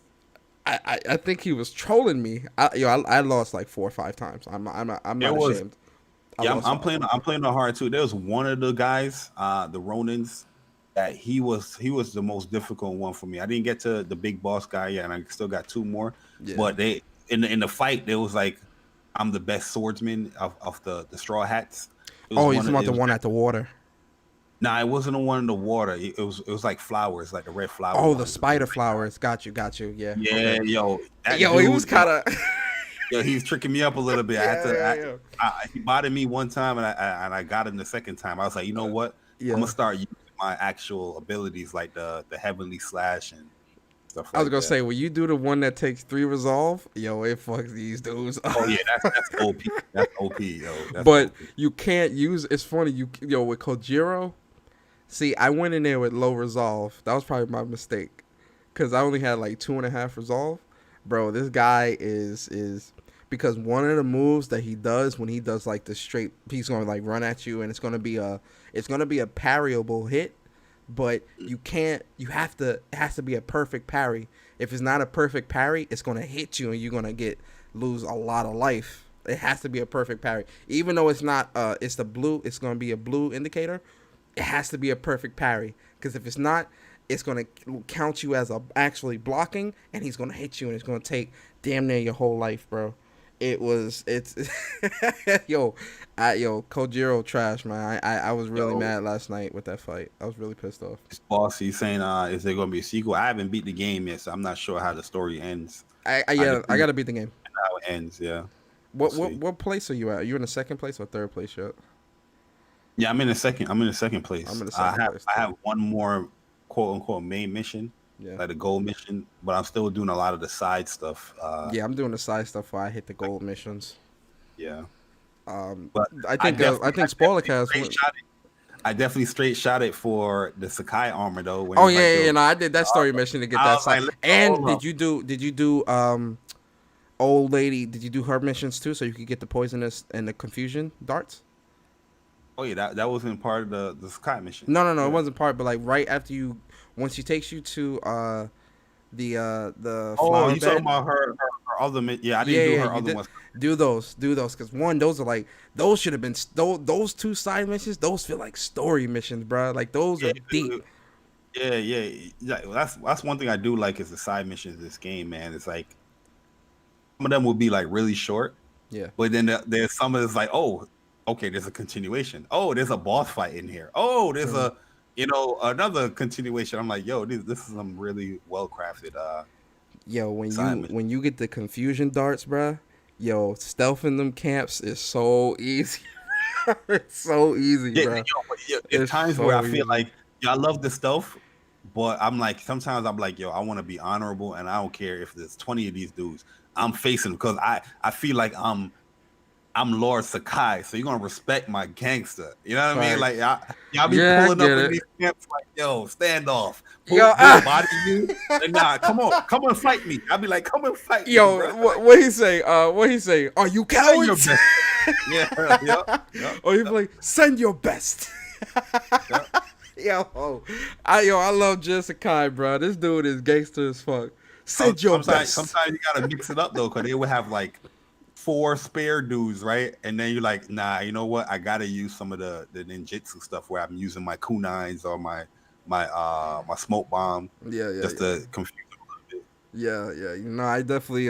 I think he was trolling me. I lost like 4 or 5 times. I'm There not was ashamed. I Yeah, lost I'm five. playing. I'm playing the hard too. There was one of the guys, the Ronins, that he was the most difficult one for me. I didn't get to the big boss guy yet, and I still got two more. Yeah. But they in the fight, there was like I'm the best swordsman of the straw hats. It was Oh, you're one. talking about It the was one at the water. Nah, it wasn't the one in the water. It was like flowers, like the red flower Oh, the ones. spider flowers. Got you. Yeah. Okay. Yeah, yo, that Yo, he was dude, kind of. yo, he was tricking me up a little bit. I had to. Yeah. He botted me one time, and I got him the second time. I was like, you know what? I'm Yeah. gonna start using my actual abilities, like the heavenly slash and stuff I was like gonna that. say, when you do the one that takes 3 resolve, yo, it fucks these dudes up. Oh yeah, that's OP. That's OP, yo. That's But OP. you can't use. It's funny, with Kojiro. See, I went in there with low resolve. That was probably my mistake, cause I only had like 2.5 resolve. Bro, this guy is because one of the moves that he does when he does like the straight, he's gonna like run at you, and it's gonna be a parryable hit, but you can't. You have to. It has to be a perfect parry. If it's not a perfect parry, it's gonna hit you, and you're gonna lose a lot of life. It has to be a perfect parry, even though it's not. It's the blue. It's gonna be a blue indicator. It has to be a perfect parry, because if it's not, it's gonna count you as actually blocking, and he's gonna hit you, and it's gonna take damn near your whole life, bro. It's Kojiro trash, man. I was really Yo, mad last night with that fight. I was really pissed off. this boss, he's saying, is there gonna be a sequel? I haven't beat the game yet, so I'm not sure how the story ends. I just I know gotta beat the game. how it ends. Yeah, we'll see. What place are you at? Are you in the second place or third place yet? Yeah, I'm in the second. I'm in the second I'm place. in the I second have place I too. have one more quote unquote main mission, Yeah. like the gold mission, but I'm still doing a lot of the side stuff. Yeah, I'm doing the side stuff before I hit the gold missions. Yeah, Um, but I think I Spoiler definitely Cast straight went. shot it. I definitely straight shot it for the Sakai armor though. When Oh it's like, yeah, yo, no, I did that story mission to get I that was side. like, And hold up. did you do old lady? Did you do her missions too, so you could get the poisonous and the confusion darts? Oh yeah, that wasn't part of the Sakai mission. No, it Yeah. wasn't part, but like right after once she takes you to the Oh, flower you talking bed. about her other? Yeah, I didn't do Yeah, her you other did. ones. Do those, because one, those are like those should have been those two side missions. Those feel like story missions, bro. Like those Yeah, are deep. dude. Yeah. That's one thing I do like is the side missions in this game, man. It's like some of them will be like really short, Yeah. but then there's some of it's like, oh, okay, there's a continuation. Oh, there's a boss fight in here. Oh, there's True. another continuation. I'm like, yo, this is some really well crafted Yo, assignment. when you get the confusion darts, bruh, yo, stealthing them camps is so easy. It's so easy, Yeah, bruh. it's It's times where I so feel easy. like, I love the stuff, but I'm like, sometimes I'm like, yo, I want to be honorable, and I don't care if there's 20 of these dudes. I'm facing because I feel like I'm Lord Sakai, so you're gonna respect my gangster. You know what I mean? Like Facts. y'all be Yeah, I pulling up get in it. these camps like, yo, stand off. Yo, We'll body you. And nah, come on, fight me. I'll be like, come and fight me, yo, bro. Like, what he say? What he say? Are you send your cowards? best. Yeah, yep, Or he be like, send your best. yep. I love Jessica, bro. This dude is gangster as fuck. Send your best. Sometimes you gotta mix it up though, because they would have like four spare dudes, right? And then you're like, nah, you know what? I gotta use some of the ninjutsu stuff where I'm using my kunais or my smoke bomb Yeah, yeah, just yeah. to confuse them a little bit. Yeah, yeah. I definitely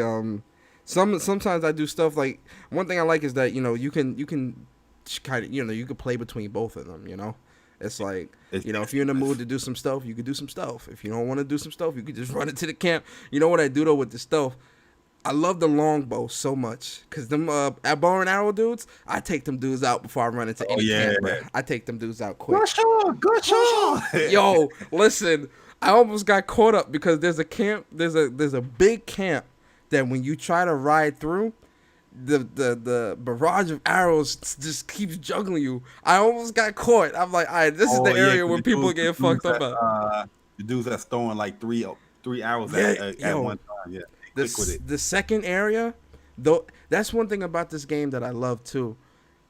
sometimes I do stuff like one thing I like is that you can kind of you can play between both of them. It's like if It's you're in the mood seamless. to do some stuff, you could do some stuff. If you don't want to do some stuff, you could just run into the camp. You know what I do though with the stuff? I love the longbow so much because them at bow and arrow dudes, I take them dudes out before I run into Oh any yeah, camp, bro. I take them dudes out quick. good shot, good shot. Yo, listen, I almost got caught up because there's a camp, there's a big camp that when you try to ride through, the barrage of arrows just keeps juggling you. I almost got caught. I'm like, all right, this is the Oh yeah, area 'cause where people get fucked up at. the dudes that's throwing like three arrows Yeah, at yo, one time. Yeah, they quick with it. the second area, though, that's one thing about this game that I love too.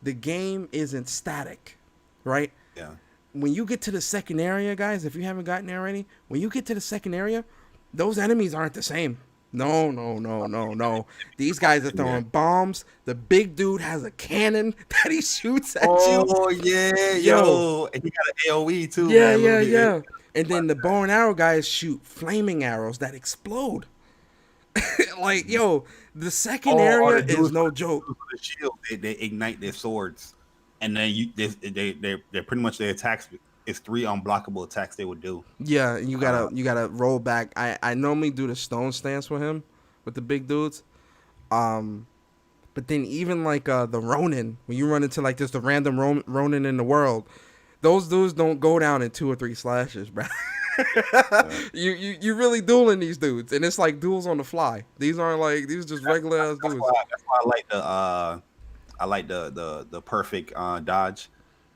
The game isn't static, right? Yeah. When you get to the second area, guys, if you haven't gotten there already, when you get to the second area, those enemies aren't the same. No, no, no, no, no. These guys are Yeah. throwing bombs. The big dude has a cannon that he shoots at you. Oh yeah, Yo, yo, and he got an AOE too, yeah, man. Little yeah, bit. yeah. And then the bow and arrow guys shoot flaming arrows that explode. Like, yo, the second Or area the is dudes no with joke. the shield, they ignite their swords, and then they're pretty much their attacks. It's three unblockable attacks they would do. Yeah, Uh, you gotta roll back. I normally do the stone stance with him, with the big dudes. Um, but then even like the Ronin, when you run into like just a random Ronin in the world, those dudes don't go down in 2 or 3 slashes, bro. yeah. You really dueling these dudes, and it's like duels on the fly. These aren't like these just regular ass dudes. That's why I like the perfect dodge.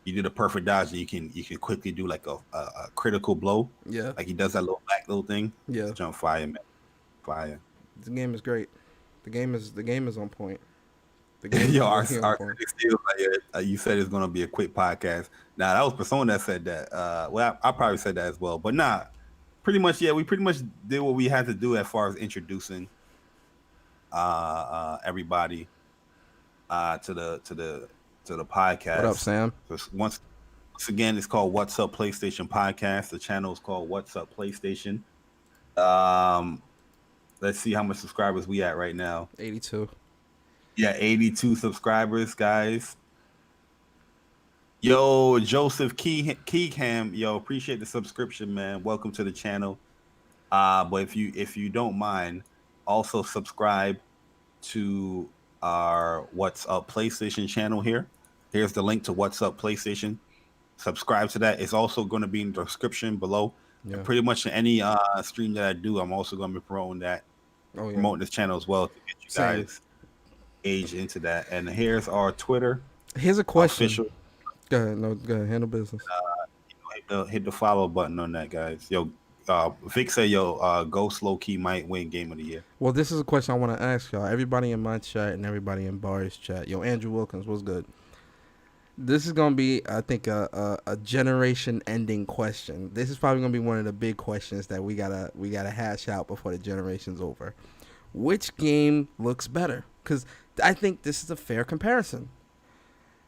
You do the perfect dodge, and you can quickly do like a critical blow. Yeah, Like he does that little thing. yeah. Jump fire, man. Fire. The game is great. The game is on point. The game is Yo, really on our point. still you said it's gonna be a quick podcast. Nah, that was Persona that said that. Well, I probably said that as well, but nah, pretty much, yeah, we pretty much did what we had to do as far as introducing everybody to the What up, podcast. Sam? So once again, it's called What's Up PlayStation Podcast. The channel is called What's Up PlayStation. Um, let's see how much subscribers we at right now. 82. Yeah, 82 subscribers, guys. Yo, Joseph Keyham, yo, appreciate the subscription, man. Welcome to the channel. But if you don't mind, also subscribe to our What's Up PlayStation channel here. Here's the link to What's Up PlayStation. Subscribe to that. It's also going to be in the description below. Yeah. And pretty much any stream that I do, I'm also going to be promoting that, Oh yeah. promoting this channel as well to get you Same. guys age into that. And here's our Twitter Here's a question. official. Go ahead. No, go ahead. Handle business. Hit the follow button on that, guys. Yo, Vic said, Ghost Low Key might win Game of the Year. Well, this is a question I want to ask y'all. Everybody in my chat and everybody in Barry's chat. Yo, Andrew Wilkins, what's good? This is gonna be, I think, a generation-ending question. This is probably gonna be one of the big questions that we gotta hash out before the generation's over. Which game looks better? Because I think this is a fair comparison.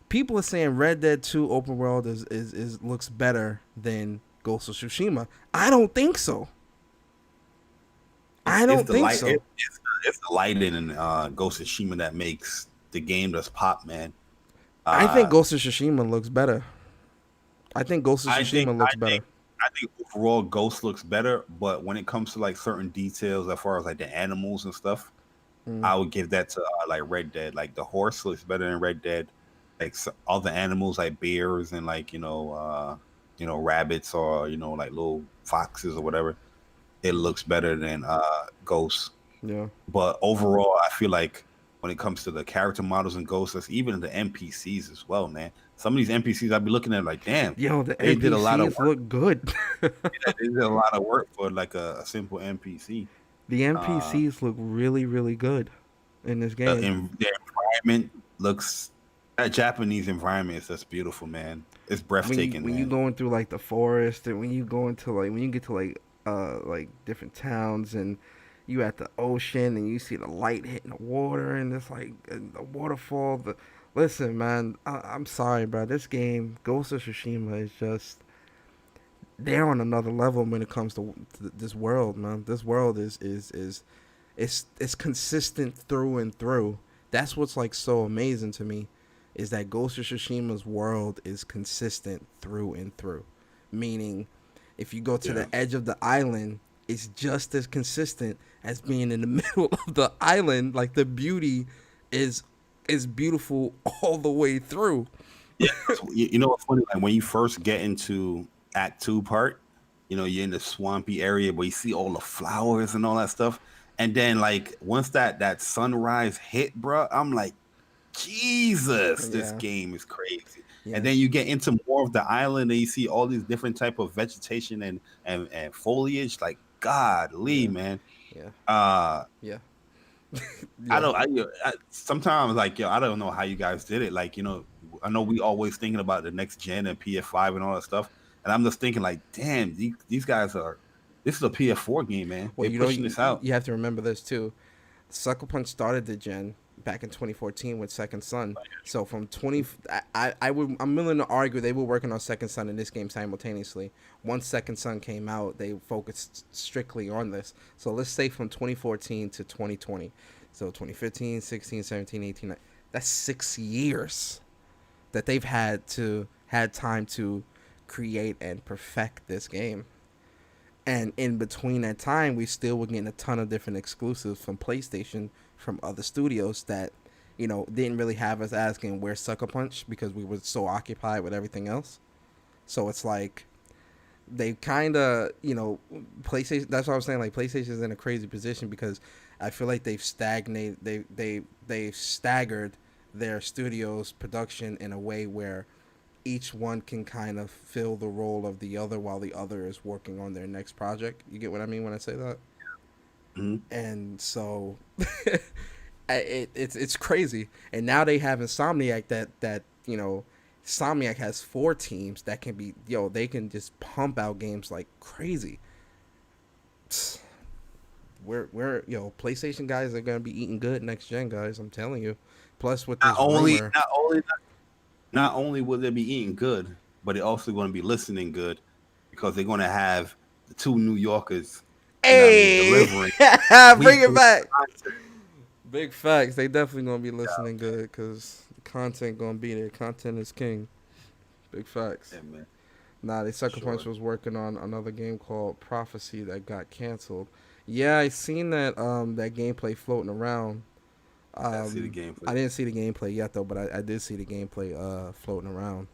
People are saying Red Dead 2 open world is looks better than Ghost of Tsushima. I don't think so. I don't think so. It's the lighting in Ghost of Tsushima that makes the game just pop, man. I think Ghost of Tsushima looks better. I think Ghost of I think Tsushima I looks better. think I think overall Ghost looks better, but when it comes to like certain details as far as like the animals and stuff, Mm, I would give that to like Red Dead. Like the horse looks better than Red Dead. Like other animals like bears and like rabbits or like little foxes or whatever. It looks better than Ghost. yeah. But overall, I feel like when it comes to the character models and Ghosts, that's even the NPCs as well, man. Some of these NPCs I'd be looking at like, damn, Yo, the they did a lot of NPCs work. look good. Yeah, they did a lot of work for like a simple NPC. The Uh, NPCs look really, really good in this game. the environment looks that Japanese environment is just beautiful, man. It's breathtaking, When you man. going through like the forest, and when you go into when you get to like different towns, and you at the ocean, and you see the light hitting the water, and it's like the waterfall. Listen, man, I'm sorry, bro. This game, Ghost of Tsushima, is just they're on another level when it comes to this world, man. This world is it's consistent through and through. That's what's like so amazing to me, is that Ghost of Tsushima's world is consistent through and through. Meaning, if you go to Yeah. the edge of the island, it's just as consistent as being in the middle of the island. Like the beauty is beautiful all the way through. Yeah, you know what's funny? Like when you first get into Act Two part, you're in the swampy area where you see all the flowers and all that stuff, and then like once that sunrise hit, bro, I'm like, Jesus, this Yeah, game is crazy. And yeah, then you get into more of the island, and you see all these different type of vegetation and foliage. Like, godly, yeah, man. yeah, Uh, yeah, I yeah. don't. Sometimes like I don't know how you guys did it. Like I know we always thinking about the next gen and PS5 and all that stuff, and I'm just thinking like, damn, these guys are. This is a PS4 game, man. Well, They're pushing this out. you have to remember this too. Sucker Punch started the gen back in 2014 with Second Son. So from 20, I'm willing to argue they were working on Second Son and this game simultaneously. Once Second Son came out, they focused strictly on this. So let's say from 2014 to 2020. So 2015, 16, 17, 18. That's 6 years that they've had time to create and perfect this game. And in between that time, we still were getting a ton of different exclusives from PlayStation, from other studios that, didn't really have us asking where's Sucker Punch because we were so occupied with everything else. So it's like they kind of, PlayStation. That's what I was saying. Like PlayStation's in a crazy position because I feel like they've stagnated. They've staggered their studio's production in a way where each one can kind of fill the role of the other while the other is working on their next project. You get what I mean when I say that? Mhm. And so it's crazy. And now they have Insomniac that Insomniac has 4 teams that can be they can just pump out games like crazy. We're PlayStation guys are gonna be eating good next gen, guys. I'm telling you. Plus with Not this only, rumor, not only, not only will they be eating good, but they're also going to be listening good because they're going to have the two New Yorkers, hey, delivering bring it weekly back. content. Big facts. They definitely gonna be Yeah, listening good because the content gonna be there. Content is king. Big facts. yeah, man, Nah, they for Sucker Punch sure. was working on another game called Prophecy that got canceled. Yeah, I seen that gameplay floating around. I see the gameplay. I didn't see the gameplay yet though, but I did see the gameplay floating around.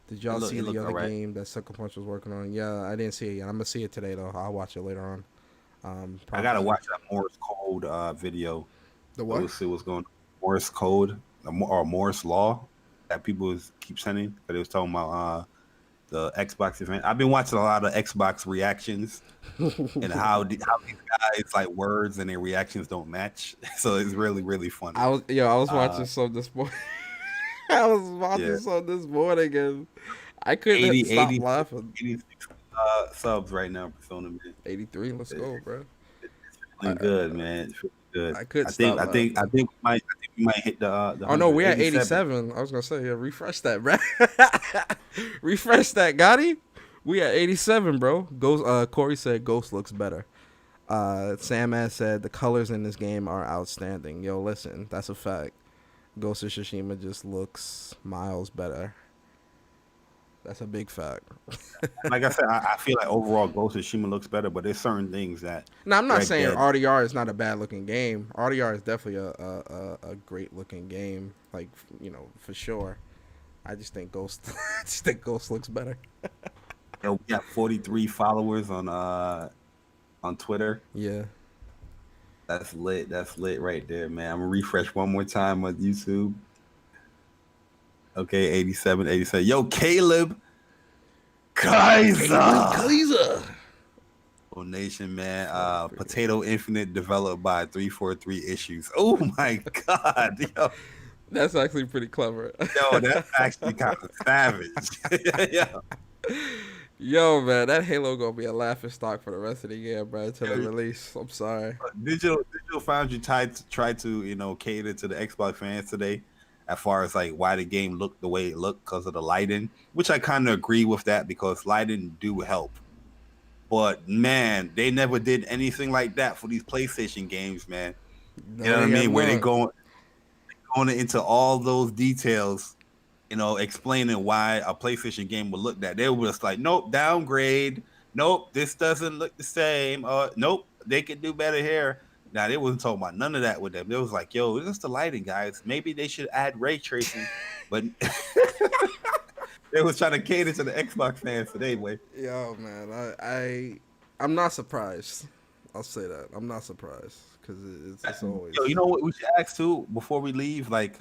Did y'all see It the looked all other right. game that Sucker Punch was working on? Yeah, I didn't see it yet. I'm gonna see it today though. I'll watch it later on. I gotta Prophecy. watch that Morse code video. The So what? we'll see what's going on. Morse code or Morse law that people keep sending. That they was talking about the Xbox event. I've been watching a lot of Xbox reactions and how these guys like words and their reactions don't match. So it's really really funny. I was watching Uh, some this morning. I was watching yeah, some this morning and I couldn't 80, stop 80, laughing. 86 subs right now, Persona man. 83, let's It- go, bro. It's I, feeling good, man. It's feeling good. I couldn't I think stop I think I laughing. think we might hit the Oh no, 100, we're at 87. 87. I was gonna say, yeah, refresh that, bro. Refresh that, Gotti. We at 87, bro. Ghost. Corey said Ghost looks better. Sam Ass said the colors in this game are outstanding. Yo, listen, that's a fact. Ghost of Tsushima just looks miles better. That's a big fact. Like I said, I feel like overall Ghost of Tsushima looks better, but there's certain things that Now, I'm not Red saying Dead. RDR is not a bad looking game. RDR is definitely a great looking game, like, for sure. I just think Ghost, I just think Ghost looks better. Yo, we got 43 followers on Twitter. Yeah. That's lit. That's lit right there, man. I'm gonna refresh one more time on YouTube. Okay, 87, 87. Yo, Caleb Caleb Kaiser. Kaiser. Nation, man. 43. Potato Infinite developed by 343 Issues. Oh my god. Yo, That's actually pretty clever. yo, that's actually kind of savage. Yo, Yo, man, that Halo gonna be a laughing stock for the rest of the year, bro, until the release. I'm sorry. Digital Foundry tried to cater to the Xbox fans today, as far as like why the game looked the way it looked because of the lighting, which I kind of agree with that because lighting do help. But man, they never did anything like that for these PlayStation games, man. You No, know what I they have mean? Where they not. going into all those details, explaining why a PlayStation game would look that. They were just like, nope, downgrade. Nope, this doesn't look the same. Nope, they could do better here. Now they wasn't talking about none of that with them. They was like, yo, this is the lighting, guys. Maybe they should add ray tracing, but they was trying to cater to the Xbox fans today, boy. Yo, man, I'm not surprised. I'll say that I'm not surprised because it's Yo, you always. know what we should ask too before we leave? Like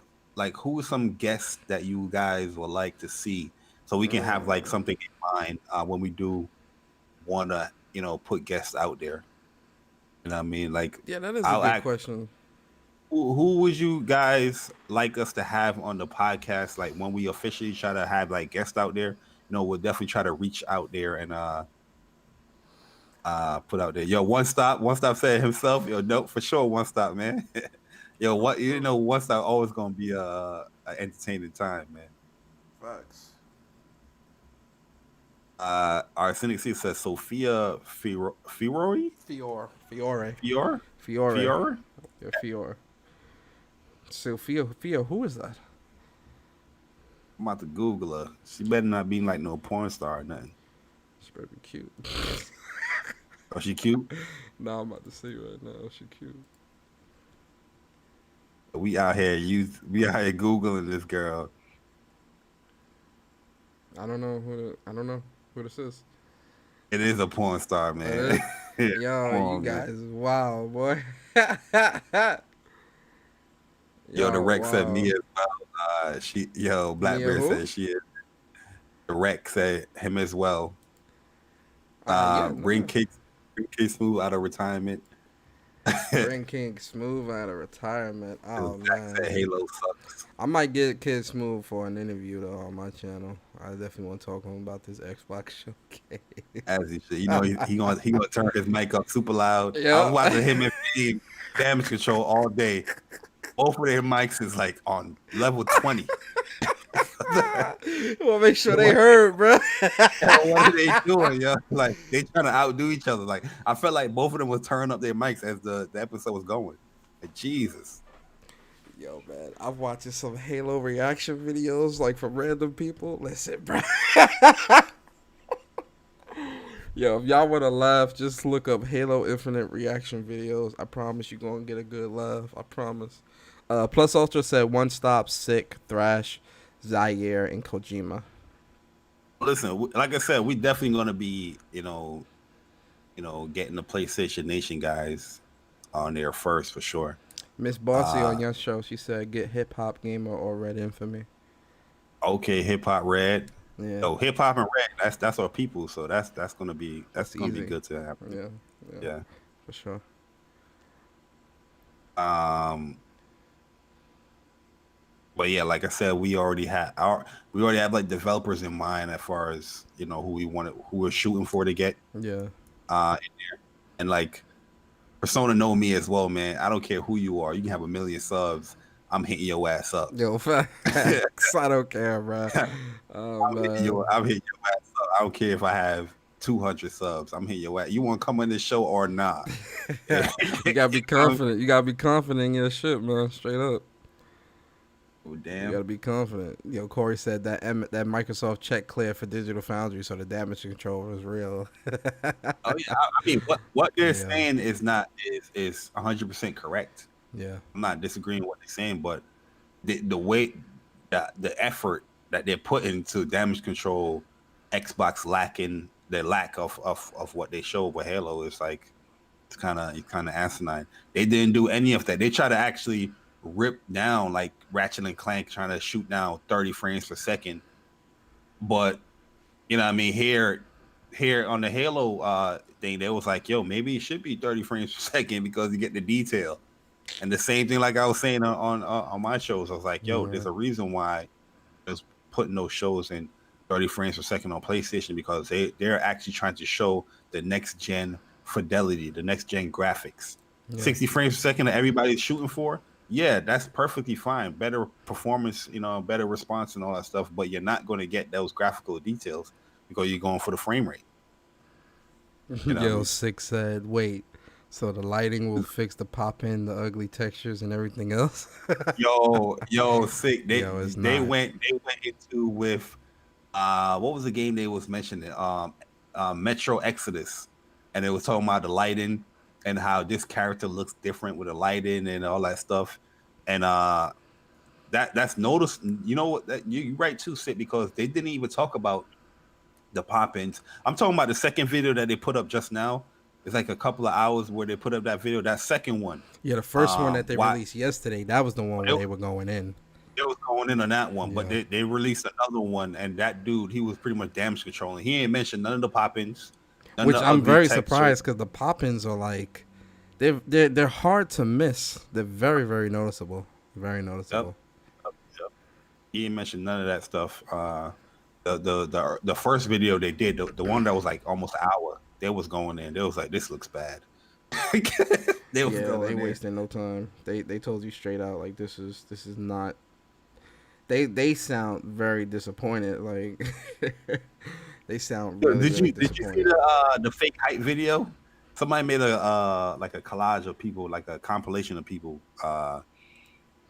who are some guests that you guys would like to see, so we can have like something in mind when we do want to, put guests out there. You know what I mean? Like, Yeah, that is a I'll good act. question. Who would you guys like us to have on the podcast? Like when we officially try to have like guests out there, we'll definitely try to reach out there and put out there. Yo, one stop said himself. Yo, nope, for sure, one stop, man. Yo, what one stop always gonna be a entertaining time, man. Facts. Our cynic C says Sophia Fiore? Fiore, Fiore? Fiore, Fiore? yeah, Fiore. Sophia, who is that? I'm about to Google her. She better not be like no porn star or nothing. She better be cute. Oh, she cute? No, I'm about to see right now. She cute. We out here Googling this girl. I don't know who this is. It is a porn star, man. Yo, Come you on, man. guys, wow, boy. Yo, the Yo, Rex said me wow. as well. Mia Blackbeard who? said she is. The Rex said him as well. Yeah, Bring no. Cake Smooth out of retirement. Bring King Smooth out of retirement. Oh Jack said man, Halo sucks. I might get Kid Smooth for an interview though on my channel. I definitely want to talk to him about this Xbox showcase. As he should. He gonna turn his mic up super loud. I was Yeah. watching him and Steve Damage Control all day. Both of their mics is like on level 20. Well, make sure they heard, bro. What are they doing, yo? Like they trying to outdo each other. Like I felt like both of them was turning up their mics as the episode was going. Like, Jesus. Yo, man, I'm watching some Halo reaction videos like from random people. Listen, bro. Yo, if y'all want to laugh, just look up Halo Infinite reaction videos. I promise you're going to get a good laugh. I promise. Plus Ultra said One Stop, Sick, Thrash, Zaire, and Kojima. Listen, like I said, we definitely gonna be, getting the PlayStation Nation guys on there first for sure. Miss Bossy Uh on your show, she said, get Hip Hop Gamer or Red Infamy. okay, Hip Hop Red. Yeah, So Hip Hop and Red, that's our people. So that's gonna be that's be easy. good to have. Yeah, yeah, Yeah. for sure. Um but yeah, like I said, we already have like developers in mind as far as who we're shooting for to get Yeah. in there. And like Persona know me as well, man. I don't care who you are. You can have 1 million subs. I'm hitting your ass up. Yo, facts. I don't care, bro. Oh, man. I'm hitting your ass up. I don't care if I have 200 subs. I'm hitting your ass. You want to come on this show or not? You gotta be confident. You gotta be confident in your shit, man. Straight up. Oh You damn. gotta be confident. Corey said that that Microsoft check cleared for Digital Foundry, so the damage control was real. Oh yeah. I mean, what they're Yeah, saying is not is 100% correct. yeah, I'm not disagreeing with what they're saying, but the way that the effort that they're putting to damage control, Xbox lacking the lack of what they show with Halo is like it's kind of asinine. They didn't do any of that. They try to actually rip down like Ratchet and Clank trying to shoot down 30 frames per second, but you know what I mean here on the Halo thing, they was like, yo, maybe it should be 30 frames per second because you get the detail. And the same thing, like I was saying on my shows, I was like, yo, yeah, there's a reason why there's putting those shows in 30 frames per second on PlayStation because they're actually trying to show the next gen fidelity, the next gen graphics. yeah. 60 frames per second that everybody's shooting for, yeah, that's perfectly fine. Better performance, better response and all that stuff, but you're not going to get those graphical details because you're going for the frame rate. You know what I Yo, mean? Six said, wait, so the lighting will fix the pop in, the ugly textures, and everything else? Yo, sick. They Yo, it's they not. went they went into with what was the game they was mentioning? Metro Exodus, and it was talking about the lighting and how this character looks different with the lighting and all that stuff. And that's noticed. You know what? That you're right too, Sid, because they didn't even talk about the pop-ins. I'm talking about the second video that they put up just now. It's like a couple of hours where they put up that video. That second one. Yeah, the first one that they Why released yesterday, that was the one where they, they were going in. they was going in on that one, but Yeah. they released another one, and that dude, he was pretty much damage controlling. He ain't mentioned none of the pop-ins, none of Which the I'm ugly very texture. surprised because the pop ins are like, they're hard to miss. They're very, very noticeable. Very Yep, noticeable. yep. He ain't mentioned none of that stuff. The first video they did, the one that was like almost an hour, they was going in. They was like, this looks bad. They was Yeah, they going in. wasted no time. They told you straight out like this is not. They sound very disappointed. Like they sound Yo, really did really you see disappointed. the fake hype video? Somebody made a like a collage of people, like a compilation of people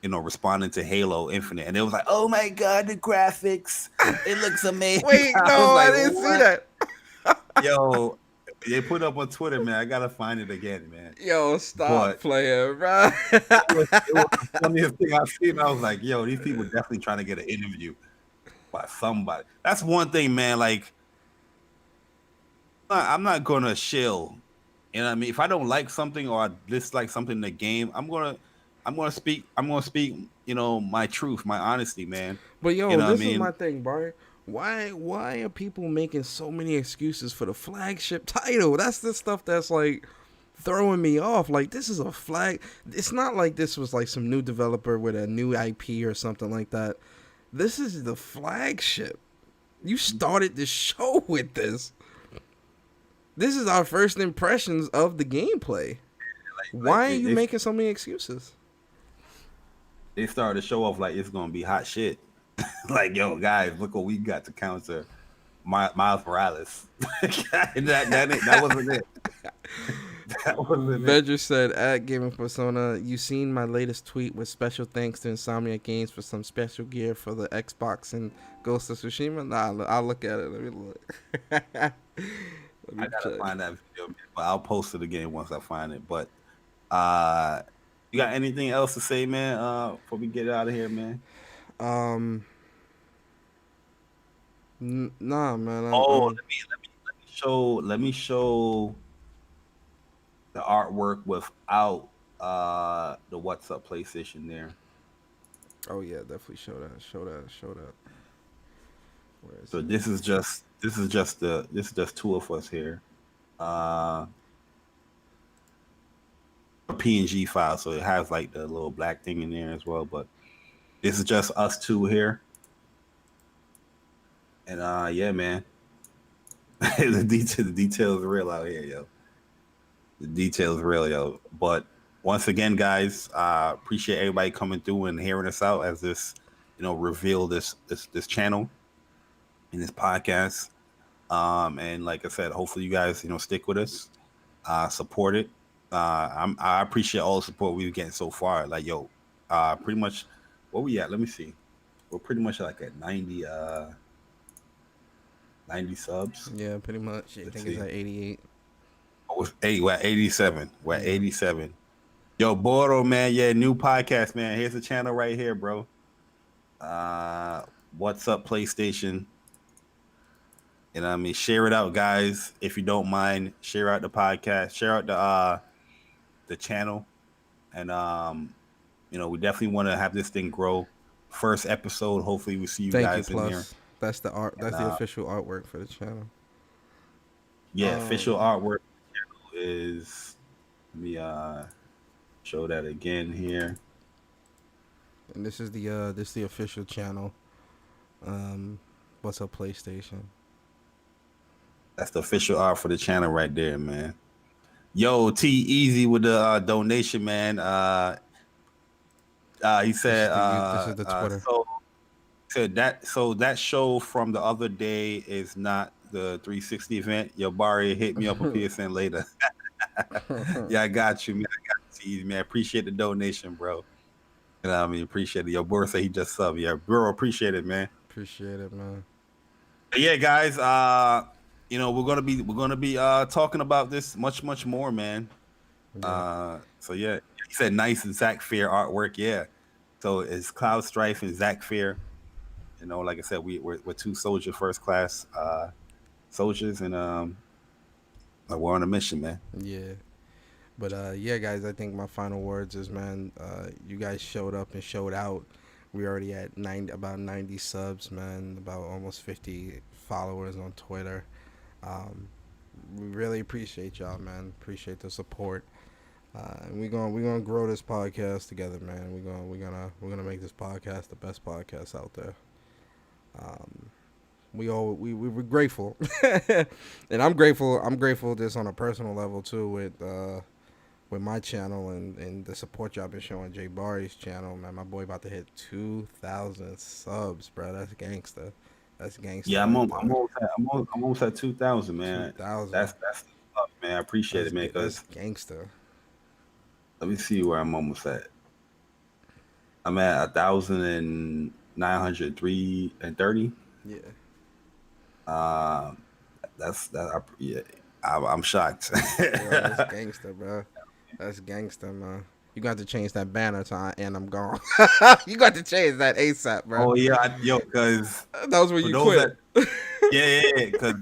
responding to Halo Infinite, and it was like, "Oh my god, the graphics! It looks amazing." Wait, I no, was I like, didn't see "What?" that. Yo, they put up on Twitter, man. I gotta find it again, man. Yo, stop But playing, bro. it was the funniest thing I've seen. I was like, "Yo, these people definitely trying to get an interview by somebody." That's one thing, man. Like, I'm not gonna shill. You know what I mean? If I don't like something or I dislike something in the game, I'm gonna speak, my truth, my honesty, man. But You yo, know what I this is my mean? thing, bro. Why are people making so many excuses for the flagship title? That's the stuff that's like throwing me off. Like this is a flag. It's not like this was like some new developer with a new IP or something like that. This is the flagship. You started the show with this. This is our first impressions of the gameplay. Like Why are you making so many excuses? they started to show off like it's gonna be hot shit. Like, yo, guys, look what we got to counter Miles Morales. That wasn't it. That wasn't it. Vedger said at Gaming Persona, you seen my latest tweet with special thanks to Insomniac Games for some special gear for the Xbox and Ghost of Tsushima? Nah, I'll look at it. Let me look. Let me I gotta check. find that video, man, but I'll post it again once I find it. But uh you got anything else to say, man? Before we get out of here, man. Um, nah, man. Oh, let me show the artwork without the What's Up PlayStation there. Oh yeah, definitely show that. Show that. Show that. Where is So it? this is just two of us here. Uh a PNG file, so it has like the little black thing in there as well. But this is just us two here. And yeah, man. The details are real out here, yo. The details are real, yo. But once again, guys, appreciate everybody coming through and hearing us out as this, reveal this channel in this podcast. And like I said, hopefully you guys, stick with us, support it. I appreciate all the support we've getting so far. Like, yo, pretty much Where we at? Let me see. We're pretty much like at 90 subs. Yeah, pretty much. I Let's think it's see. at 88. We're at 87. We're at Yeah. 87. Yo, Boro, man. Yeah, new podcast, man. Here's the channel right here, bro. Uh, what's up, PlayStation? You know what I mean? Share it out, guys. If you don't mind, share out the podcast, share out the channel. And we definitely want to have this thing grow. First episode, hopefully we see you Thank you, guys in there. Plus. That's the art. And That's the official artwork for the channel. yeah, official artwork is, let me show that again here. And this is the official channel. What's up, PlayStation? That's the official art for the channel right there, man. Yo, T Easy with the donation, man. He said This is the Twitter. so that show from the other day is not the 360 event. Yo, Barry, hit me up a PSN later. Yeah, I got you, man. I got you, Easy, man. Appreciate the donation, bro. You know what I mean? Appreciate it. Yo, Bro said he just subbed. Yeah, bro, appreciate it, man. Appreciate it, man. But yeah, guys, we're gonna be talking about this much more, man. Yeah. So yeah, he said nice and Zach Fair artwork. Yeah, so it's Cloud Strife and Zach Fair. Like I said, we're two soldier first class soldiers, and we're on a mission, man. Yeah. But yeah, guys, I think my final words is, man, you guys showed up and showed out. We already at about 90 subs, man, about almost 50 followers on Twitter. We really appreciate y'all, man. Appreciate the support. And we're gonna grow this podcast together, man. We're gonna make this podcast the best podcast out there. We're grateful, and I'm grateful. I'm grateful just on a personal level too with my channel and the support y'all been showing JAYBARI's channel, man. My boy about to hit 2,000 subs, bro. That's gangster. That's gangster. Yeah, I'm almost at 2,000, man. 2,000. That's love, man. I appreciate it, man. That's Because gangster. let me see where I'm almost at. I'm at 1,903.30. Yeah. That's that. Yeah, I'm shocked. Yo, that's gangster, bro. That's gangster, man. You got to change that banner to "and I'm gone." You got to change that ASAP, bro. Oh yeah, because That was when for you those quit. that, yeah, because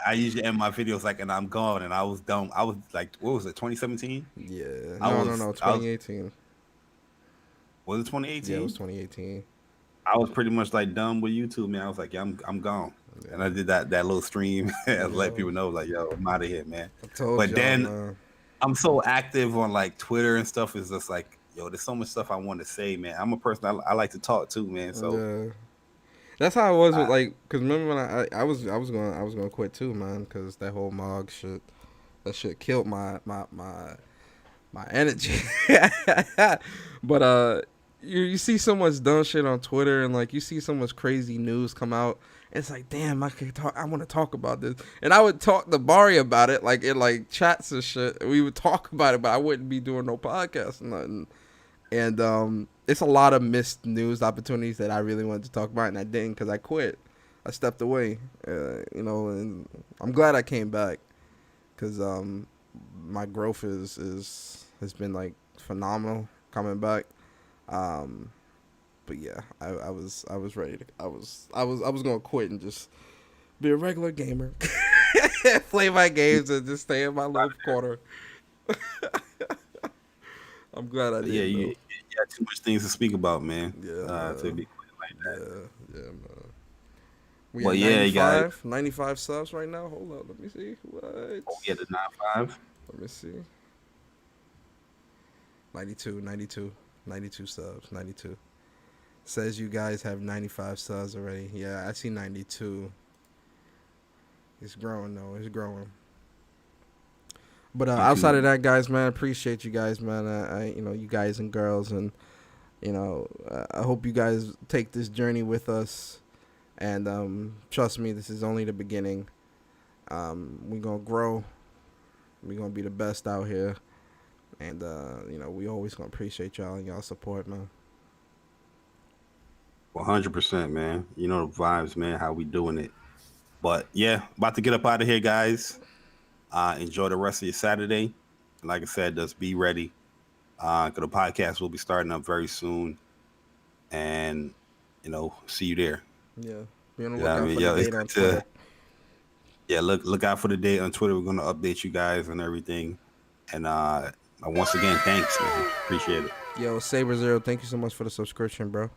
I usually end my videos like, and I'm gone, and I was dumb. I was like, what was it, 2017? Yeah. I No, was, no, no. I was 2018. was it Yeah, it was 2018? 2018. I was pretty much like done with YouTube, man. I was like, yeah, I'm gone. Yeah. And I did that little stream and let Yo, people know, like, yo, I'm out of here, man. I told But y'all, then man. I'm so active on like Twitter and stuff. It's just like, yo, there's so much stuff I want to say, man. I'm a person I like to talk too, man. So Yeah. That's how I was with I, like, cause remember when I was gonna quit too, man, cause that whole Mog shit, that shit killed my energy. But you see so much dumb shit on Twitter, and like you see so much crazy news come out. It's like, damn, I want to talk about this, and I would talk to Bari about it, like in like chats and shit. We would talk about it, but I wouldn't be doing no podcast or nothing. And it's a lot of missed news opportunities that I really wanted to talk about, and I didn't because I quit. I stepped away, and I'm glad I came back because my growth has been like phenomenal coming back. But yeah, I was ready to I was gonna quit and just be a regular gamer, play my games and just stay in my little corner. I'm glad I did. yeah, though. you got too much things to speak about, man. Yeah, To be quick like that. yeah, man. We Well, at yeah, you got 95 subs right now. Hold up, let me see. What? yeah, the 9.5. Let me see. 92 subs. 92. Says you guys have 95 subs already. Yeah, I see 92. It's growing though. It's growing. But outside of that, guys, man, appreciate you guys, man. You guys and girls, and I hope you guys take this journey with us. And trust me, this is only the beginning. We're gonna grow. We're gonna be the best out here. And we always gonna appreciate y'all and y'all support, man. 100%, man. You know the vibes, man. How we doing it? But yeah, about to get up out of here, guys. Enjoy the rest of your Saturday. And like I said, just be ready. Cause the podcast will be starting up very soon, and see you there. Yeah. Be on the You know what I lookout mean? for the Yeah, it's date on good Twitter. to look out for the date on Twitter. We're gonna update you guys and everything. And once again, thanks, man. Appreciate it. Yo, Saber Zero, thank you so much for the subscription, bro.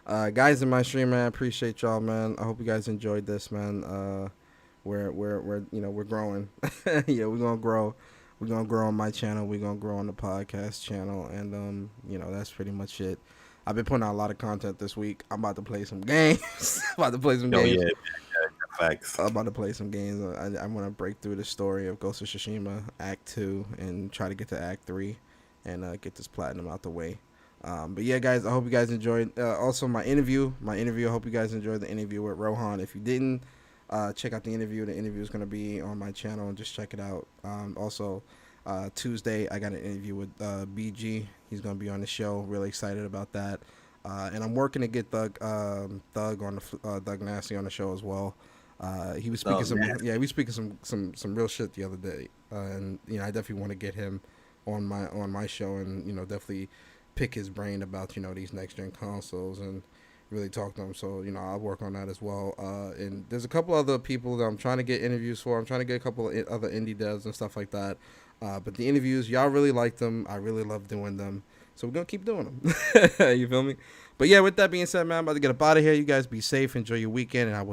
Guys in my stream, man, appreciate y'all, man. I hope you guys enjoyed this, man. We're growing. Yeah, we're gonna grow. We're gonna grow on my channel. We're gonna grow on the podcast channel, and that's pretty much it. I've been putting out a lot of content this week. I'm about to play some games. About to play some Oh games. yeah, facts. I'm about to play some games. I'm gonna break through the story of Ghost of Tsushima Act 2 and try to get to Act 3, and get this platinum out the way. But yeah, guys, I hope you guys enjoyed. Also, my interview. I hope you guys enjoyed the interview with Rohan. If you didn't, check out the interview. The interview is gonna be on my channel, and just check it out. Also, Tuesday I got an interview with BG. He's gonna be on the show. Really excited about that. And I'm working to get Thug Nasty on the show as well. He was speaking he was speaking some real shit the other day, and I definitely want to get him on my show, and definitely pick his brain about these next gen consoles and really talk to him. So I'll work on that as well. And there's a couple other people that I'm trying to get interviews for. I'm trying to get a couple of other indie devs and stuff like that. But the interviews, y'all really like them. I really love doing them. So we're gonna keep doing them. You feel me? But yeah, with that being said, man, I'm about to get up out of here. You guys be safe, enjoy your weekend, and I will see